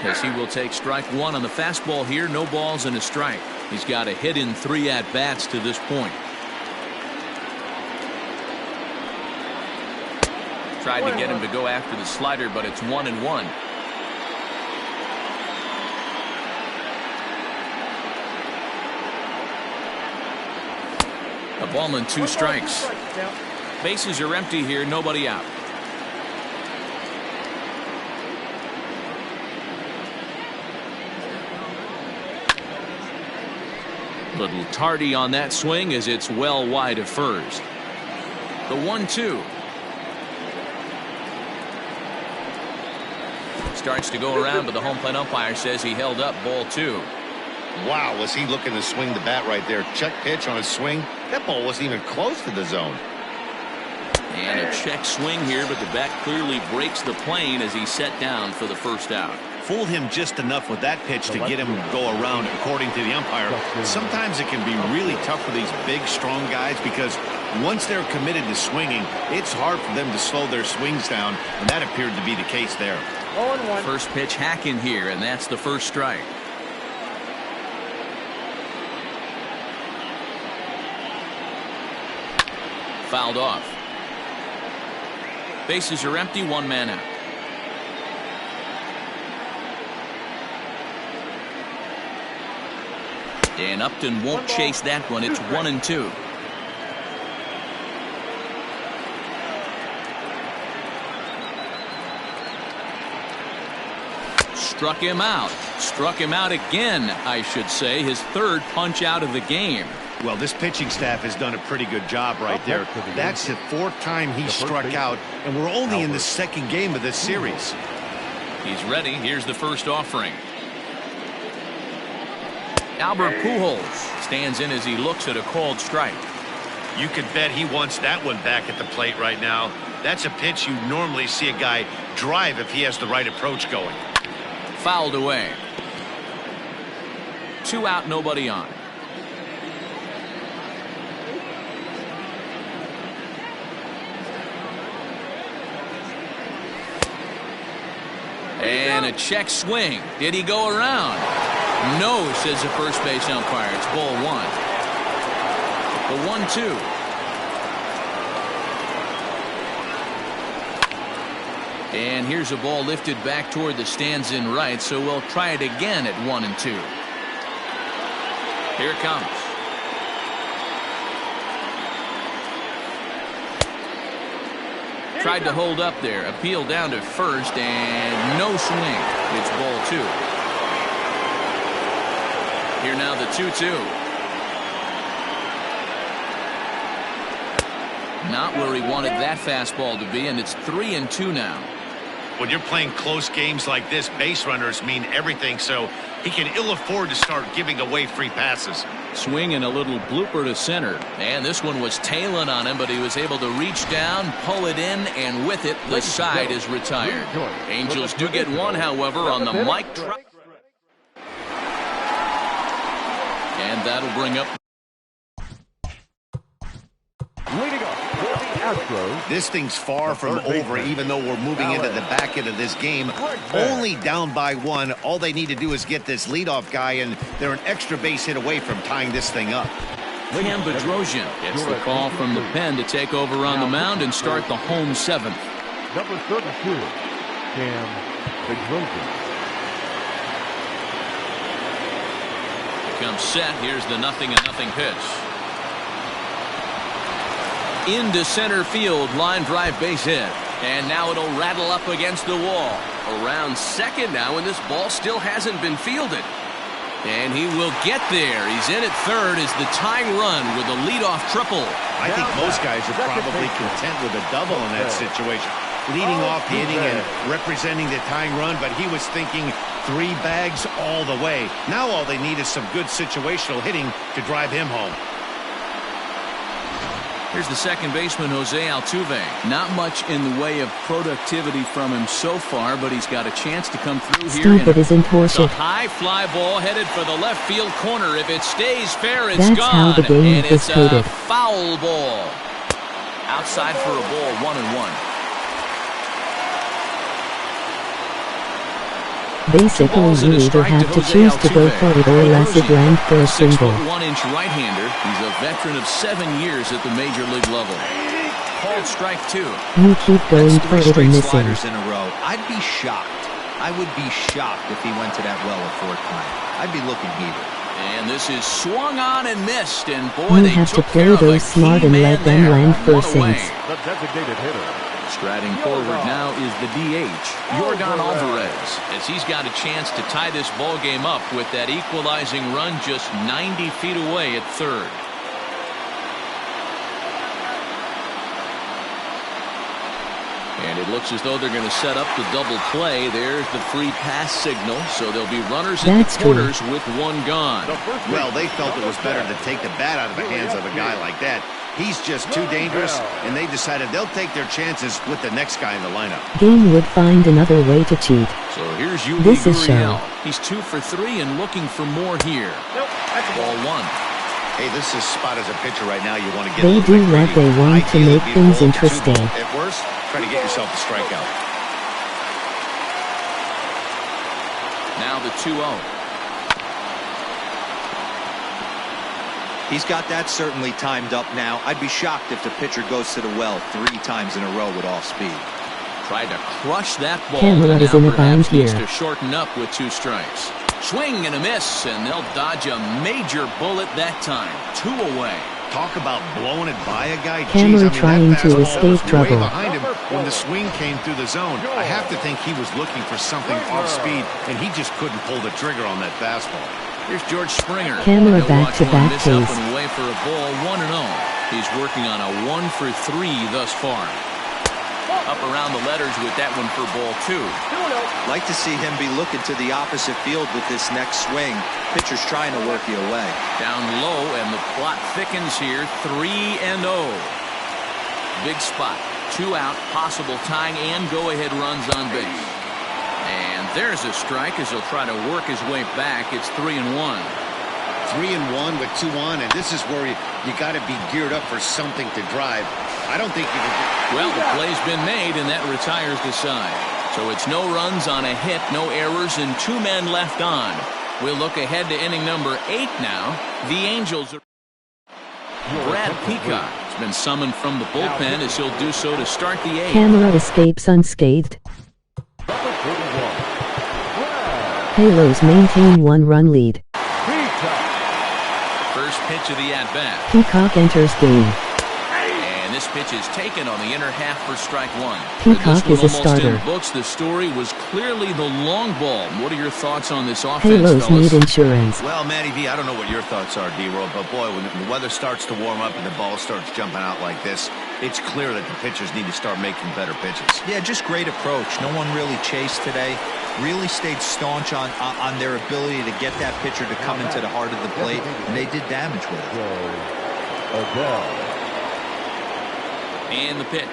As he will take strike 1 on the fastball here. No balls and a strike. He's got a hit in 3 at-bats to this point. Tried to get him to go after the slider, but it's 1-1. A ball and 2 strikes. Bases are empty here, nobody out. Little tardy on that swing as it's well wide of first. The 1-2. Starts to go around, but the home plate umpire says he held up ball 2. Wow, was he looking to swing the bat right there? Check pitch on a swing. That ball wasn't even close to the zone. And a check swing here, but the bat clearly breaks the plane as he's set down for the first out. Fooled him just enough with that pitch to get him to go around, according to the umpire. Sometimes it can be really tough for these big, strong guys because once they're committed to swinging, it's hard for them to slow their swings down, and that appeared to be the case there. 0-1. First pitch hacking here, and that's the first strike. Fouled off. Bases are empty, one man out. And Upton won't chase that one. It's 1-2. Struck him out. Struck him out again, I should say. His third punch out of the game. Well, this pitching staff has done a pretty good job right there. That's the 4th time he struck out, and we're only in the 2nd game of this series. He's ready. Here's the first offering. Albert Pujols stands in as he looks at a called strike. You could bet he wants that one back at the plate right now. That's a pitch you normally see a guy drive if he has the right approach going. Fouled away. 2 out, nobody on. And a check swing. Did he go around? No, says the first base umpire. It's ball 1. The 1-2. And here's a ball lifted back toward the stands in right, so we'll try it again at 1-2. Here it comes. Tried to hold up there. Appeal down to first, and no swing. It's ball 2. Here now the 2-2. Not where he wanted that fastball to be, and it's 3-2 now. When you're playing close games like this, base runners mean everything, so he can ill afford to start giving away free passes. Swing and a little blooper to center, and this one was tailing on him, but he was able to reach down, pull it in, and with it, the side is retired. Angels do get one, however, on the mic drop. And that'll bring up. Leading up for the Astros. This thing's far from over, even though we're moving into the back end of this game. Only down by 1. All they need to do is get this leadoff guy, and they're an extra base hit away from tying this thing up. Cam Bedrosian gets the call from the pen to take over on the mound and start the home 7th. Number 32, Cam Bedrosian. Comes set. Here's the 0-0 pitch. Into center field, line drive base hit. And now it'll rattle up against the wall. Around second now, and this ball still hasn't been fielded. And he will get there. He's in at third as the tying run with a leadoff triple. I think most guys are probably content with a double in that situation. Leading off the inning and representing the tying run, but he was thinking 3 bags all the way. Now all they need is some good situational hitting to drive him home. Here's the second baseman, Jose Altuve. Not much in the way of productivity from him so far, but he's got a chance to come through here. Stupid isn't horseshit. A high fly ball headed for the left field corner. If it stays fair, it's That's gone. how the game and is it's coded. a foul ball. Outside for a ball, 1-1. Basically, you either have to choose to go for it or less it land for a single. 6'1" right-hander. He's a veteran of 7 years at the major league level. Called strike 2. You keep going for it and missing. Sliders in a row. I'd be shocked. I would be shocked if he went to that well a 4th time. I'd be looking heated. And this is swung on and missed, and boy, You they have to took play care of those a smart key and man let them there. land One first away. sinks. The designated hitter. Striding forward now is the DH, Yordan Alvarez, as he's got a chance to tie this ball game up with that equalizing run just 90 feet away at third. And it looks as though they're going to set up the double play. There's the free pass signal, so there'll be runners in the corners with one gone. Well, they felt it was better to take the bat out of the hands of a guy like that. He's just too dangerous, and they decided they'll take their chances with the next guy in the lineup. Game would find another way to cheat. So here's Yuli This is Gurriel. show. He's 2 for 3 and looking for more here. Ball 1. Hey, this is spot as a pitcher right now. You want to get They a little do bit what greedy. they want to Ideally, make be things rolled to 2 interesting. ball. At worst, try to get yourself a strikeout. Now the 2-0. He's got that certainly timed up now. I'd be shocked if the pitcher goes to the well 3 times in a row with off speed. Tried to crush that ball. Camera is now in a bind perhaps needs here. to shorten up with 2 strikes. Swing and a miss, and they'll dodge a major bullet that time. 2 away. Talk about blowing it by a guy. Camera Jeez, trying that to fastball escape was trouble. way behind him when the swing came through the zone. I have to think he was looking for something off speed, and he just couldn't pull the trigger on that fastball. Here's George Springer. Camera He'll watch back-to-back one miss up pace. and away for a ball, 1-0. He's working on a 1 for 3 thus far. Up around the letters with that one for ball 2. Like to see him be looking to the opposite field with this next swing. Pitcher's trying to work you away. Down low, and the plot thickens here. 3-0. Big spot. 2 out, possible tying and go-ahead runs on base. And there's a strike as he'll try to work his way back. It's 3-1. 3-1 with 2 on, and this is where you got to be geared up for something to drive. I don't think you can. Well, the play's been made, and that retires the side. So it's no runs on a hit, no errors, and 2 men left on. We'll look ahead to inning number 8 now. The Angels are... Brad Peacock has been summoned from the bullpen as he'll do so to start the 8th. Camera escapes unscathed. Halos maintain 1-run lead. First pitch of the at-bat. Peacock enters game. And this pitch is taken on the inner half for strike 1. Peacock is a This one almost starter. in books. The story was clearly the long ball. What are your thoughts on this offense, Halos fellas? need insurance. Well, Matty V, I don't know what your thoughts are, D-Roll, but boy, when the weather starts to warm up and the ball starts jumping out like this, it's clear that the pitchers need to start making better pitches. Yeah, just great approach. No one really chased today. Really stayed staunch on their ability to get that pitcher to come into the heart of the plate, and they did damage with it. And the pitch.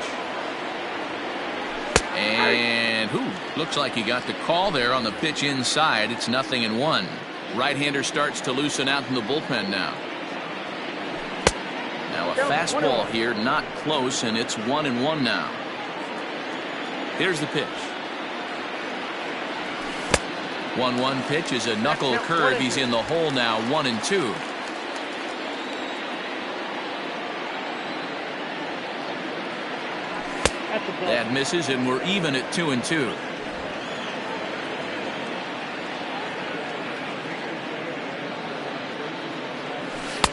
And looks like he got the call there on the pitch inside. It's 0-1. Right-hander starts to loosen out in the bullpen now. Now a fastball here, not close, and it's 1-1 now. Here's the pitch. 1-1 pitch is a knuckle curve. He's in the hole now, 1-2. That misses, and we're even at 2-2.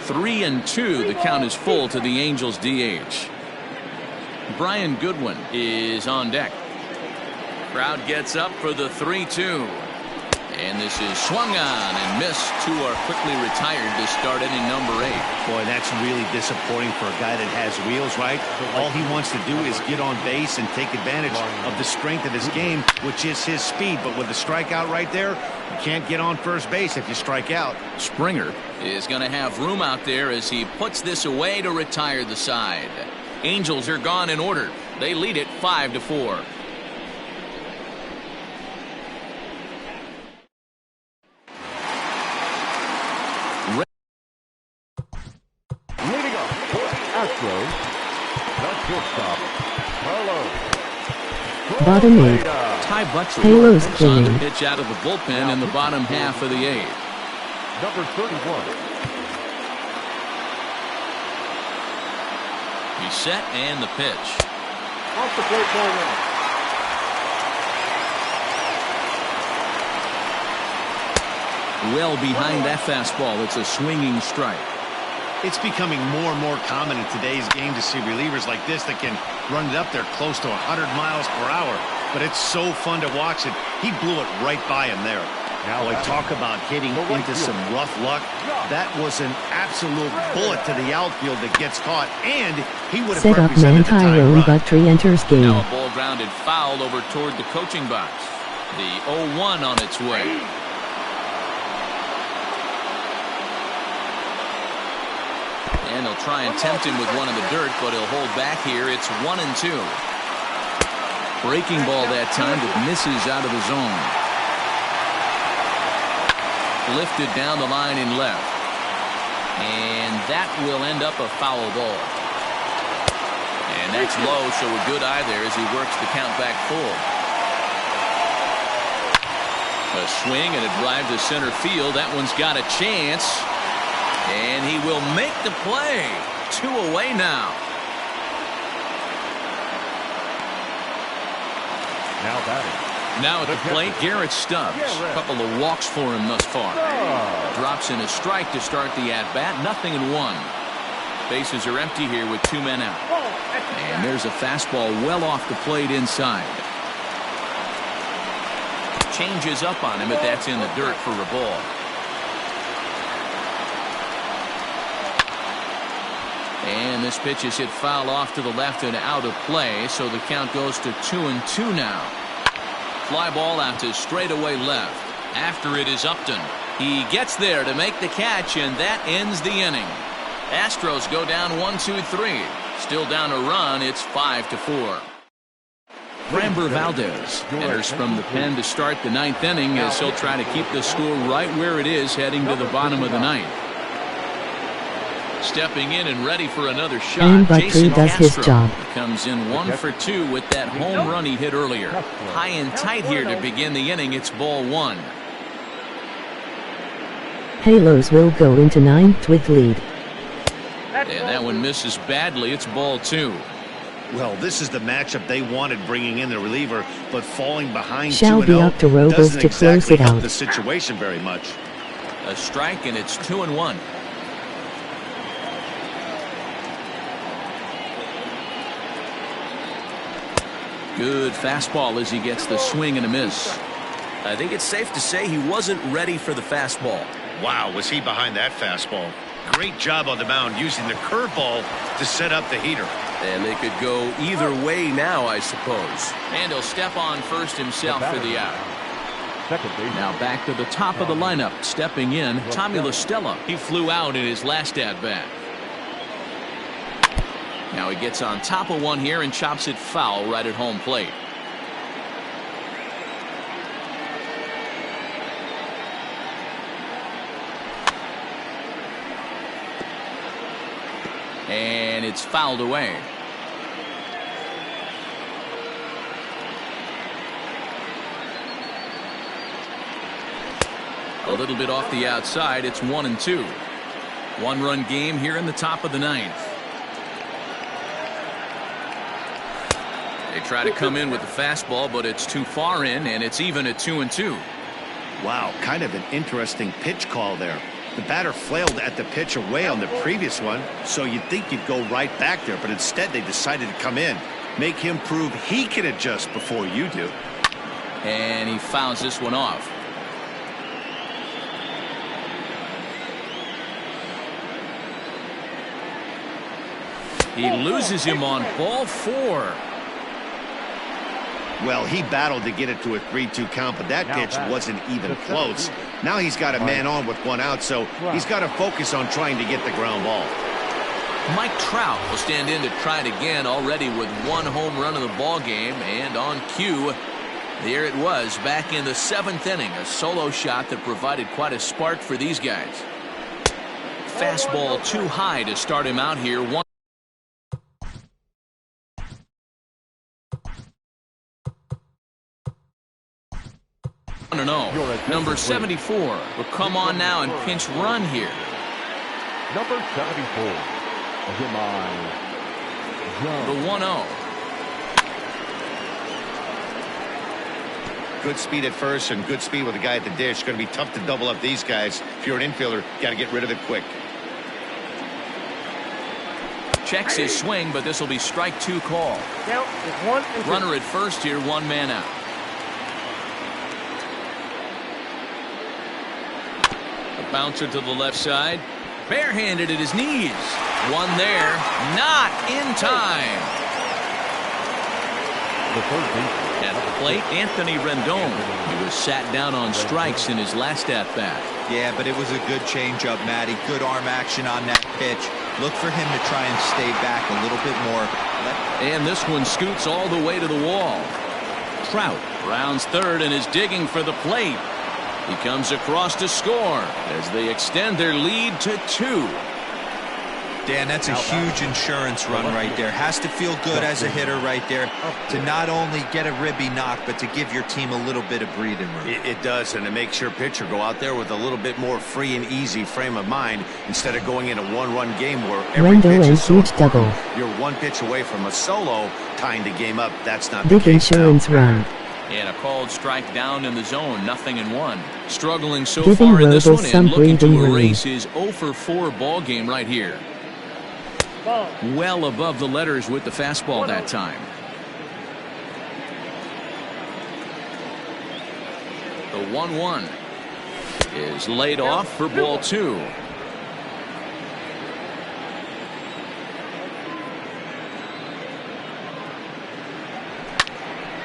Three and 2. The count is full to the Angels DH. Brian Goodwin is on deck. Crowd gets up for the 3-2. And this is swung on and missed. 2 are quickly retired to start inning number 8. Boy, that's really disappointing for a guy that has wheels, right? All he wants to do is get on base and take advantage of the strength of his game, which is his speed. But with the strikeout right there, you can't get on first base if you strike out. Springer is going to have room out there as he puts this away to retire the side. Angels are gone in order. They lead it 5-4. Leading up for the Astros, the shortstop, Carlos. Bottom 8. Ty Buttrell Halos is on the clean. pitch out of the bullpen in the bottom half of the 8th. Number 31. He's set, and the pitch. Off the plate, ball 1. well behind that fastball. It's a swinging strike. It's becoming more and more common in today's game to see relievers like this that can run it up there close to 100 miles per hour. But it's so fun to watch it. He blew it right by him there. Boy, talk about hitting into some rough luck. That was an absolute bullet to the outfield that gets caught, and he would have represented the tying run. Buttrey enters game. Now a ball grounded foul over toward the coaching box. The 0-1 on its way. And he'll try and tempt him with one in the dirt, but he'll hold back here. It's 1-2. Breaking ball that time that misses out of the zone. Lifted down the line in left. And that will end up a foul ball. And that's low, so a good eye there as he works the count back full. A swing and a drive to center field. That one's got a chance. And he will make the play. 2 away now. Now batting. Now at the plate, Garrett Stubbs. A couple of walks for him thus far. Drops in a strike to start the at-bat. 0-1. Bases are empty here with 2 men out. And there's a fastball well off the plate inside. Changes up on him, but that's in the dirt for a ball. And this pitch is hit foul off to the left and out of play, so the count goes to 2-2 now. Fly ball out to straightaway left. After it is Upton. He gets there to make the catch, and that ends the inning. Astros go down 1-2-3. Still down a run. It's 5-4. Framber Valdez enters from the pen to start the 9th inning as he'll try to keep the score right where it is heading to the bottom of the 9th. Stepping in and ready for another shot. And Buttrey does his job. Comes in 1 for 2 with that home run he hit earlier. High and tight here to begin the inning. It's ball 1. Halos will go into 9th with lead. And that one misses badly. It's ball 2. Well, this is the matchup they wanted, bringing in the reliever, but falling behind 2-0 Shall be up to Robles doesn't to close exactly it help out. the situation very much. A strike, and it's 2-1. Good fastball as he gets the swing and a miss. I think it's safe to say he wasn't ready for the fastball. Wow, was he behind that fastball? Great job on the mound using the curveball to set up the heater. And they could go either way now, I suppose. And he'll step on first himself for the out. Second base. Now back to the top of the lineup. Stepping in, Tommy La Stella. He flew out in his last at-bat. Now he gets on top of one here and chops it foul right at home plate. And it's fouled away. A little bit off the outside. It's 1-2. 1-run game here in the top of the 9th. They try to come in with the fastball, but it's too far in, and it's even at 2-2. Wow, kind of an interesting pitch call there. The batter flailed at the pitch away on the previous one, so you'd think you'd go right back there, but instead they decided to come in. Make him prove he can adjust before you do. And he fouls this one off. He loses him on ball 4. Well, he battled to get it to a 3-2 count, but that pitch wasn't even close. Now he's got a man on with 1 out, so he's got to focus on trying to get the ground ball. Mike Trout will stand in to try it again, already with 1 home run of the ball game, and on cue, there it was back in the 7th inning, a solo shot that provided quite a spark for these guys. Fastball too high to start him out here. 1-0. Number 74 will come on now and pinch run here. Number 74. The 1-0. Good speed at first and good speed with the guy at the dish. Going to be tough to double up these guys. If you're an infielder, got to get rid of it quick. Checks his swing, but this will be strike 2 call. Runner at first here, 1 man out. A bouncer to the left side. Barehanded at his knees. One there. Not in time. At the plate, Anthony Rendon. He was sat down on strikes in his last at-bat. Yeah, but it was a good changeup, Matty. Good arm action on that pitch. Look for him to try and stay back a little bit more. And this one scoots all the way to the wall. Trout rounds third and is digging for the plate. He comes across to score as they extend their lead to 2. Dan, that's a huge insurance run right there. Has to feel good as a hitter right there to not only get a ribby knock, but to give your team a little bit of breathing room. It does, and it makes your pitcher go out there with a little bit more free and easy frame of mind instead of going in a one-run game where every pitch is so double. You're 1 pitch away from a solo, tying the game up. That's not big the case insurance now. run. And a called strike down in the zone, 0-1. Struggling so Giving far in this Robles one some and looking to breathing room. erase his 0-for-4 ball game right here. Well above the letters with the fastball that time. The 1-1 is laid off for ball 2.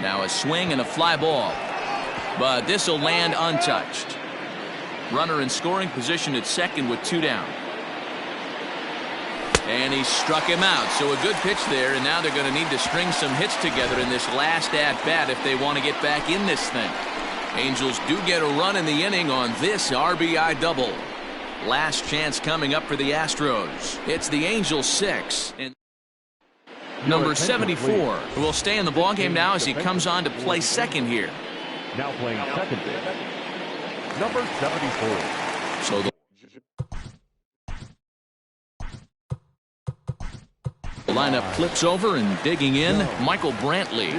Now a swing and a fly ball, but this will land untouched. Runner in scoring position at second with 2 down. And he struck him out, so a good pitch there, and now they're going to need to string some hits together in this last at-bat if they want to get back in this thing. Angels do get a run in the inning on this RBI double. Last chance coming up for the Astros. It's the Angels 6. And number 74 will stay in the ballgame now as he comes on to play second here. Now playing second base, number 74. So the lineup flips over and digging in, Michael Brantley.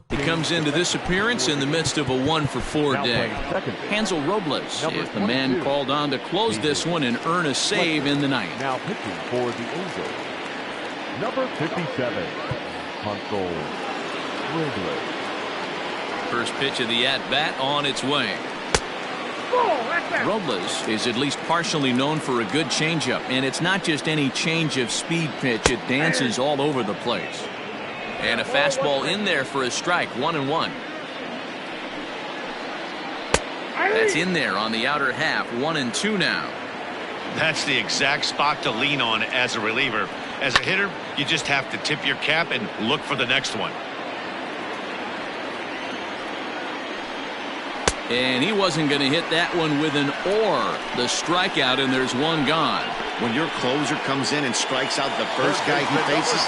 He comes into this appearance in the midst of a 1-for-4 day. Hansel Robles is the man called on to close this one and earn a save in the ninth. Now pitching for the Angels, number 57, Hansel Robles. First pitch of the at-bat on its way. Robles is at least partially known for a good changeup, and it's not just any change of speed pitch. It dances all over the place. And a fastball in there for a strike, 1-1. That's in there on the outer half, 1-2 now. That's the exact spot to lean on as a reliever. As a hitter, you just have to tip your cap and look for the next one. And he wasn't going to hit that one with an or. The strikeout, and there's one gone. When your closer comes in and strikes out the first guy he faces,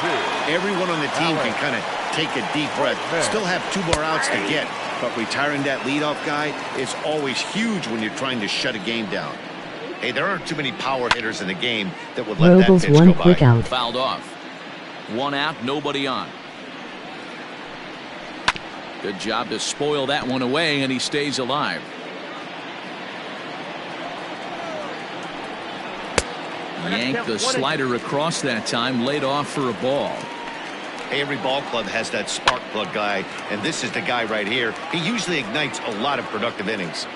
everyone on the team can kind of take a deep breath. Still have 2 more outs to get, but retiring that leadoff guy is always huge when you're trying to shut a game down. Hey, there aren't too many power hitters in the game that would let Robles that pitch one go quick by. out. Fouled off. 1 out, nobody on. Good job to spoil that one away, and he stays alive. Yanked the slider across that time, laid off for a ball. Hey, every ball club has that spark plug guy, and this is the guy right here. He usually ignites a lot of productive innings.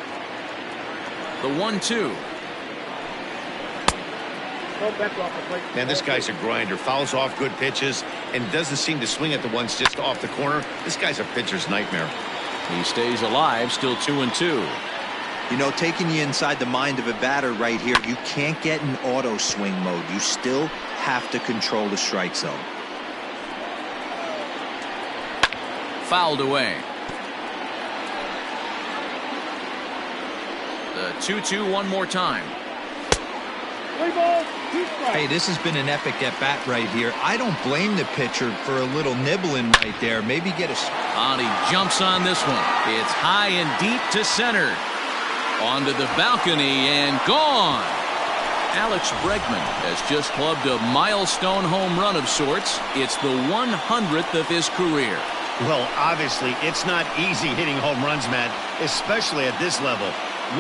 The 1-2. Man, this guy's a grinder. Fouls off good pitches and doesn't seem to swing at the ones just off the corner. This guy's a pitcher's nightmare. He stays alive, still 2-2. You know, taking you inside the mind of a batter right here, you can't get in auto swing mode. You still have to control the strike zone. Fouled away. The 2-2 one more time. Hey, this has been an epic at-bat right here. I don't blame the pitcher for a little nibbling right there. Maybe get a... And he jumps on this one. It's high and deep to center. Onto the balcony and gone. Alex Bregman has just clubbed a milestone home run of sorts. It's the 100th of his career. Well, obviously, it's not easy hitting home runs, Matt, especially at this level.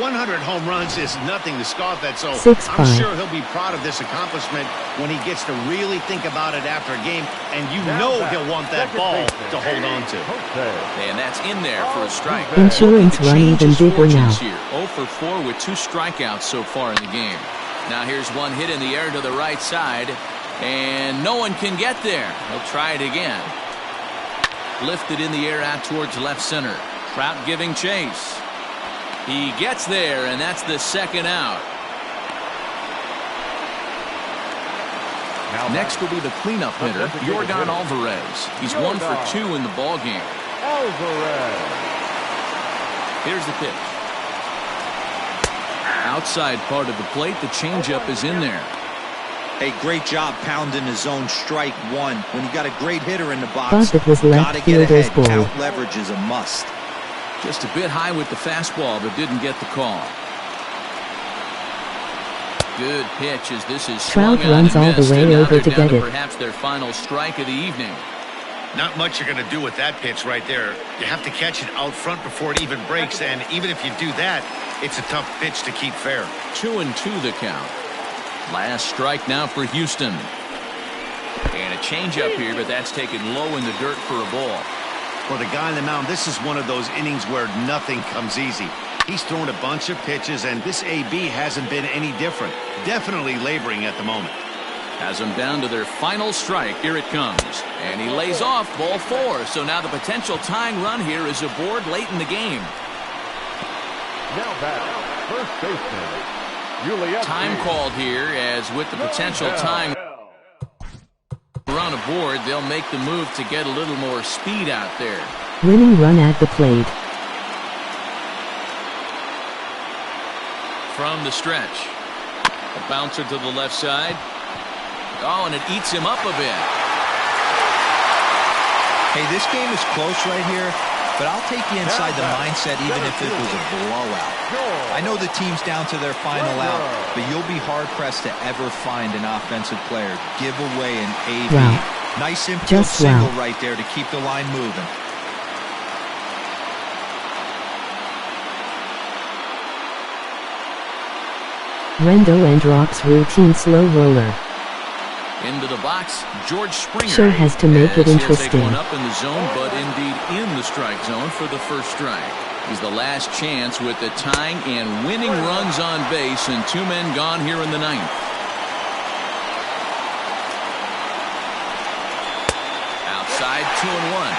100 home runs is nothing to scoff at, so I'm sure he'll be proud of this accomplishment when he gets to really think about it after a game, and you know he'll want that ball to hold on to. And that's in there for a strike. Insurance run even bigger now. Here. 0 for 4 with 2 strikeouts so far in the game. Now here's one hit in the air to the right side, and no one can get there. He'll try it again. Lifted in the air out towards left center. Trout giving chase. He gets there, and that's the second out. Now next will be the cleanup hitter, Yordan Alvarez. He's 1 for 2 in the ball game. Alvarez. Here's the pitch. Outside part of the plate, the changeup is in there. Hey, great job pounding his zone strike one. When you got a great hitter in the box, Thought it was left gotta get fielder's ahead. ball. Count leverage is a must. Just a bit high with the fastball, but didn't get the call. Good pitch as this is Trout swung runs on and all the missed, way and now over they're to down get it. Perhaps their final strike of the evening. Not much you're going to do with that pitch right there. You have to catch it out front before it even breaks, and even if you do that, it's a tough pitch to keep fair. 2-2 the count. Last strike now for Houston. And a changeup here, but that's taken low in the dirt for a ball. For the guy on the mound, this is one of those innings where nothing comes easy. He's thrown a bunch of pitches, and this AB hasn't been any different. Definitely laboring at the moment. Has them down to their final strike. Here it comes. And he lays off ball 4. So now the potential tying run here is aboard late in the game. Now back, first baseman, Time called here, as with the potential tying run aboard, they'll make the move to get a little more speed out there. Winning run at the plate. From the stretch. A bouncer to the left side. Oh, and it eats him up a bit. Hey, this game is close right here, but I'll take you inside the mindset even if it was a blowout. I know the team's down to their final out, but you'll be hard-pressed to ever find an offensive player give away an AB. Wow. Nice infield Just single wow. right there to keep the line moving. Rendo and drops routine slow roller. Into the box, George Springer. Sure has to make it As he'll interesting. Take one up in the zone, but indeed in the strike zone for the first strike. He's the last chance with the tying and winning runs on base, and 2 men gone here in the 9th. Outside, 2-1.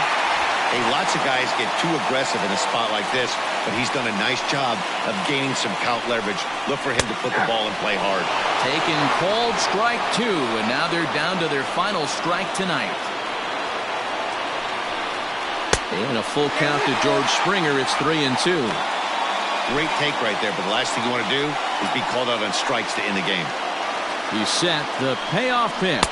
Hey, lots of guys get too aggressive in a spot like this, but he's done a nice job of gaining some count leverage. Look for him to put the ball and play hard. Taken called strike 2, and now they're down to their final strike tonight. And a full count to George Springer. It's 3-2. Great take right there, but the last thing you want to do is be called out on strikes to end the game. He set the payoff pitch.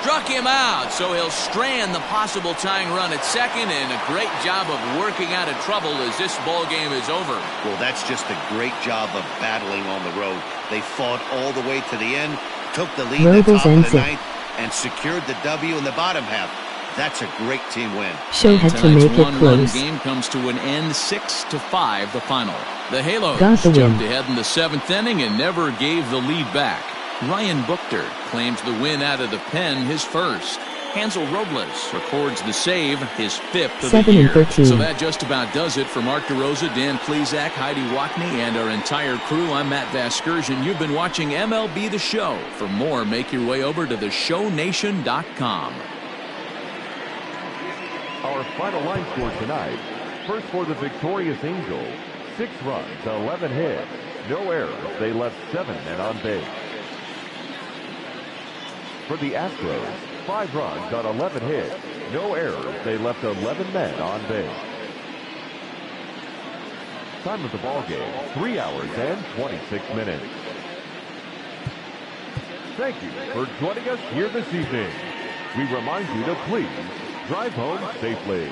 Struck him out, so he'll strand the possible tying run at second, and a great job of working out of trouble as this ball game is over. Well, that's just a great job of battling on the road. They fought all the way to the end, took the lead in the top of the 9th, and secured the W in the bottom half. That's a great team win. Show had to make it close. Game comes to an end, 6-5 the final. The Halos Got the win. jumped ahead in the 7th inning and never gave the lead back. Ryan Buchter claims the win out of the pen, his first. Hansel Robles records the save, his 5th of the 7 year. and 13. So that just about does it for Mark DeRosa, Dan Plezak, Heidi Watney, and our entire crew. I'm Matt Vasgersian. You've been watching MLB The Show. For more, make your way over to theshownation.com. Our final line score tonight. First for the victorious Angels, 6 runs, 11 hits, no errors. They left 7 men on base. For the Astros, 5 runs on 11 hits, no errors. They left 11 men on base. Time of the ball game, 3 hours and 26 minutes. Thank you for joining us here this evening. We remind you to please drive home safely.